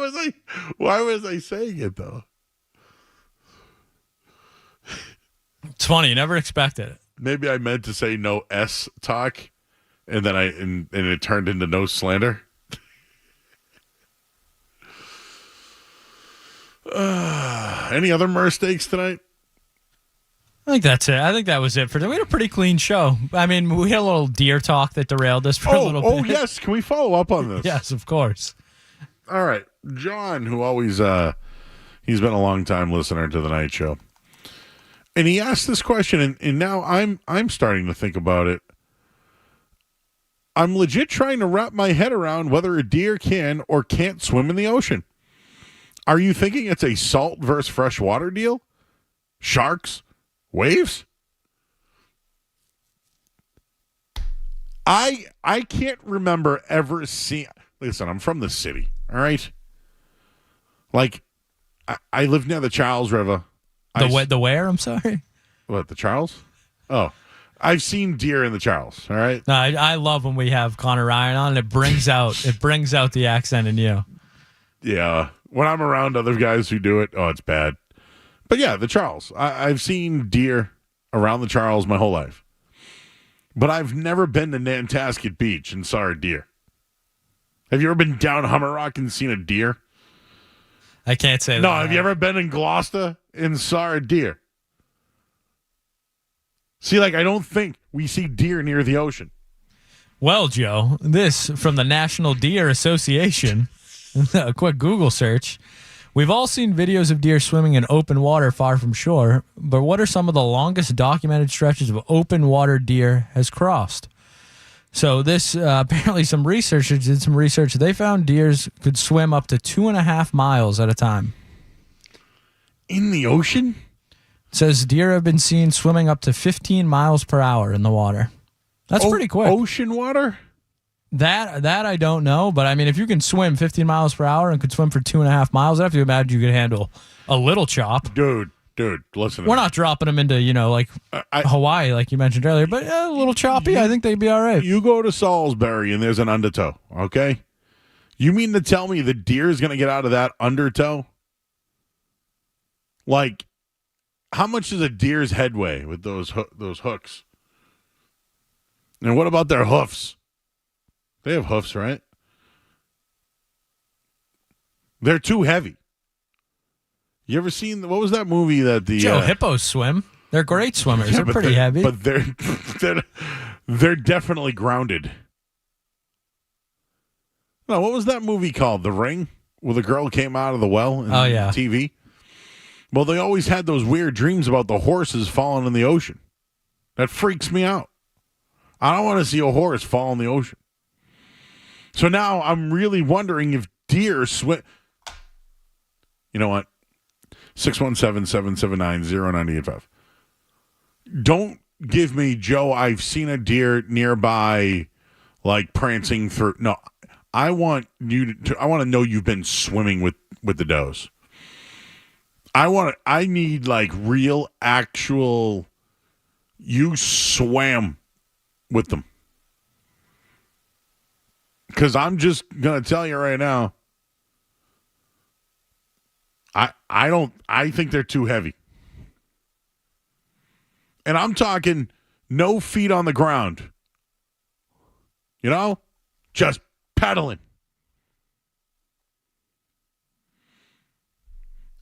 was I saying it, though? It's funny. You never expected it. Maybe I meant to say no S talk, and then and it turned into no slander. Any other mistakes tonight? I think that's it. I think that was it for today. We had a pretty clean show. I mean, we had a little deer talk that derailed us for a little bit. Oh, yes. Can we follow up on this? Yes, of course. All right. John, who always, he's been a long time listener to the night show. And he asked this question, and now I'm starting to think about it. I'm legit trying to wrap my head around whether a deer can or can't swim in the ocean. Are you thinking it's a salt versus freshwater deal? Sharks? Waves? I can't remember ever seeing... Listen, I'm from the city, all right? Like, I live near the Charles River. The where? I'm sorry? What, the Charles? Oh, I've seen deer in the Charles, all right? No, I love when we have Connor Ryan on. It brings out the accent in you. Yeah. When I'm around other guys who do it, oh, it's bad. But yeah, the Charles. I've seen deer around the Charles my whole life. But I've never been to Nantasket Beach and saw a deer. Have you ever been down Hummer Rock and seen a deer? I can't say that. No, have you ever been in Gloucester and saw a deer? See, like, I don't think we see deer near the ocean. Well, Joe, this from the National Deer Association, a quick Google search. We've all seen videos of deer swimming in open water far from shore, but what are some of the longest documented stretches of open water deer has crossed? So this, apparently some researchers did some research. They found deers could swim up to 2.5 miles at a time. In the ocean? It says deer have been seen swimming up to 15 miles per hour in the water. That's pretty quick. Ocean water? That I don't know, but I mean, if you can swim 15 miles per hour and could swim for 2.5 miles, I have to imagine you could handle a little chop. Dude, listen. We're not dropping them into, like Hawaii, like you mentioned earlier, but a little choppy. I think they'd be all right. You go to Salisbury and there's an undertow, okay? You mean to tell me the deer is going to get out of that undertow? Like, how much is a deer's head weigh with those hooks? And what about their hoofs? They have hoofs, right? They're too heavy. You ever seen, what was that movie that the... Joe, hippos swim. They're great swimmers. They're pretty heavy. But they're definitely grounded. No, what was that movie called? The Ring? Where the girl came out of the well in TV? Well, they always had those weird dreams about the horses falling in the ocean. That freaks me out. I don't want to see a horse fall in the ocean. So now I'm really wondering if deer swim. You know what? 617-779-0985. Don't give me, Joe, I've seen a deer nearby, like prancing through. No, I want to know you've been swimming with the does. I need like real, actual, you swam with them. Because I'm just going to tell you right now, I think they're too heavy. And I'm talking no feet on the ground. You know? Just pedaling.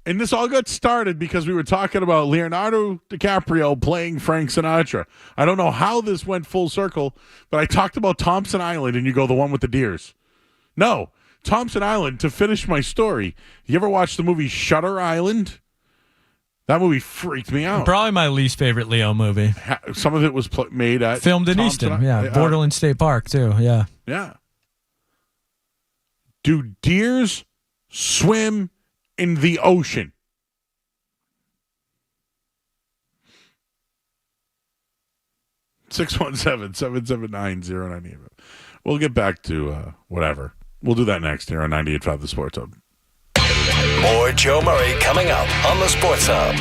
And this all got started because we were talking about Leonardo DiCaprio playing Frank Sinatra. I don't know how this went full circle, but I talked about Thompson Island, and you go, the one with the deers. No, Thompson Island, to finish my story. You ever watch the movie Shutter Island? That movie freaked me out. Probably my least favorite Leo movie. Some of it was made at... Filmed in Thompson Easton, yeah. Borderland State Park, too, yeah. Yeah. Do deers swim in the ocean? (617-779-0985). We'll get back to whatever. We'll do that next here on 98.5 The Sports Hub. More Joe Murray coming up on the Sports Hub.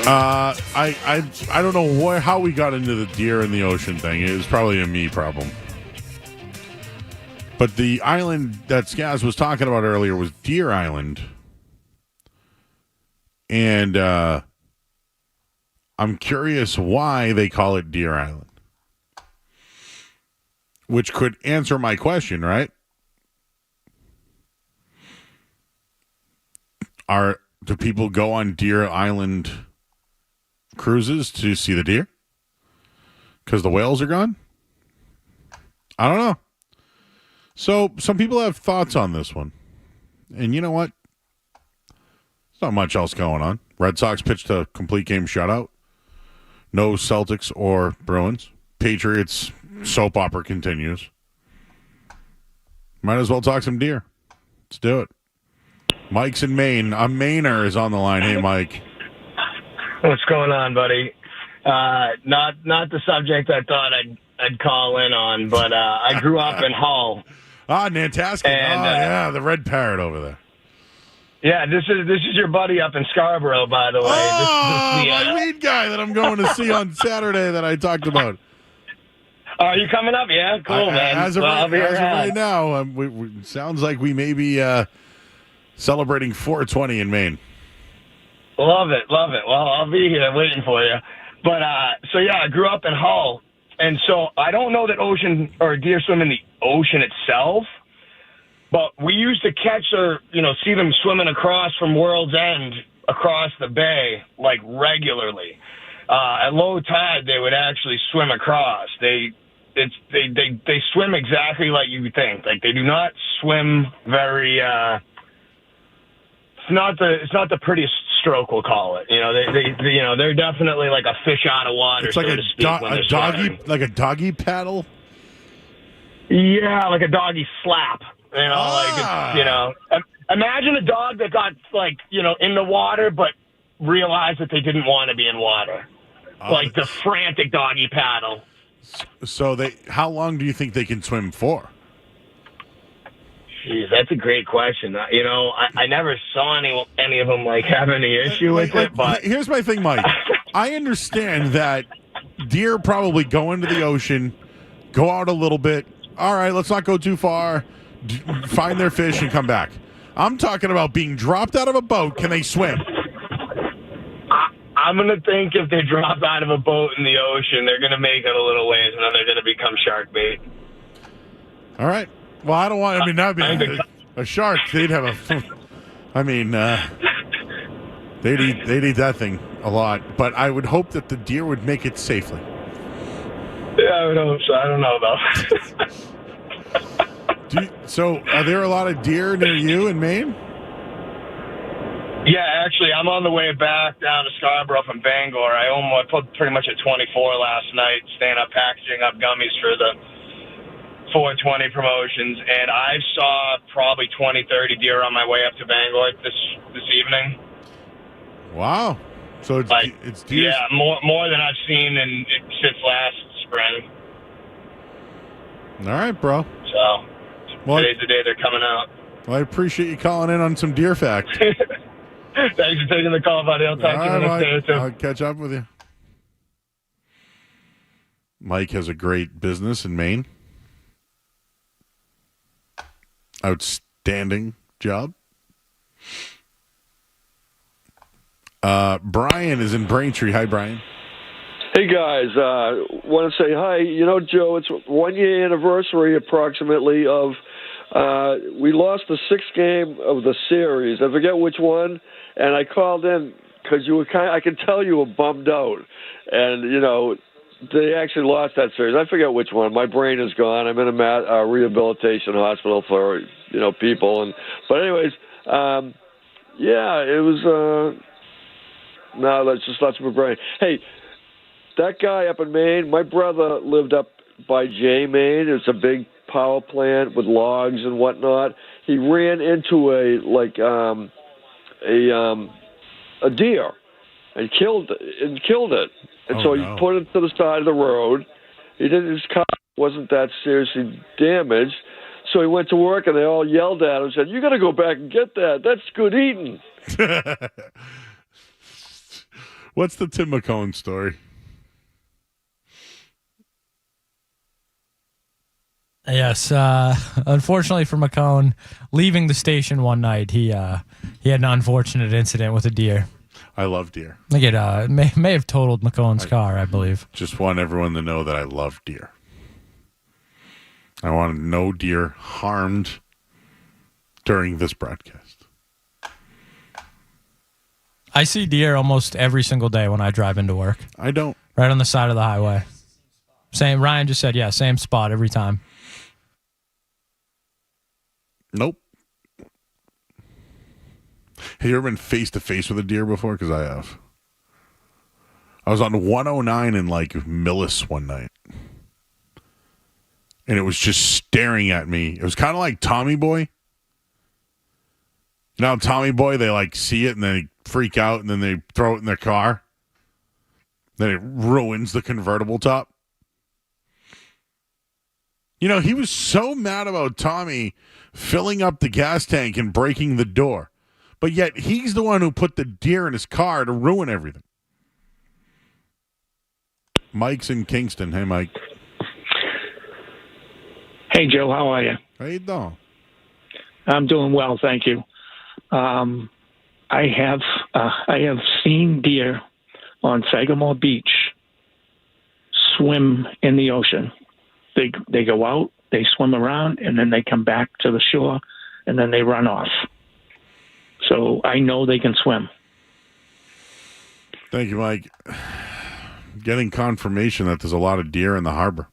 I don't know how we got into the deer in the ocean thing. It was probably a me problem. But the island that Skaz was talking about earlier was Deer Island. And I'm curious why they call it Deer Island. Which could answer my question, right? Do people go on Deer Island cruises to see the deer? Because the whales are gone? I don't know. So some people have thoughts on this one. And you know what? There's not much else going on. Red Sox pitched a complete game shutout. No Celtics or Bruins. Patriots soap opera continues. Might as well talk some deer. Let's do it. Mike's in Maine. A Mainer is on the line. Hey, Mike. What's going on, buddy? Not the subject I thought I'd call in on, but I grew up in Hull. Nantasket. Yeah, the red parrot over there. Yeah, this is your buddy up in Scarborough, by the way. My weed guy that I'm going to see on Saturday that I talked about. Are you coming up? Yeah, cool, man. As of right now, sounds like we may be celebrating 420 in Maine. Love it. Well, I'll be here waiting for you. But, I grew up in Hull. And so I don't know that ocean or deer swim in the ocean itself, but we used to catch or, see them swimming across from World's End across the bay, like, regularly. At low tide, they would actually swim across. They swim exactly like you would think. Like, they do not swim very, it's not the prettiest stroke, we'll call it. They're definitely like a fish out of water. It's like a doggy paddle. Yeah, like a doggy slap. Imagine a dog that got in the water, but realized that they didn't want to be in water. Like the frantic doggy paddle. So how long do you think they can swim for? Jeez, that's a great question. I never saw any of them have any issue with it. But here's my thing, Mike. I understand that deer probably go into the ocean, go out a little bit. All right, let's not go too far. Find their fish and come back. I'm talking about being dropped out of a boat. Can they swim? I'm going to think if they drop out of a boat in the ocean, they're going to make it a little ways, and then they're going to become shark bait. All right. Well, I don't want. That would be a shark. They'd have they'd eat that thing a lot. But I would hope that the deer would make it safely. Yeah, I would hope so. I don't know though. So, are there a lot of deer near you in Maine? Yeah, actually, I'm on the way back down to Scarborough from Bangor. I put pretty much at 24 last night, staying up packaging up gummies for the 420 promotions, and I saw probably 20, 30 deer on my way up to Bangor this evening. Wow. So it's deer. Yeah, more than I've seen since last spring. All right, bro. So today's the day they're coming out. Well, I appreciate you calling in on some deer facts. Thanks for taking the call, buddy. I'll talk to you the next day or two. I'll catch up with you. Mike has a great business in Maine. Outstanding job. Brian is in Braintree. Hi, Brian. Hey, guys. Want to say hi. Joe, it's 1 year anniversary approximately of we lost the sixth game of the series. I forget which one, and I called in because you were I could tell you were bummed out, and they actually lost that series. I forget which one. My brain is gone. I'm in a rehabilitation hospital for people, but anyways, it was. No, that's just lots of my brain. Hey, that guy up in Maine. My brother lived up by Jay, Maine. It's a big power plant with logs and whatnot. He ran into a deer and killed it. And so he put it to the side of the road. His car wasn't that seriously damaged. So he went to work, and they all yelled at him and said, "You got to go back and get that. That's good eating." What's the Tim McCone story? Yes, unfortunately for McCone, leaving the station one night, he had an unfortunate incident with a deer. I love deer. I think it may have totaled McCone's car, I believe. Just want everyone to know that I love deer. I want no deer harmed during this broadcast. I see deer almost every single day when I drive into work. I don't. Right on the side of the highway. Same. Ryan just said, yeah, same spot every time. Nope. Have you ever been face to face with a deer before? Because I have. I was on 109 in like Millis one night. And it was just staring at me. It was kind of like Tommy Boy. You know, Tommy Boy, they like see it and then they freak out and then they throw it in their car. Then it ruins the convertible top. You know, he was so mad about Tommy filling up the gas tank and breaking the door. But yet he's the one who put the deer in his car to ruin everything. Mike's in Kingston. Hey, Mike. Hey, Joe. How are you? How you doing? I'm doing well, thank you. I have seen deer on Sagamore Beach swim in the ocean. They go out, they swim around, and then they come back to the shore, and then they run off. So I know they can swim. Thank you, Mike. Getting confirmation that there's a lot of deer in the harbor.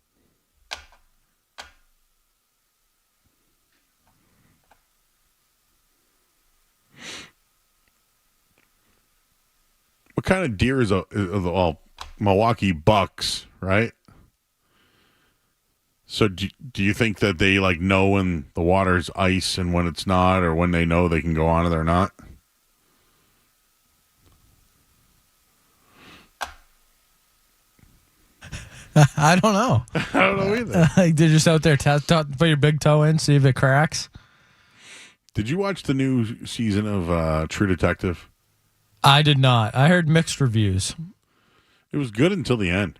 What kind of deer is all Milwaukee bucks, right? So do you think that they like know when the water's ice and when it's not, or when they know they can go on or they're not? I don't know. I don't know either. Like they're just out there put your big toe in, see if it cracks. Did you watch the new season of True Detective? I did not. I heard mixed reviews. It was good until the end.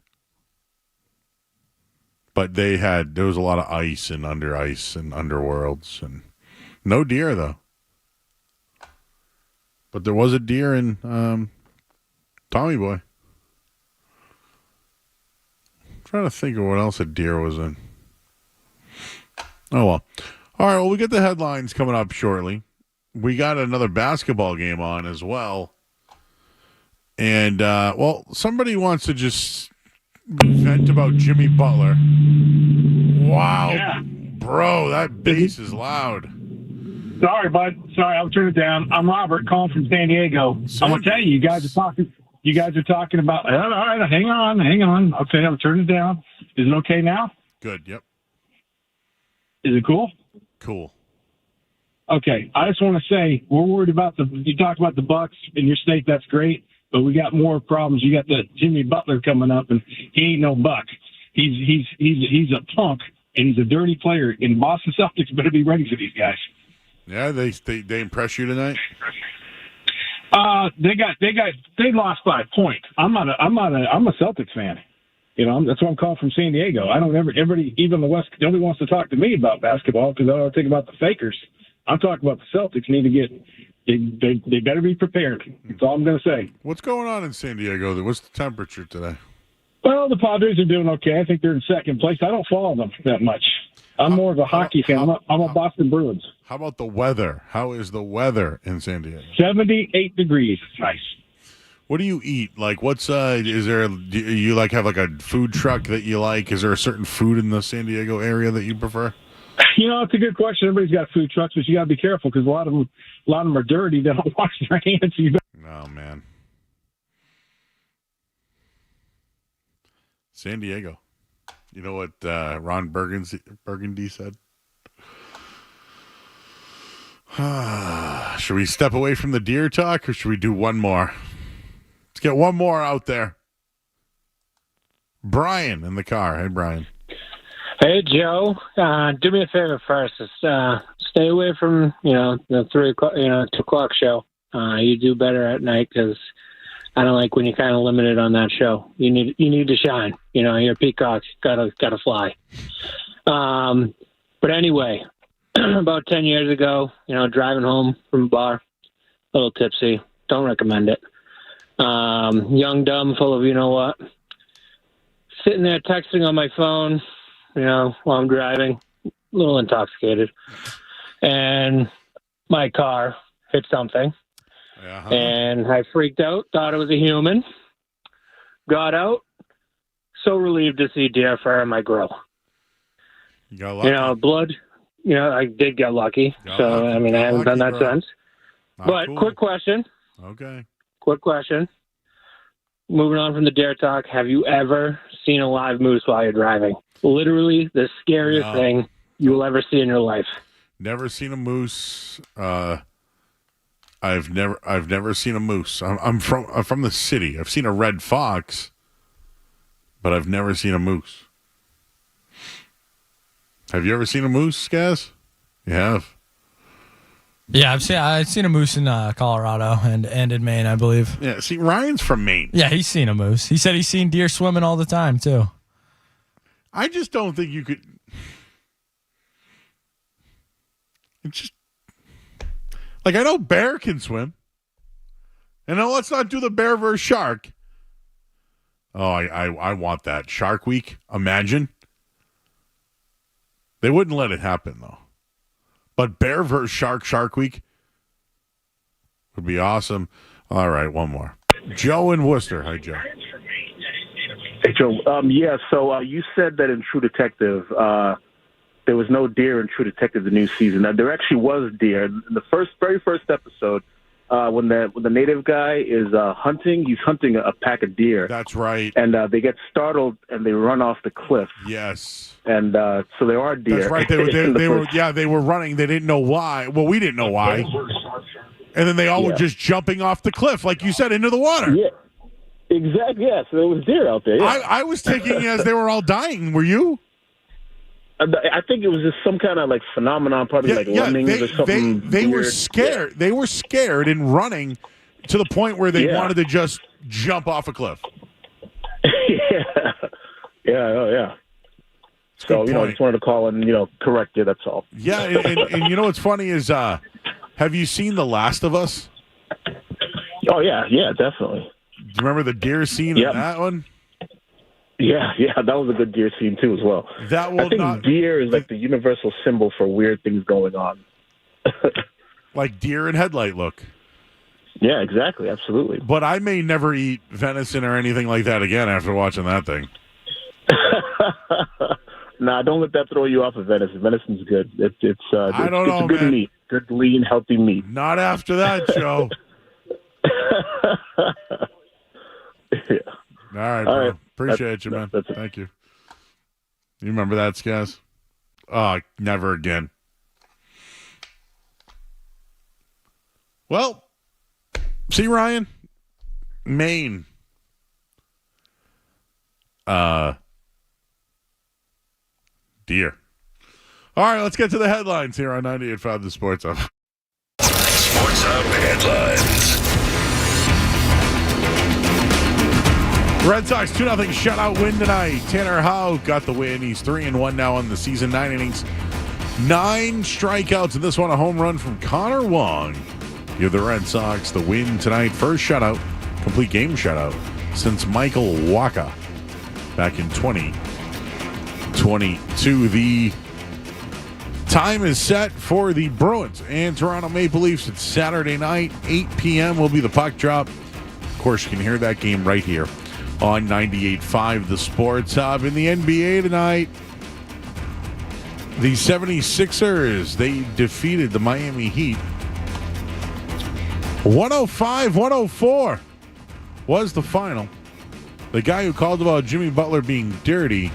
But there was a lot of ice and underworlds and no deer though. But there was a deer in Tommy Boy. I'm trying to think of what else a deer was in. Oh well. All right, well, we get the headlines coming up shortly. We got another basketball game on as well. And somebody wants to just vent about Jimmy Butler. Wow, yeah. Bro, that bass is loud. Sorry, bud. Sorry, I'll turn it down. I'm Robert, calling from San Diego. I'm gonna tell you, you guys are talking about. All right, hang on. Okay, I'll turn it down. Is it okay now? Good. Yep. Is it cool? Cool. Okay, I just want to say we're worried about you talked about the Bucks in your state. That's great. But we got more problems. You got the Jimmy Butler coming up, and he ain't no buck. He's a punk, and he's a dirty player. And Boston Celtics better be ready for these guys. Yeah, they impress you tonight. They lost by a point. I'm a Celtics fan. You know, that's why I'm calling from San Diego. I don't everybody, even the West, nobody wants to talk to me about basketball because I don't think about the fakers. I'm talking about the Celtics need to get. They better be prepared. That's all I'm going to say. What's going on in San Diego? What's the temperature today? Well, the Padres are doing okay. I think they're in second place. I don't follow them that much. I'm more of a hockey fan. I'm a Boston Bruins. How about the weather? How is the weather in San Diego? 78 degrees. It's nice. What do you eat? Like, is there? Do you like have like a food truck that you like? Is there a certain food in the San Diego area that you prefer? You know, it's a good question. Everybody's got food trucks, but you got to be careful because a lot of them are dirty. They don't wash their hands. Oh man, San Diego. You know what Ron Burgundy said? Should we step away from the deer talk, or should we do one more? Let's get one more out there. Brian in the car. Hey, Brian. Hey, Joe. Do me a favor first. Stay away from the 2 o'clock show. You do better at night because I don't like when you're kind of limited on that show. You need to shine. You're a peacock, gotta fly. But anyway, about 10 years ago, driving home from a bar, a little tipsy. Don't recommend it. Young, dumb, full of what. Sitting there texting on my phone, while I'm driving, a little intoxicated. And my car hit something. Uh-huh. And I freaked out, thought it was a human. Got out, so relieved to see deer fur in my grill. You got lucky. Blood. I did get lucky. I haven't done that since. But cool. Quick question. Okay. Quick question. Moving on from the dare talk, have you ever seen a live moose while you're driving? Literally the scariest thing you will ever see in your life. Never seen a moose. I've never seen a moose. I'm from the city. I've seen a red fox, but I've never seen a moose. Have you ever seen a moose, Gaz? You have. Yeah, I've seen a moose in Colorado and in Maine, I believe. Yeah, see, Ryan's from Maine. Yeah, he's seen a moose. He said he's seen deer swimming all the time too. I just don't think you could. It's just like I know bear can swim, and now let's not do the bear versus shark. Oh, I want that Shark Week. Imagine they wouldn't let it happen though. But bear versus Shark Week would be awesome. All right, one more. Joe in Worcester. Hi, Joe. Hey, Joe. So you said that in True Detective, there was no deer in True Detective the new season. Now, there actually was deer. In the very first episode, when the native guy is hunting, he's hunting a pack of deer. That's right. And they get startled and they run off the cliff. Yes. And so there are deer. That's right. They were running. They didn't know why. Well, we didn't know why. And then they all were just jumping off the cliff, like you said, into the water. Yeah. Exactly. Yeah. So there was deer out there. Yeah. I was taking it as they were all dying. Were you? I think it was just some kind of like phenomenon, probably lemmings or something. They were weird. scared. They were scared and running to the point where they wanted to just jump off a cliff. Yeah. So, I just wanted to call and, correct you. That's all. Yeah, and what's funny is, have you seen The Last of Us? Oh, yeah, definitely. Do you remember the deer scene in that one? Yeah, that was a good deer scene, too, as well. I think deer is like the universal symbol for weird things going on. Like deer in headlight look. Yeah, exactly, absolutely. But I may never eat venison or anything like that again after watching that thing. Nah, don't let that throw you off of venison. Venison's good. It's I don't know, good man. meat. Good, lean, healthy meat. Not after that, Joe. Yeah. All right, bro. Appreciate you, man. Thank you. You remember that, Skaz? Oh, never again. Well, see, Ryan? Maine. Deer. All right, let's get to the headlines here on 98.5 The Sports Hub. Sports Hub headlines. Red Sox 2-0 shutout win tonight. Tanner Howe got the win. He's 3-1 now on the season. 9 innings, 9 strikeouts, and this one a home run from Connor Wong. Give the Red Sox the win tonight. First shutout, complete game shutout, since Michael Wacha back in 2022. The time is set for the Bruins and Toronto Maple Leafs. It's Saturday night, 8 p.m. will be the puck drop. Of course, you can hear that game right here on 98.5 The Sports Hub. In the NBA tonight, the 76ers, they defeated the Miami Heat. 105-104 was the final. The guy who called about Jimmy Butler being dirty,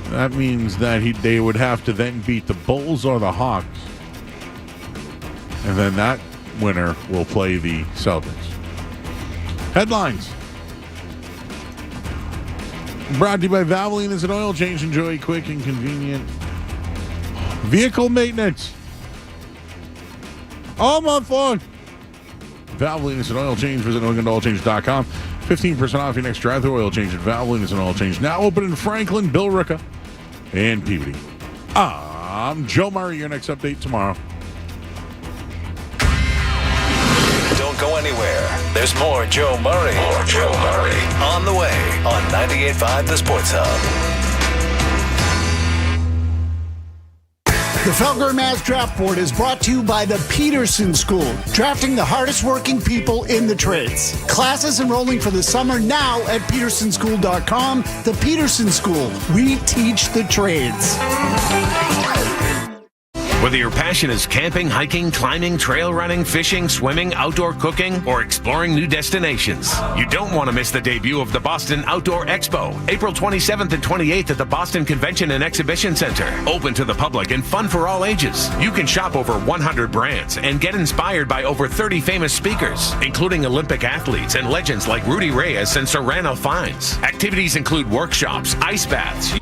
that means that they would have to then beat the Bulls or the Hawks. And then that winner will play the Celtics. Headlines. Brought to you by Valvoline. Is an oil change. Enjoy quick and convenient vehicle maintenance all month long. Valvoline and Oil Change. Visit NewEnglandOilChange.com. 15% off your next drive-through oil change at Valvoline and Oil Change. Now open in Franklin, Bill Ricca, and Peabody. I'm Joe Murray. Your next update tomorrow. Don't go anywhere. There's more Joe Murray. More Joe Murray. On the way on 98.5 The Sports Hub. The Felger Mavs Draft Board is brought to you by the Peterson School, drafting the hardest working people in the trades. Classes enrolling for the summer now at petersonschool.com. The Peterson School, we teach the trades. Whether your passion is camping, hiking, climbing, trail running, fishing, swimming, outdoor cooking, or exploring new destinations, you don't want to miss the debut of the Boston Outdoor Expo, April 27th and 28th at the Boston Convention and Exhibition Center. Open to the public and fun for all ages. You can shop over 100 brands and get inspired by over 30 famous speakers, including Olympic athletes and legends like Rudy Reyes and Serrano Fines. Activities include workshops, ice baths,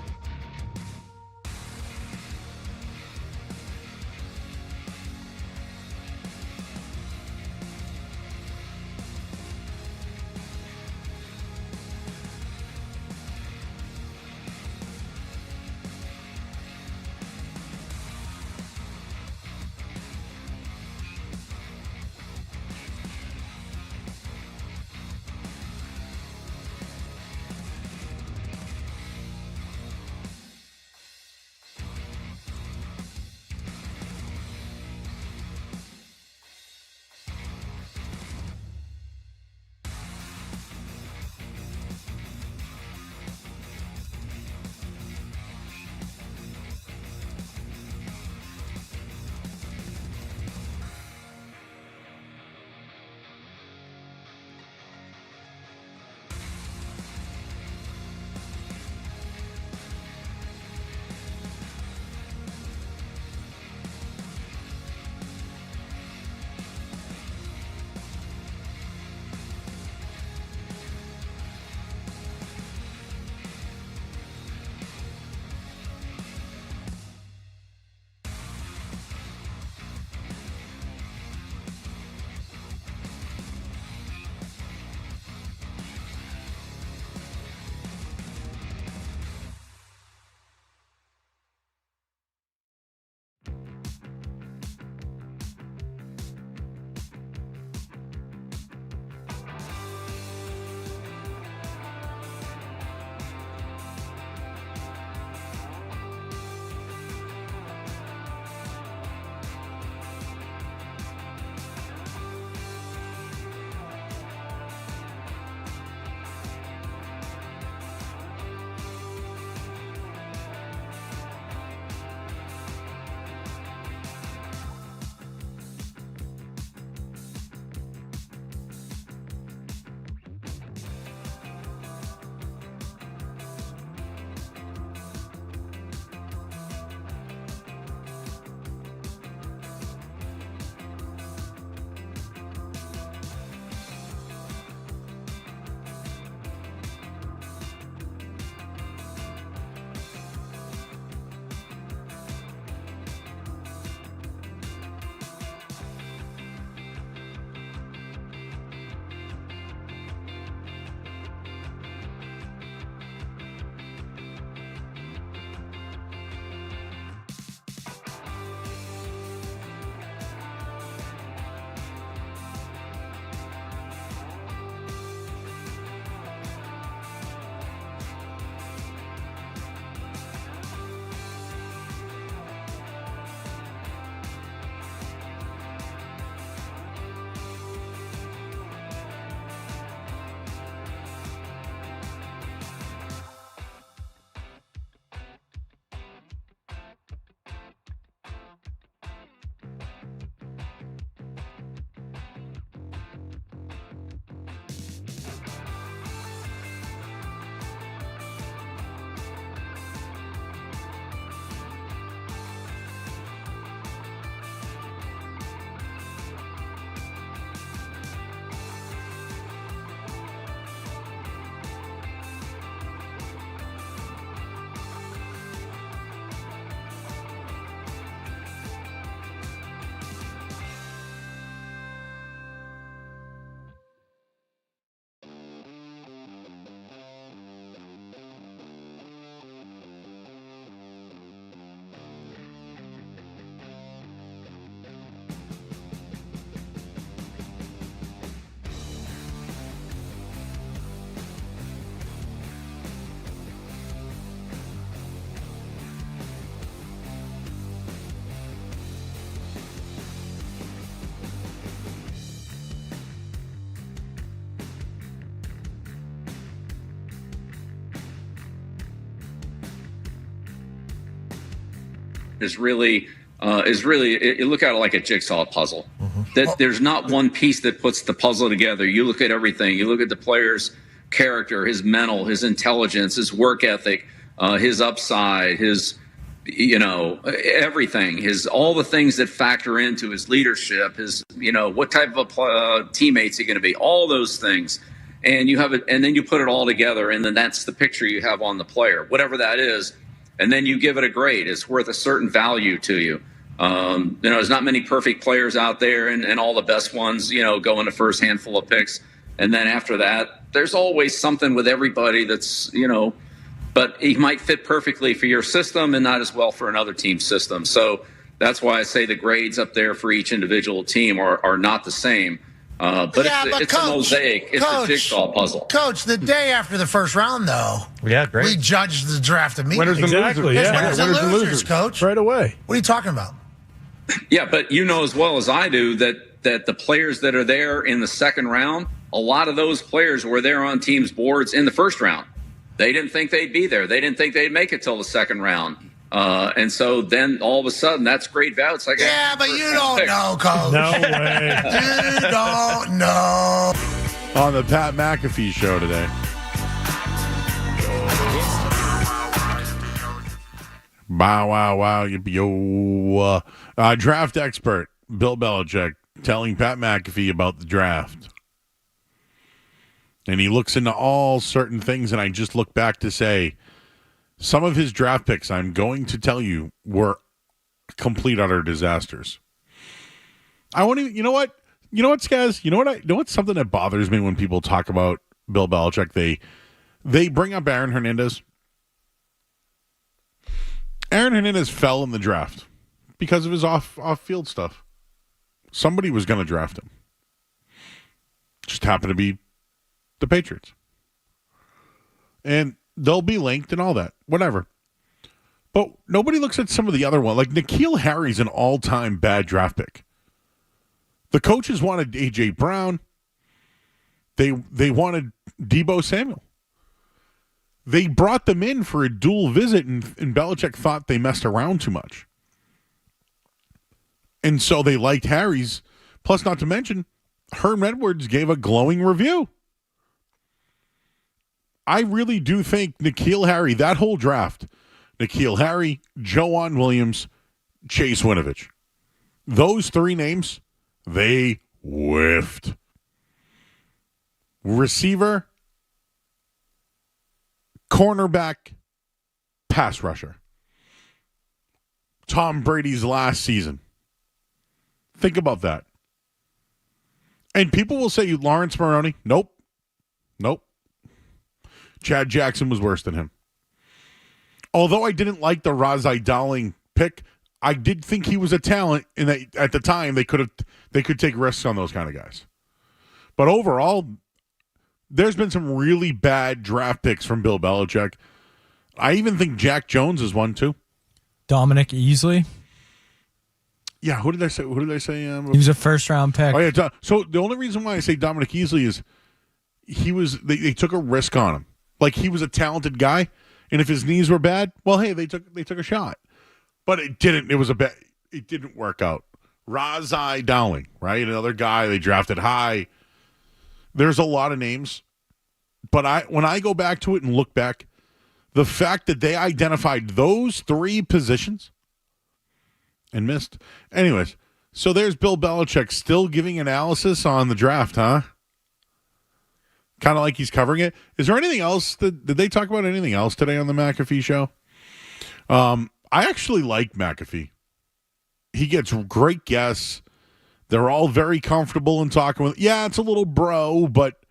is really you look at it like a jigsaw puzzle. That there's not one piece that puts the puzzle together. You look at everything. You look at the player's character, his mental, his intelligence, his work ethic, his upside, his everything, all the things that factor into his leadership, his what type of teammates he going to be, all those things. And you have it, and then you put it all together, and then that's the picture you have on the player, whatever that is. And then you give it a grade. It's worth a certain value to you. There's not many perfect players out there, and all the best ones, go in the first handful of picks. And then after that, there's always something with everybody that's, but he might fit perfectly for your system and not as well for another team's system. So that's why I say the grades up there for each individual team are not the same. But it's a mosaic. It's a jigsaw puzzle. Coach, the day after the first round, though, great. we judged the draft immediately. Winners and losers. Winners and losers, Coach. Right away. What are you talking about? Yeah, but you know as well as I do that the players that are there in the second round, a lot of those players were there on teams' boards in the first round. They didn't think they'd be there. They didn't think they'd make it till the second round. And so then all of a sudden, that's great value. It's like, but you don't know, Coach. No way. You don't know. On the Pat McAfee show today. Wow, wow, wow. Yo. Draft expert Bill Belichick telling Pat McAfee about the draft. And he looks into all certain things, and I just look back to say, some of his draft picks, I'm going to tell you, were complete utter disasters. I want to, you know what, Skaz? You know what's something that bothers me when people talk about Bill Belichick? They bring up Aaron Hernandez. Aaron Hernandez fell in the draft because of his off-field stuff. Somebody was going to draft him. Just happened to be the Patriots. And they'll be linked and all that, whatever. But nobody looks at some of the other ones. Like N'Keal Harry's an all-time bad draft pick. The coaches wanted A.J. Brown. They wanted Deebo Samuel. They brought them in for a dual visit, and Belichick thought they messed around too much. And so they liked Harry's. Plus, not to mention, Herm Edwards gave a glowing review. I really do think N'Keal Harry, that whole draft, N'Keal Harry, Joanne Williams, Chase Winovich, those three names, they whiffed. Receiver, cornerback, pass rusher. Tom Brady's last season. Think about that. And people will say, Lawrence Maroney, nope. Chad Jackson was worse than him. Although I didn't like the Razai Dowling pick, I did think he was a talent, and that at the time they could take risks on those kind of guys. But overall, there's been some really bad draft picks from Bill Belichick. I even think Jack Jones is one too. Dominic Easley. Yeah, who did I say? He was a first-round pick. Oh yeah. So the only reason why I say Dominic Easley is they took a risk on him. Like he was a talented guy, and if his knees were bad, well, hey, they took a shot, but it didn't. It didn't work out. Razai Dowling, right? Another guy they drafted high. There's a lot of names, but when I go back to it and look back, the fact that they identified those three positions and missed. Anyways, so there's Bill Belichick still giving analysis on the draft, huh? Kind of like he's covering it. Is there anything else? Did they talk about anything else today on the McAfee show? I actually like McAfee. He gets great guests. They're all very comfortable in talking with. Yeah, it's a little bro, but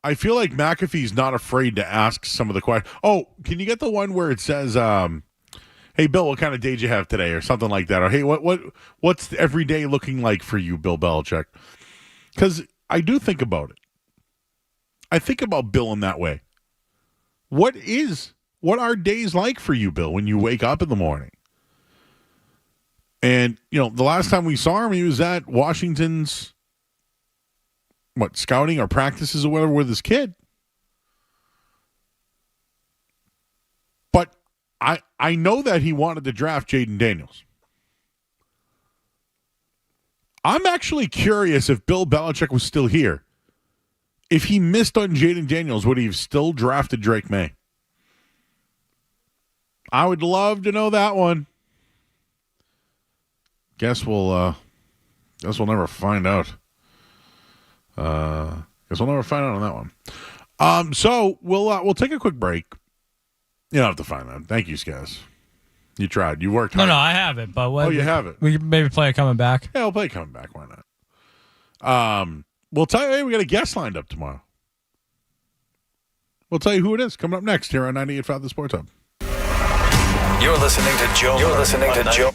I feel like McAfee's not afraid to ask some of the questions. Oh, can you get the one where it says hey, Bill, what kind of day did you have today, or something like that, or hey, what's every day looking like for you, Bill Belichick? Because I do think about it. I think about Bill in that way. What are days like for you, Bill, when you wake up in the morning? And, the last time we saw him, he was at Washington's, scouting or practices or whatever with his kid. But I know that he wanted to draft Jaden Daniels. I'm actually curious if Bill Belichick was still here. If he missed on Jaden Daniels, would he have still drafted Drake May? I would love to know that one. Guess we'll never find out. Guess we'll never find out on that one. So we'll take a quick break. You don't have to find out. Thank you, Skaz. You tried. You worked hard. No, I have it. But you have it. We can maybe play it coming back. Yeah, we'll play it coming back. Why not? We'll tell you. Hey, we got a guest lined up tomorrow. We'll tell you who it is coming up next here on 98.5 The Sports Hub. You're listening to Joe. You're listening to Joe.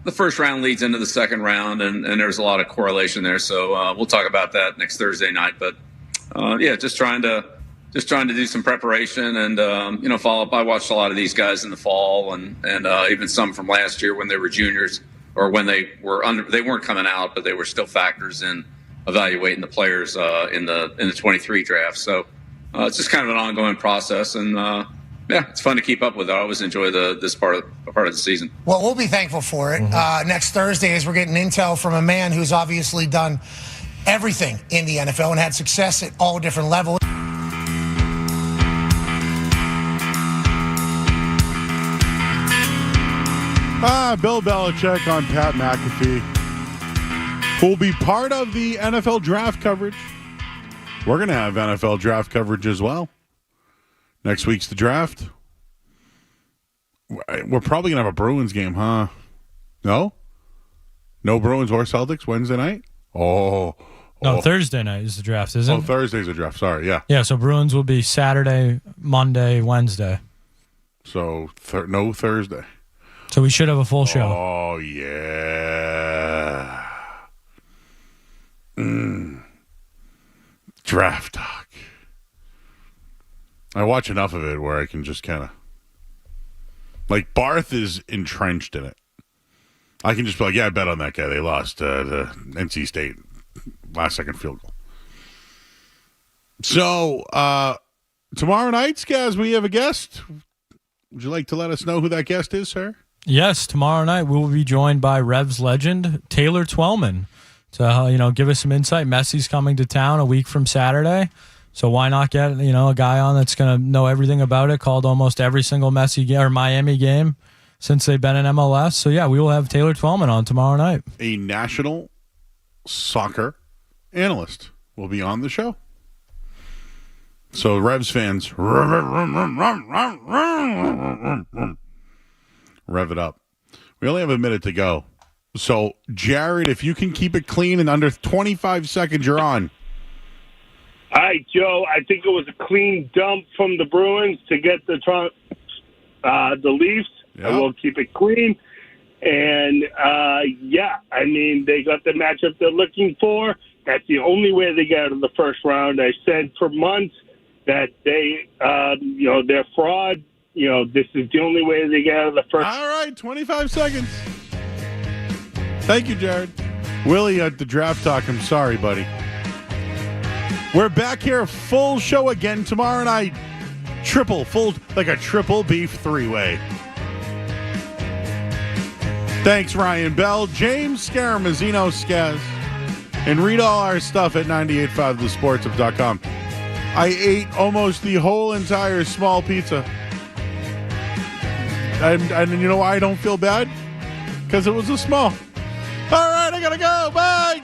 the first round leads into the second round, and there's a lot of correlation there. So we'll talk about that next Thursday night. But just trying to do some preparation and follow up. I watched a lot of these guys in the fall, and even some from last year when they were juniors or when they weren't coming out, but they were still factors in evaluating the players in the 23 draft. So it's just kind of an ongoing process, and it's fun to keep up with. I always enjoy this part of the season. Well, we'll be thankful for it. Next Thursday, as we're getting intel from a man who's obviously done everything in the NFL and had success at all different levels. Bill Belichick on Pat McAfee, who will be part of the NFL draft coverage. We're going to have NFL draft coverage as well. Next week's the draft. We're probably going to have a Bruins game, huh? No? No Bruins or Celtics Wednesday night? No, Thursday night is the draft, isn't it? Thursday's the draft. Sorry, yeah. Yeah, so Bruins will be Saturday, Monday, Wednesday. So no Thursday. So we should have a full show. Oh, yeah. Draft talk. I watch enough of it where I can just kind of... Like, Barth is entrenched in it. I can just be like, yeah, I bet on that guy. They lost to NC State. Last-second field goal. So, tomorrow night, Skaz, we have a guest. Would you like to let us know who that guest is, sir? Yes, tomorrow night we will be joined by Revs legend Taylor Twellman to give us some insight. Messi's coming to town a week from Saturday, so why not get a guy on that's going to know everything about it? Called almost every single Miami game since they've been in MLS. So yeah, we will have Taylor Twellman on tomorrow night. A national soccer analyst will be on the show. So Revs fans, rev it up. We only have a minute to go. So, Jared, if you can keep it clean in under 25 seconds, you're on. All right, Joe. I think it was a clean dump from the Bruins to get the Leafs. Yep. I will keep it clean. And, they got the matchup they're looking for. That's the only way they get out of the first round. I said for months that they're fraud. This is the only way they get out of the first. All right, 25 seconds. Thank you, Jared. Willie at the draft talk. I'm sorry, buddy. We're back here, full show again tomorrow night. Like a triple beef three-way. Thanks, Ryan Bell, James Scaramazino, Skaz. And read all our stuff at 985thesportsup.com. I ate almost the whole entire small pizza. And you know why I don't feel bad? Because it was a small. All right, I gotta go. Bye.